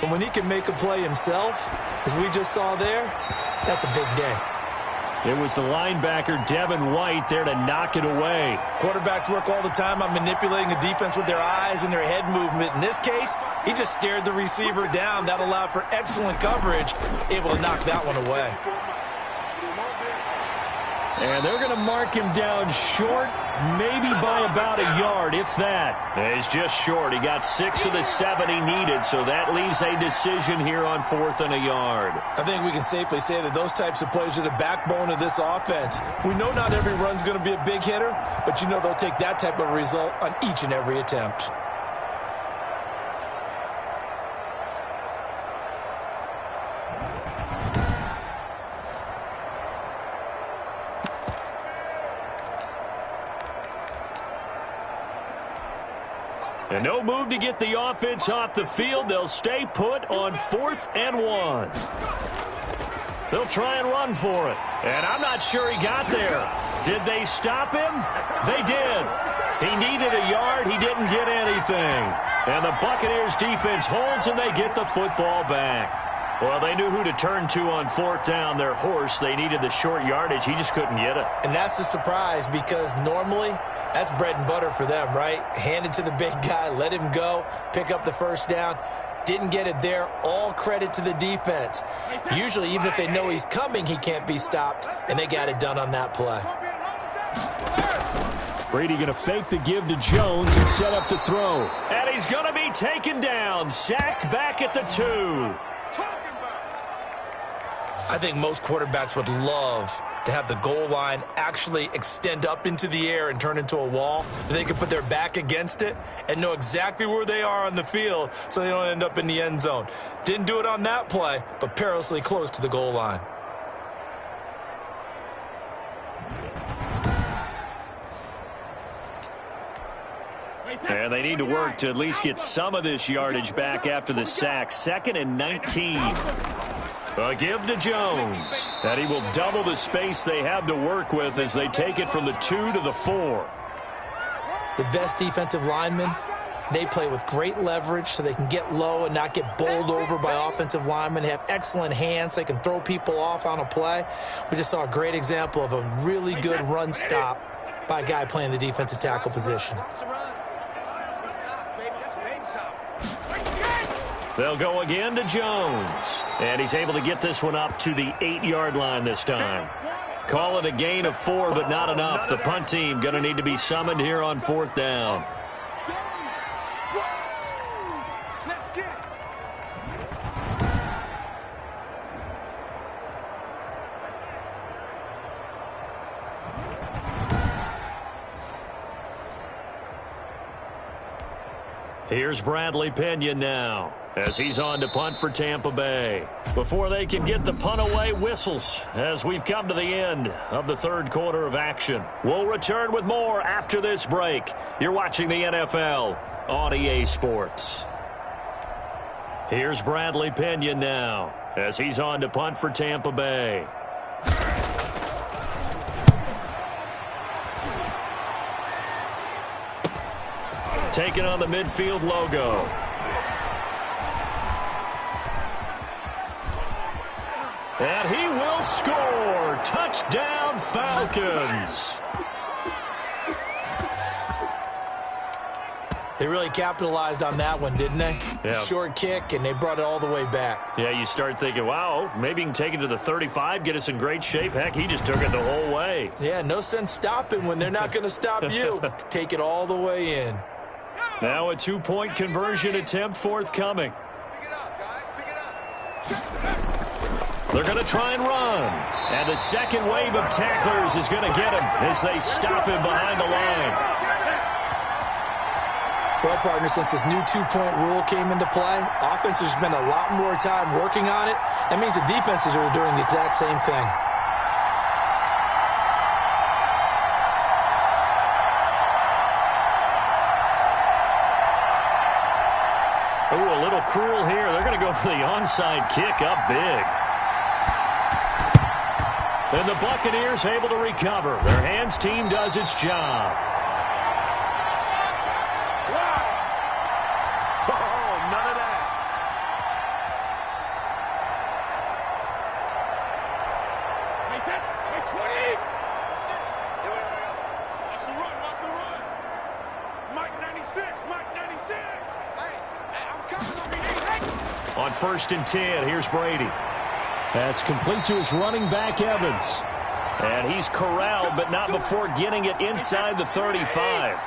But when he can make a play himself, as we just saw there, that's a big day. It was the linebacker, Devin White, there to knock it away. Quarterbacks work all the time on manipulating a defense with their eyes and their head movement. In this case, he just stared the receiver down. That allowed for excellent coverage, able to knock that one away. And they're going to mark him down short, maybe by about a yard, if that. He's just short. He got 6 of the 7 he needed, so that leaves a decision here on 4th and a yard. I think we can safely say that those types of plays are the backbone of this offense. We know not every run's going to be a big hitter, but you know they'll take that type of result on each and every attempt. And no move to get the offense off the field. They'll stay put on 4th and 1. They'll try and run for it. And I'm not sure he got there. Did they stop him? They did. He needed a yard. He didn't get anything. And the Buccaneers defense holds, and they get the football back. Well, they knew who to turn to on 4th down. Their horse, they needed the short yardage. He just couldn't get it. And that's the surprise, because normally That's bread and butter for them, right? Hand it to the big guy, let him go, pick up the first down. Didn't get it there. All credit to the defense. Usually, even if they know he's coming, he can't be stopped, and they got it done on that play. Brady going to fake the give to Jones and set up to throw. And he's going to be taken down, sacked back at the 2. I think most quarterbacks would love to have the goal line actually extend up into the air and turn into a wall. They could put their back against it and know exactly where they are on the field so they don't end up in the end zone. Didn't do it on that play, but perilously close to the goal line. And they need to work to at least get some of this yardage back after the sack. 2nd and 19. A give to Jones. And he will double the space they have to work with as they take it from the 2 to the 4. The best defensive linemen, they play with great leverage so they can get low and not get bowled over by offensive linemen. They have excellent hands. They can throw people off on a play. We just saw a great example of a really good run stop by a guy playing the defensive tackle position. They'll go again to Jones. And he's able to get this one up to the 8-yard line this time. Call it a gain of 4, but not enough. The punt team going to need to be summoned here on 4th down. Here's Bradley Pena now as he's on to punt for Tampa Bay. Before they can get the punt away, whistles as we've come to the end of the 3rd quarter of action. We'll return with more after this break. You're watching the NFL on EA Sports. Here's Bradley Pena now as he's on to punt for Tampa Bay. Taking on the midfield logo. And he will score. Touchdown, Falcons. They really capitalized on that one, didn't they? Yeah. Short kick, and they brought it all the way back. Yeah, you start thinking, wow, maybe he can take it to the 35, get us in great shape. Heck, he just took it the whole way. Yeah, no sense stopping when they're not going to stop you. Take it all the way in. Now a 2-point conversion attempt forthcoming. They're going to try and run. And the second wave of tacklers is going to get him as they stop him behind the line. Well, partner, since this new 2-point rule came into play, offenses spend a lot more time working on it. That means the defenses are doing the exact same thing. Ooh, a little cruel here. They're going to go for the onside kick up big. And the Buccaneers able to recover. Their hands team does its job. Oh, none of that. Wait, 20. Watch the run, watch the run. Mike 96, Mike 96. Hey, I'm coming over here. On 1st and 10, here's Brady. That's complete to his running back, Evans. And he's corralled, but not before getting it inside the 35.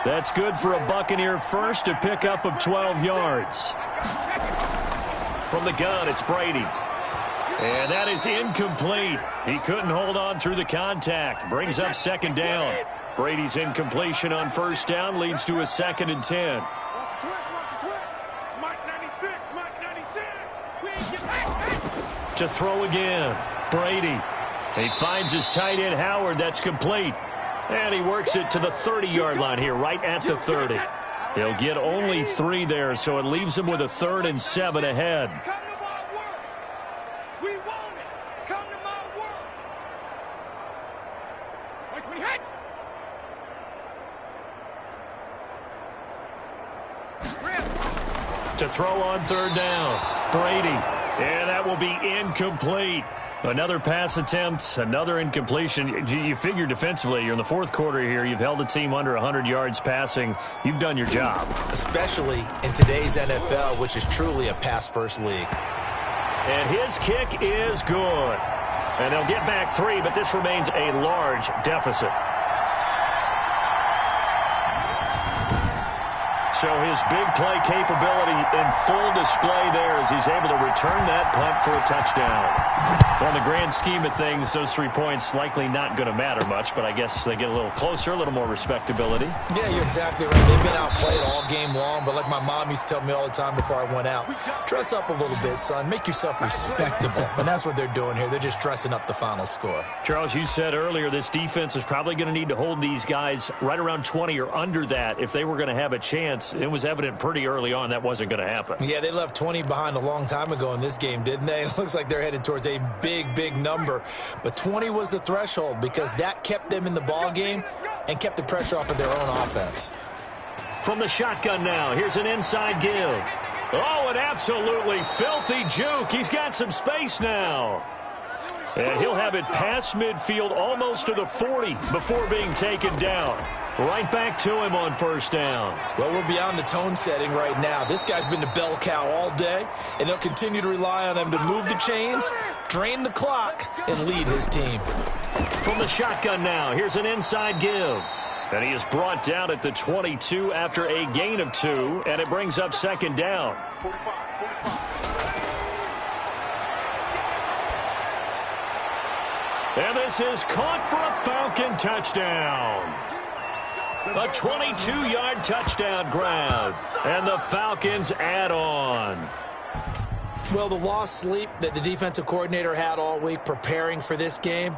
That's good for a Buccaneer first, a pickup of 12 yards. From the gun, it's Brady. And that is incomplete. He couldn't hold on through the contact. Brings up 2nd down. Brady's incompletion on 1st down leads to a 2nd and 10. To throw again, Brady. He finds his tight end, Howard. That's complete. And he works it to the 30-yard line here, right at the 30. He'll get only 3 there, so it leaves him with a 3rd and 7 ahead. We want it. Come to my work. Wait, we hit. To throw on 3rd down, Brady. And that will be incomplete. Another pass attempt, another incompletion. You figure defensively, you're in the fourth quarter here. You've held the team under 100 yards passing. You've done your job. Especially in today's NFL, which is truly a pass-first league. And his kick is good. And they'll get back 3, but this remains a large deficit. So his big play capability in full display there as he's able to return that punt for a touchdown. Well, in the grand scheme of things, those 3 points likely not going to matter much, but I guess they get a little closer, a little more respectability. Yeah, you're exactly right. They've been outplayed all game long, but like my mom used to tell me all the time before I went out, dress up a little bit, son. Make yourself respectable. And that's what they're doing here. They're just dressing up the final score. Charles, you said earlier this defense is probably going to need to hold these guys right around 20 or under that if they were going to have a chance. It was evident pretty early on that wasn't going to happen. Yeah, they left 20 behind a long time ago in this game, didn't they? It looks like they're headed towards a big number. But 20 was the threshold because that kept them in the ball game and kept the pressure off of their own offense. From the shotgun now, here's an inside give. Oh, an absolutely filthy juke. He's got some space now. And he'll have it past midfield almost to the 40 before being taken down. Right back to him on first down. Well, we're beyond the tone setting right now. This guy's been the bell cow all day, and they'll continue to rely on him to move the chains, drain the clock, and lead his team. From the shotgun now, here's an inside give. And he is brought down at the 22 after a gain of 2, and it brings up second down. And this is caught for a Falcon touchdown. A 22-yard touchdown grab. And the Falcons add on. Well, the lost sleep that the defensive coordinator had all week preparing for this game,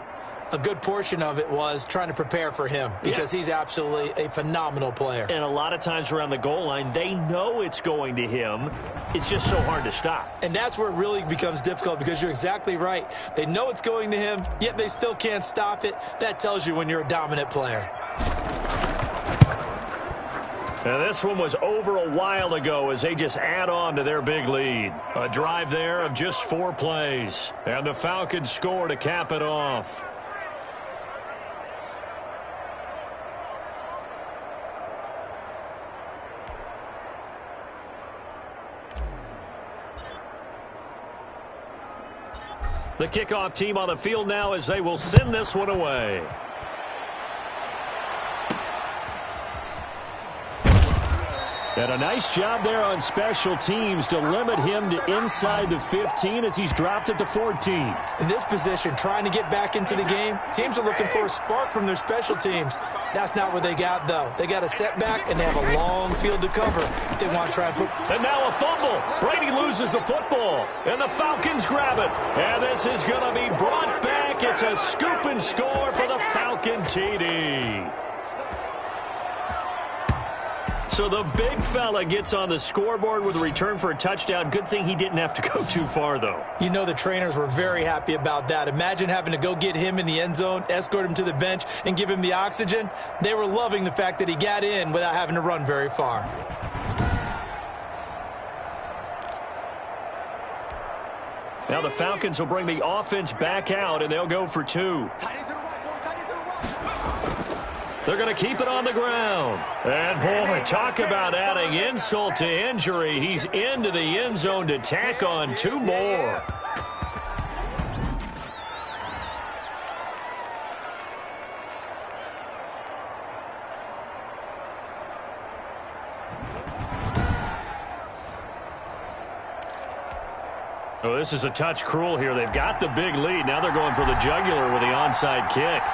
a good portion of it was trying to prepare for him because he's absolutely a phenomenal player. And a lot of times around the goal line, they know it's going to him. It's just so hard to stop. And that's where it really becomes difficult because you're exactly right. They know it's going to him, yet they still can't stop it. That tells you when you're a dominant player. And this one was over a while ago as they just add on to their big lead. A drive there of just 4 plays. And the Falcons score to cap it off. The kickoff team on the field now as they will send this one away. And a nice job there on special teams to limit him to inside the 15 as he's dropped at the 14. In this position, trying to get back into the game, teams are looking for a spark from their special teams. That's not what they got, though. They got a setback, and they have a long field to cover if they want to try and put... And now a fumble. Brady loses the football, and the Falcons grab it. And this is going to be brought back. It's a scoop and score for the Falcon TD. So the big fella gets on the scoreboard with a return for a touchdown. Good thing he didn't have to go too far, though. You know the trainers were very happy about that. Imagine having to go get him in the end zone, escort him to the bench, and give him the oxygen. They were loving the fact that he got in without having to run very far. Now the Falcons will bring the offense back out, and they'll go for 2. They're going to keep it on the ground. And, boy, talk about adding insult to injury. He's into the end zone to tack on 2 more. Oh, this is a touch cruel here. They've got the big lead. Now they're going for the jugular with the onside kick.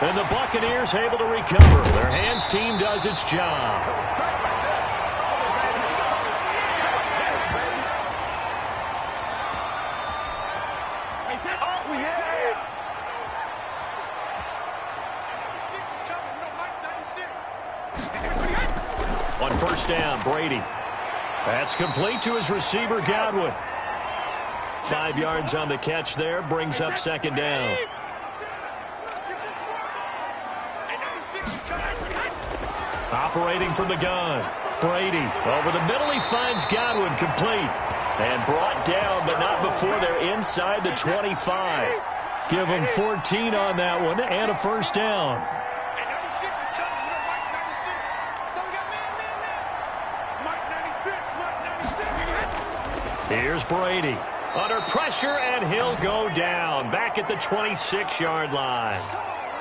And the Buccaneers able to recover. Their hands team does its job. On first down, Brady. That's complete to his receiver, Godwin. 5 yards on the catch there, brings up second down. Operating from the gun. Brady over the middle. He finds Godwin complete. And brought down, but not before they're inside the 25. Give them 14 on that one and a first down. Here's Brady. Under pressure, and he'll go down. Back at the 26-yard line.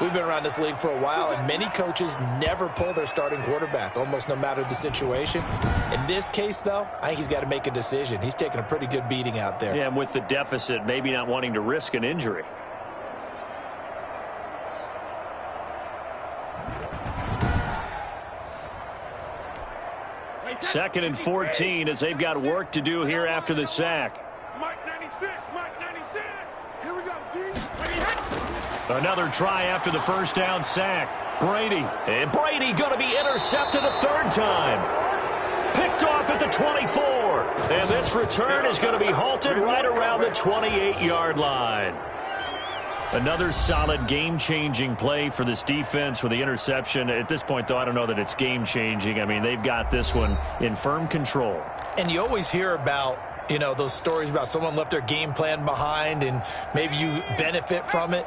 We've been around this league for a while, and many coaches never pull their starting quarterback, almost no matter the situation. In this case, though, I think he's got to make a decision. He's taking a pretty good beating out there. Yeah, and with the deficit, maybe not wanting to risk an injury. Second and 14 as they've got work to do here after the sack. Mike 96, Mike 96. Here we go, D. Another try after the first down sack. Brady. And Brady going to be intercepted a third time. Picked off at the 24. And this return is going to be halted right around the 28-yard line. Another solid game-changing play for this defense with the interception. At this point, though, I don't know that it's game-changing. I mean, they've got this one in firm control. And you always hear about, you know, those stories about someone left their game plan behind and maybe you benefit from it.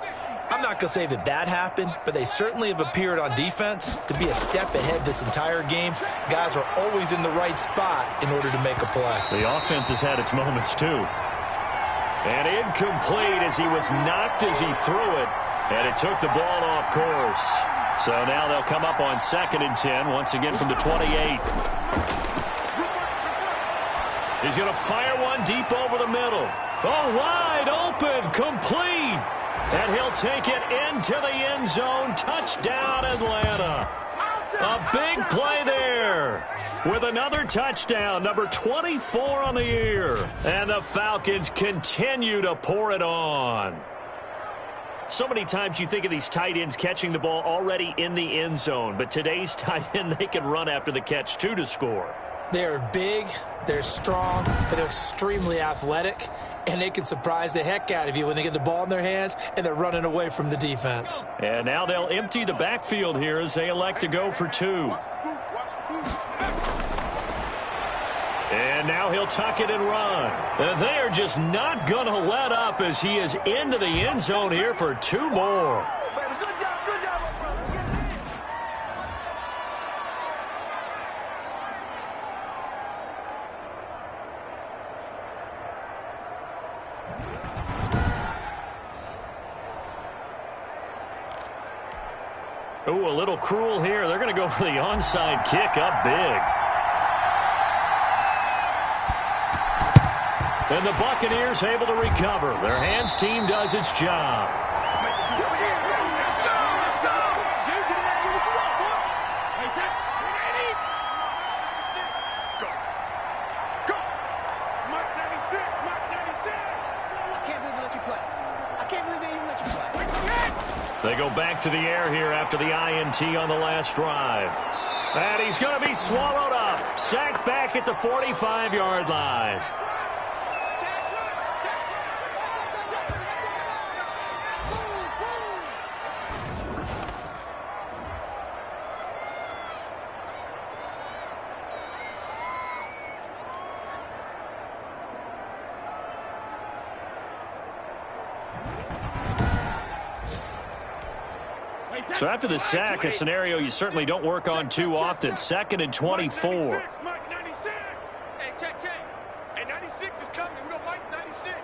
I'm not going to say that that happened, but they certainly have appeared on defense to be a step ahead this entire game. Guys are always in the right spot in order to make a play. The offense has had its moments, too. And incomplete as he was knocked as he threw it. And it took the ball off course. So now they'll come up on 2nd and 10, once again from the 28. He's going to fire one deep over the middle. Oh, wide open, complete. And he'll take it into the end zone. Touchdown, Atlanta. A big play there with another touchdown, number 24 on the year. And the Falcons continue to pour it on. So many times you think of these tight ends catching the ball already in the end zone, but today's tight end, they can run after the catch, too, to score. They're big, they're strong, but they're extremely athletic, and they can surprise the heck out of you when they get the ball in their hands and they're running away from the defense. And now they'll empty the backfield here as they elect to go for 2. And now he'll tuck it and run. And they are just not going to let up as he is into the end zone here for 2 more. Ooh, a little cruel here. They're going to go for the onside kick up big. And the Buccaneers able to recover. Their hands team does its job. They go back to the air here after the INT on the last drive. And he's going to be swallowed up. Sacked back at the 45-yard line. So after the sack, a scenario you certainly don't work on too often. 2nd and 24. Mike 96. Hey, check. Hey, 96 is coming. We don't Mike 96.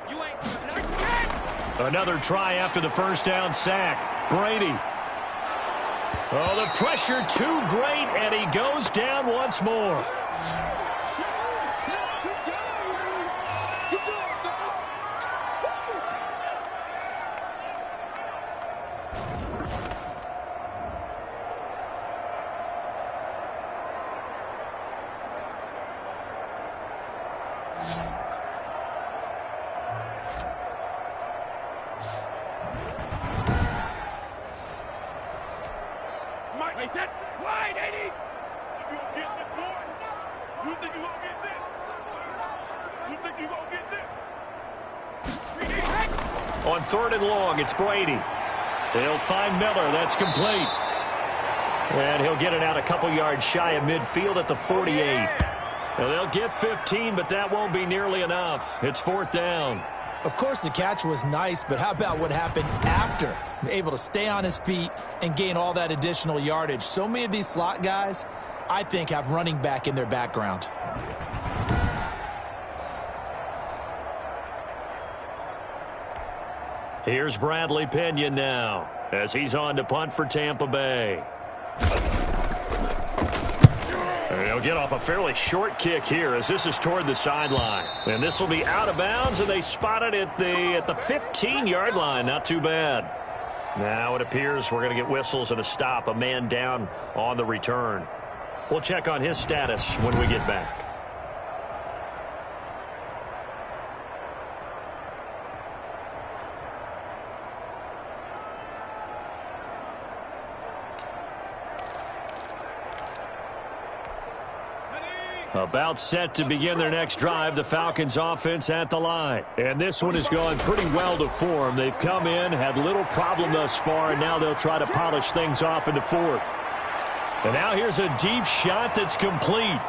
You ain't 96. Another try after the first down sack. Brady. Oh, the pressure too great, and he goes down once more. Wide, 80. You gonna get this, boy? You think you gonna get this? You think you gonna get this? On 3rd and long, it's Brady. They'll find Miller. That's complete. And he'll get it out a couple yards shy of midfield at the 48. Well, they'll get 15, but that won't be nearly enough. It's 4th down. Of course, the catch was nice, but how about what happened after? Able to stay on his feet and gain all that additional yardage. So many of these slot guys, I think, have running back in their background. Here's Bradley Pinion now as he's on to punt for Tampa Bay. He'll get off a fairly short kick here as this is toward the sideline. And this will be out of bounds, and they spot it at the 15-yard line. Not too bad. Now it appears we're going to get whistles and a stop. A man down on the return. We'll check on his status when we get back. About set to begin their next drive, the Falcons offense at the line. And this one has gone pretty well to form. They've come in, had little problem thus far, and now they'll try to polish things off in the 4th. And now here's a deep shot that's complete.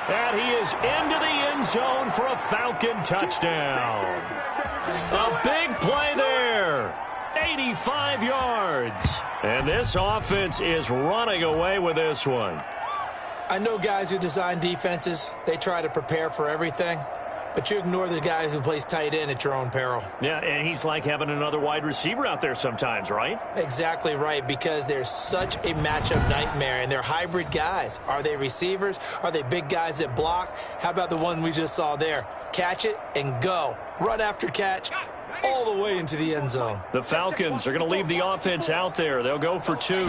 And he is into the end zone for a Falcon touchdown. A big play there. 85 yards. And this offense is running away with this one. I know guys who design defenses, they try to prepare for everything, but you ignore the guy who plays tight end at your own peril. Yeah, and he's like having another wide receiver out there sometimes, right? Exactly right, because they're such a matchup nightmare, and they're hybrid guys. Are they receivers? Are they big guys that block? How about the one we just saw there? Catch it and go. Run after catch all the way into the end zone. The Falcons are going to leave the offense out there. They'll go for 2.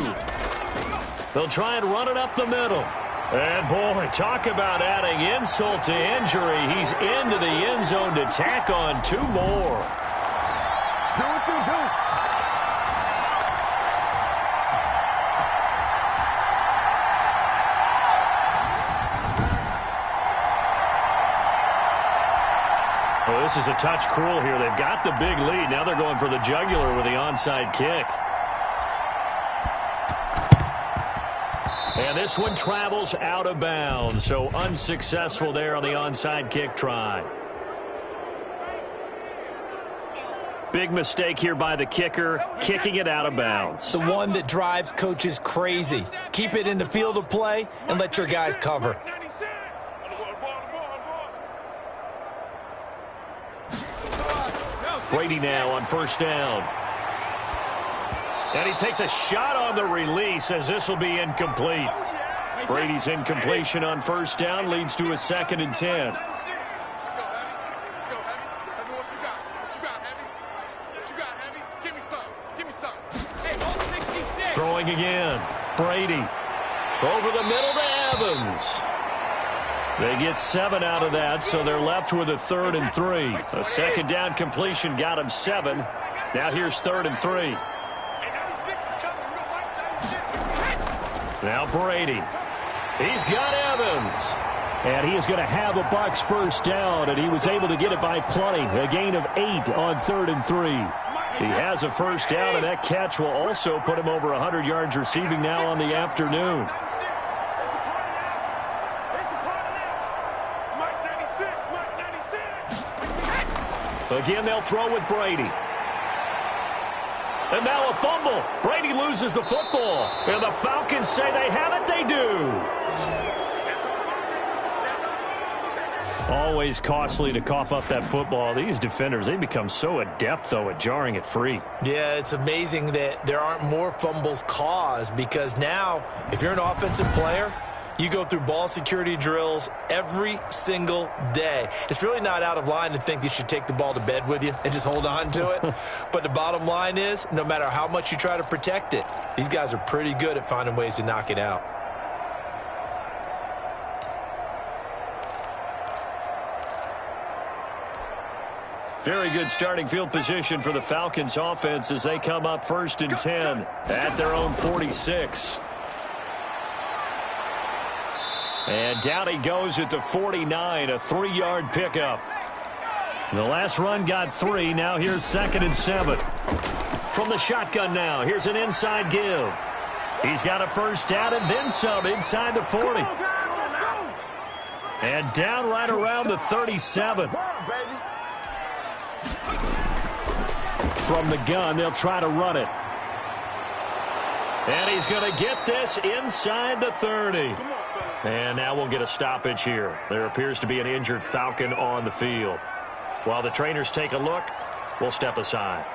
They'll try and run it up the middle. And, boy, talk about adding insult to injury. He's into the end zone to tack on 2 more. Do what you do. Well, this is a touch cruel here. They've got the big lead. Now they're going for the jugular with the onside kick. And this one travels out of bounds, so unsuccessful there on the onside kick try. Big mistake here by the kicker, kicking it out of bounds. The one that drives coaches crazy. Keep it in the field of play and let your guys cover. Brady now on 1st down. And he takes a shot on the release as this will be incomplete. Brady's incompletion on 1st down leads to a 2nd and 10. Throwing again. Brady over the middle to Evans. They get 7 out of that, so they're left with a 3rd and 3. A 2nd down completion got him 7. Now here's 3rd and 3. Now Brady. He's got Evans. And he is going to have a Bucs 1st down, and he was able to get it by plenty. A gain of 8 on 3rd and 3. He has a 1st down, and that catch will also put him over 100 yards receiving now on the afternoon. Again, they'll throw with Brady. And now a fumble. Brady loses the football. And the Falcons say they have it. They do. Always costly to cough up that football. These defenders, they become so adept, though, at jarring it free. Yeah, it's amazing that there aren't more fumbles caused, because now, if you're an offensive player, you go through ball security drills every single day. It's really not out of line to think you should take the ball to bed with you and just hold on to it. But the bottom line is, no matter how much you try to protect it, these guys are pretty good at finding ways to knock it out. Very good starting field position for the Falcons offense as they come up 1st and 10 at their own 46. And down he goes at the 49, a 3-yard pickup. The last run got 3. Now here's 2nd and 7. From the shotgun now, here's an inside give. He's got a 1st down and then some inside the 40. And down right around the 37. From the gun, they'll try to run it. And he's going to get this inside the 30. And now we'll get a stoppage here. There appears to be an injured Falcon on the field. While the trainers take a look, we'll step aside.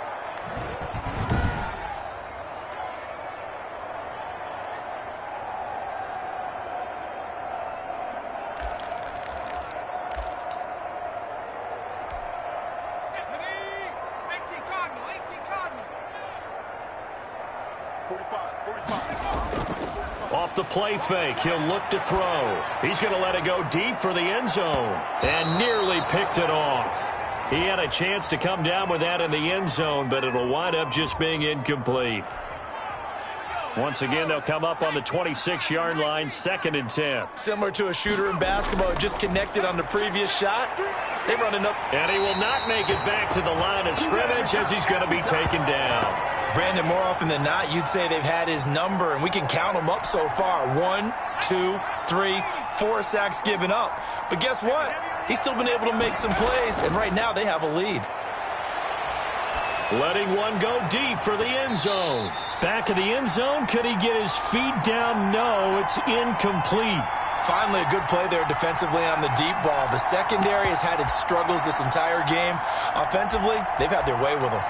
Off the play fake, he'll look to throw. He's going to let it go deep for the end zone. And nearly picked it off. He had a chance to come down with that in the end zone, but it'll wind up just being incomplete. Once again, they'll come up on the 26-yard line, 2nd and 10. Similar to a shooter in basketball, just connected on the previous shot. They run it up. And he will not make it back to the line of scrimmage as he's going to be taken down. Brandon, more often than not, you'd say they've had his number, and we can count them up so far. 1, 2, 3, 4 sacks given up. But guess what? He's still been able to make some plays, and right now they have a lead. Letting one go deep for the end zone. Back of the end zone, could he get his feet down? No, it's incomplete. Finally, a good play there defensively on the deep ball. The secondary has had its struggles this entire game. Offensively, they've had their way with them.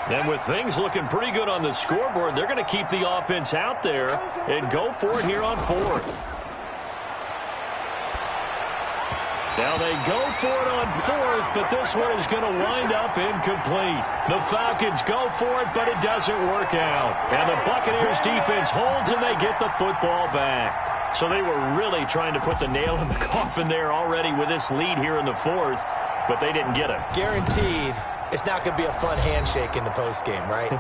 And with things looking pretty good on the scoreboard, they're going to keep the offense out there and go for it here on 4th. Now they go for it on 4th, but this one is going to wind up incomplete. The Falcons go for it, but it doesn't work out. And the Buccaneers defense holds, and they get the football back. So they were really trying to put the nail in the coffin there already with this lead here in the 4th, but they didn't get it. Guaranteed. It's not going to be a fun handshake in the postgame, right?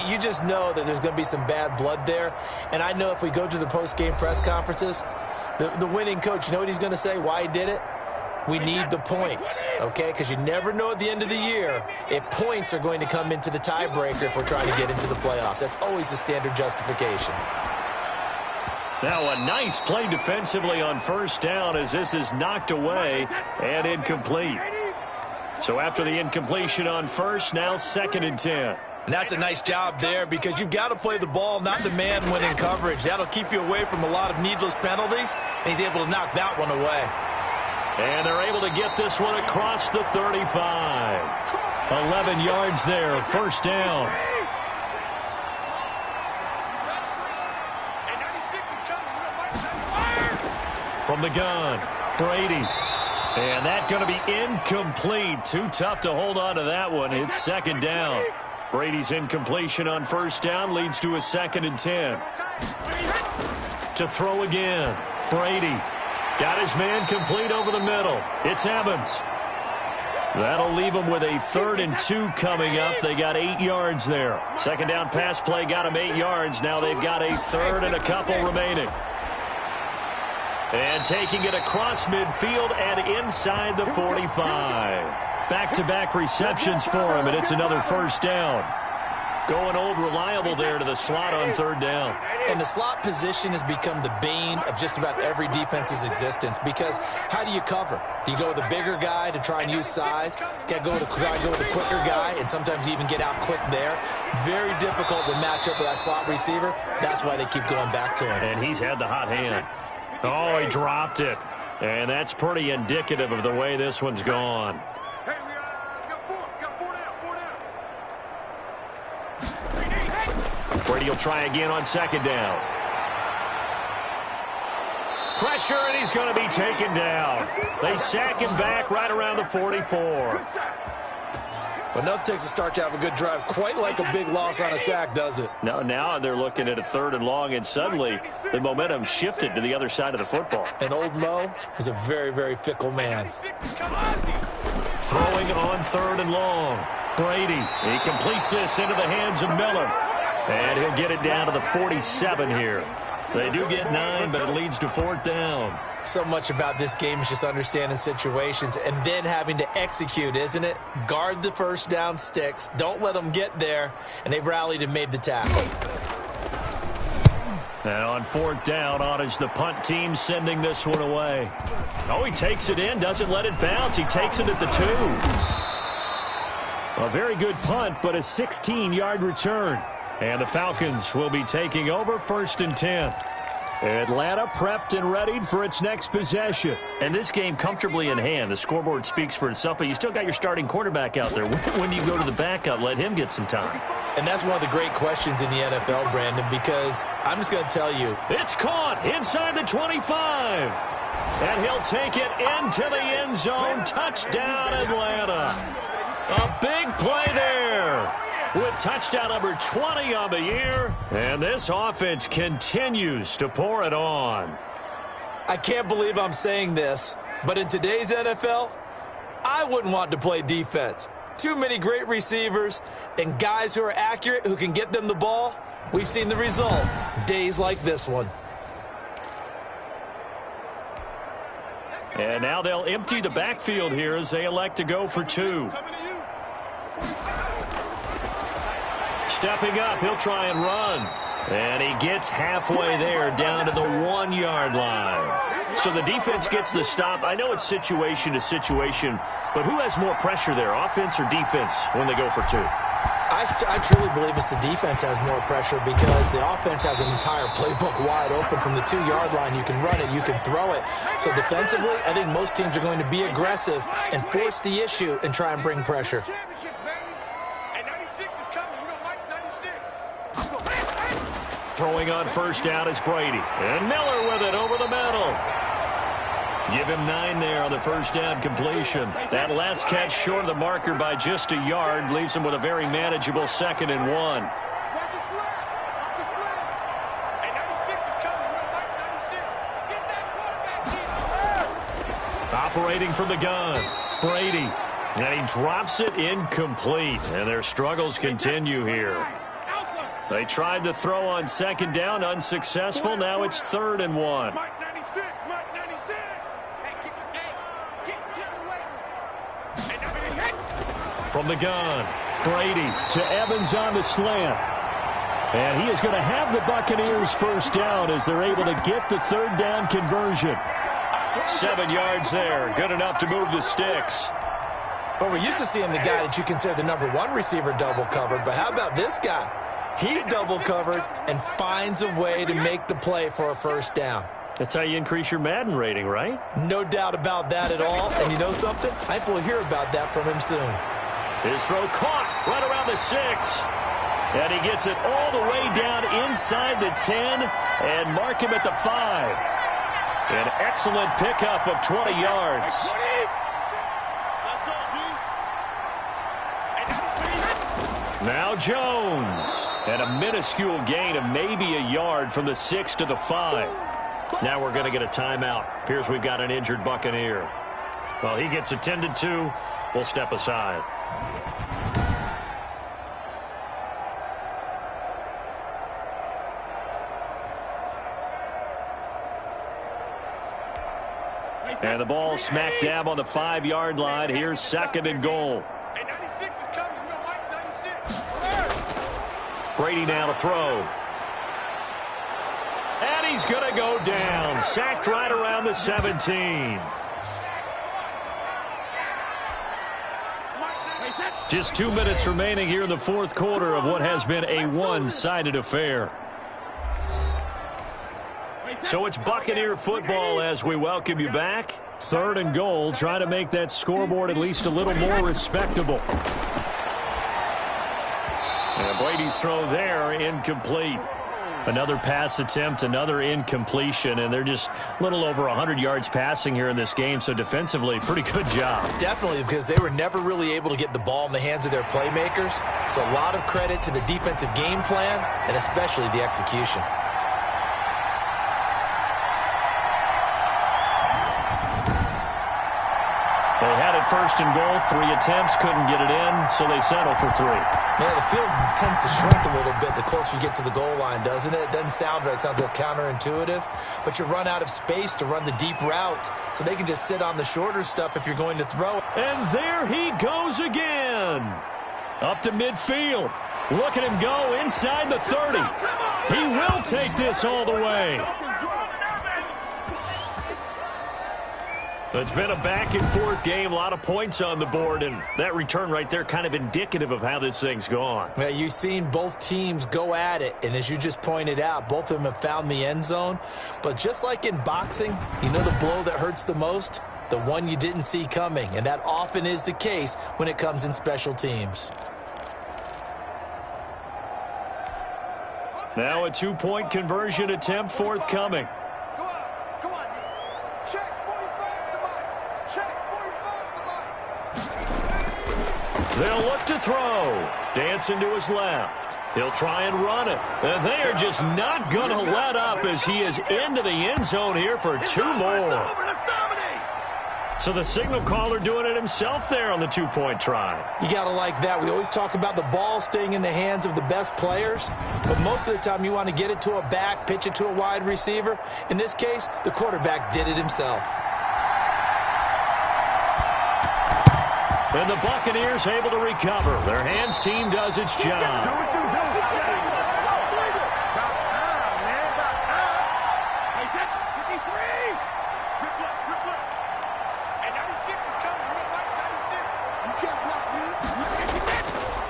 You just know that there's going to be some bad blood there. And I know if we go to the postgame press conferences, the winning coach, you know what he's going to say, why he did it? We need the points, okay? Because you never know at the end of the year if points are going to come into the tiebreaker if we're trying to get into the playoffs. That's always the standard justification. Now a nice play defensively on 1st down as this is knocked away and incomplete. So after the incompletion on 1st, now 2nd and 10. And that's a nice job there because you've got to play the ball, not the man when in coverage. That'll keep you away from a lot of needless penalties, and he's able to knock that one away. And they're able to get this one across the 35. 11 yards there, 1st down. From the gun, Brady. And that's going to be incomplete. Too tough to hold on to that one. It's 2nd down. Brady's incompletion on 1st down leads to a 2nd and 10. To throw again. Brady got his man complete over the middle. It's Evans. That'll leave them with a 3rd and 2 coming up. They got 8 yards there. 2nd down pass play got them 8 yards. Now they've got a 3rd and a couple remaining. And taking it across midfield and inside the 45. Back-to-back receptions for him, and it's another 1st down. Going old reliable there to the slot on 3rd down. And the slot position has become the bane of just about every defense's existence because how do you cover? Do you go with the bigger guy to try and use size? Try to go with the quicker guy, and sometimes you even get out quick there. Very difficult to match up with that slot receiver. That's why they keep going back to him. And he's had the hot hand. Oh, he dropped it. And that's pretty indicative of the way this one's gone. Hey, we got four down. Brady will try again on 2nd down. Pressure, and he's going to be taken down. They sack him back right around the 44. But nothing takes a start to have a good drive, quite like a big loss on a sack, does it? No, now they're looking at a 3rd and long, and suddenly the momentum shifted to the other side of the football. And old Mo is a very, very fickle man. Throwing on 3rd and long. Brady, he completes this into the hands of Miller. And he'll get it down to the 47 here. They do get 9, but it leads to 4th down. So much about this game is just understanding situations and then having to execute, isn't it? Guard the 1st down sticks. Don't let them get there. And they've rallied and made the tackle. And on fourth down, on is the punt team sending this one away. Oh, he takes it in, doesn't let it bounce. He takes it at the 2. A very good punt, but a 16-yard return. And the Falcons will be taking over 1st and 10. Atlanta prepped and readied for its next possession. And this game comfortably in hand. The scoreboard speaks for itself, but you still got your starting quarterback out there. When do you go to the backup? Let him get some time. And that's one of the great questions in the NFL, Brandon, because I'm just going to tell you. It's caught inside the 25. And he'll take it into the end zone. Touchdown, Atlanta. A big play there. With touchdown number 20 on the year. And this offense continues to pour it on. I can't believe I'm saying this, but in today's NFL, I wouldn't want to play defense. Too many great receivers and guys who are accurate who can get them the ball. We've seen the result. Days like this one. And now they'll empty the backfield here as they elect to go for 2. Stepping up, he'll try and run. And he gets halfway there down to the 1-yard line. So the defense gets the stop. I know it's situation to situation, but who has more pressure there, offense or defense, when they go for 2? I truly believe it's the defense has more pressure because the offense has an entire playbook wide open from the 2-yard line. You can run it, you can throw it. So defensively, I think most teams are going to be aggressive and force the issue and try and bring pressure. Throwing on first down is Brady. And Miller with it over the middle. Give him 9 there on the first down completion. That last catch short of the marker by just a yard leaves him with a very manageable 2nd and 1. Operating from the gun, Brady. And he drops it incomplete. And their struggles continue here. They tried to throw on 2nd down, unsuccessful. Now it's 3rd and 1. From the gun, Brady to Evans on the slant. And he is going to have the Buccaneers first down as they're able to get the 3rd down conversion. 7 yards there, good enough to move the sticks. But we're used to seeing the guy that you consider the number 1 receiver double covered. But how about this guy? He's double covered and finds a way to make the play for a first down. That's how you increase your Madden rating, right? No doubt about that at all. And you know something? I think we'll hear about that from him soon. His throw caught right around the 6. And he gets it all the way down inside the 10 and mark him at the 5. An excellent pickup of 20 yards. Now Jones. And a minuscule gain of maybe a yard from the 6 to the 5. Now we're going to get a timeout. Appears we've got an injured Buccaneer. Well, he gets attended to. We'll step aside. And the ball smack dab on the 5-yard line. Here's 2nd and goal. Brady now to throw. And he's going to go down. Sacked right around the 17. Just 2 minutes remaining here in the 4th quarter of what has been a one-sided affair. So it's Buccaneer football as we welcome you back. 3rd and goal, trying to make that scoreboard at least a little more respectable. And Brady's throw there, incomplete. Another pass attempt, another incompletion, and they're just a little over 100 yards passing here in this game, so defensively, pretty good job. Definitely, because they were never really able to get the ball in the hands of their playmakers. So a lot of credit to the defensive game plan, and especially the execution. They had it 1st and goal, 3 attempts, couldn't get it in, so they settle for 3. Yeah, the field tends to shrink a little bit the closer you get to the goal line, doesn't it? It doesn't sound right. It sounds a little counterintuitive, but you run out of space to run the deep route, so they can just sit on the shorter stuff if you're going to throw. And there he goes again. Up to midfield. Look at him go inside the 30. He will take this all the way. It's been a back-and-forth game, a lot of points on the board, and that return right there kind of indicative of how this thing's gone. Yeah, you've seen both teams go at it, and as you just pointed out, both of them have found the end zone. But just like in boxing, you know the blow that hurts the most? The one you didn't see coming, and that often is the case when it comes in special teams. Now a two-point conversion attempt forthcoming. Come on, check 45 to Mike. Check 45 to Mike. They'll look to throw. Dancing to his left. He'll try and run it. And they are just not going to let up as he is into the end zone here for two more. So the signal caller doing it himself there on the two-point try. You got to like that. We always talk about the ball staying in the hands of the best players, but most of the time you want to get it to a back, pitch it to a wide receiver. In this case, the quarterback did it himself. And the Buccaneers able to recover. Their hands team does its job.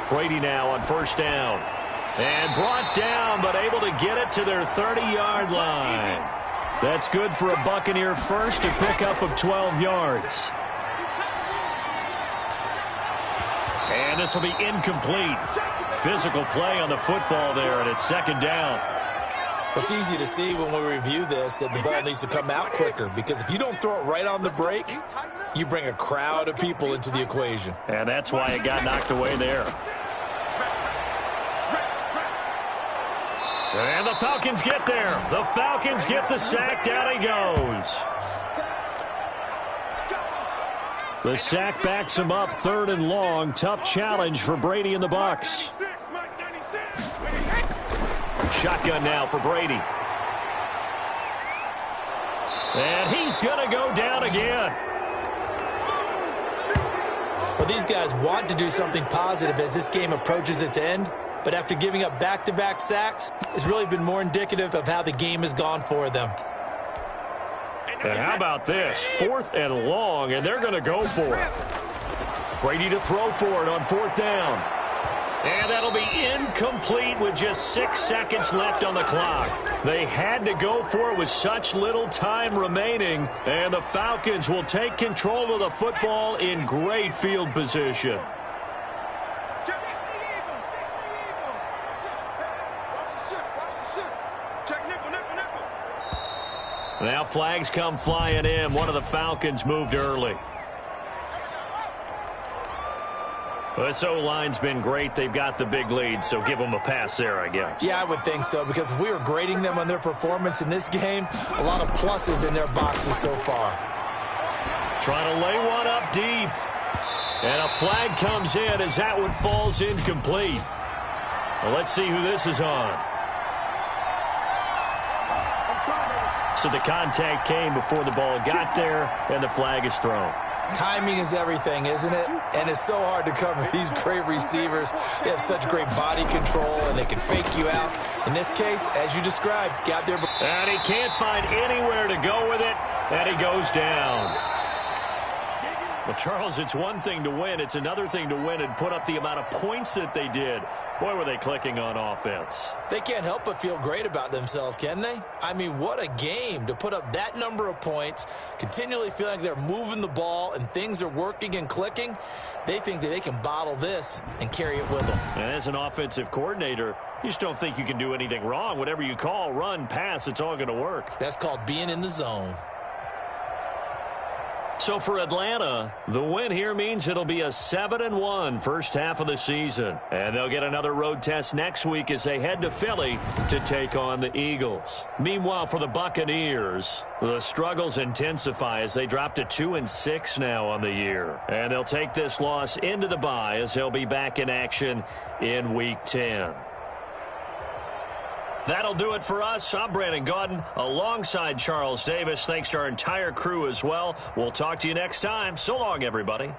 Brady now on first down. And brought down, but able to get it to their 30-yard line. That's good for a Buccaneer first, a pickup of 12 yards. And this will be incomplete. Physical play on the football there, and it's second down. It's easy to see when we review this that the ball needs to come out quicker, because if you don't throw it right on the break, you bring a crowd of people into the equation. And that's why it got knocked away there. And the Falcons get there. The Falcons get the sack. Down he goes. The sack backs him up, third and long. Tough challenge for Brady and the Bucs. Shotgun now for Brady. And he's going to go down again. Well, these guys want to do something positive as this game approaches its end, but after giving up back-to-back sacks, it's really been more indicative of how the game has gone for them. And how about this? Fourth and long, and they're going to go for it. Brady to throw for it on fourth down. And that'll be incomplete with just 6 seconds left on the clock. They had to go for it with such little time remaining, and the Falcons will take control of the football in great field position. Now flags come flying in. One of the Falcons moved early. This O-line's been great. They've got the big lead, so give them a pass there, I guess. Yeah, I would think so, because if we were grading them on their performance in this game, a lot of pluses in their boxes so far. Trying to lay one up deep. And a flag comes in as that one falls incomplete. Well, let's see who this is on. So the contact came before the ball got there, and the flag is thrown. Timing is everything, isn't it? And it's so hard to cover these great receivers. They have such great body control, and they can fake you out. In this case, as you described, got there. And he can't find anywhere to go with it, and he goes down. Well, Charles, it's one thing to win. It's another thing to win and put up the amount of points that they did. Boy, were they clicking on offense. They can't help but feel great about themselves, can they? I mean, what a game to put up that number of points, continually feeling like they're moving the ball and things are working and clicking. They think that they can bottle this and carry it with them. And as an offensive coordinator, you just don't think you can do anything wrong. Whatever you call, run, pass, it's all going to work. That's called being in the zone. So for Atlanta, the win here means it'll be a 7-1 first half of the season. And they'll get another road test next week as they head to Philly to take on the Eagles. Meanwhile, for the Buccaneers, the struggles intensify as they drop to 2-6 now on the year. And they'll take this loss into the bye as they'll be back in action in Week 10. That'll do it for us. I'm Brandon Gaudin alongside Charles Davis. Thanks to our entire crew as well. We'll talk to you next time. So long, everybody.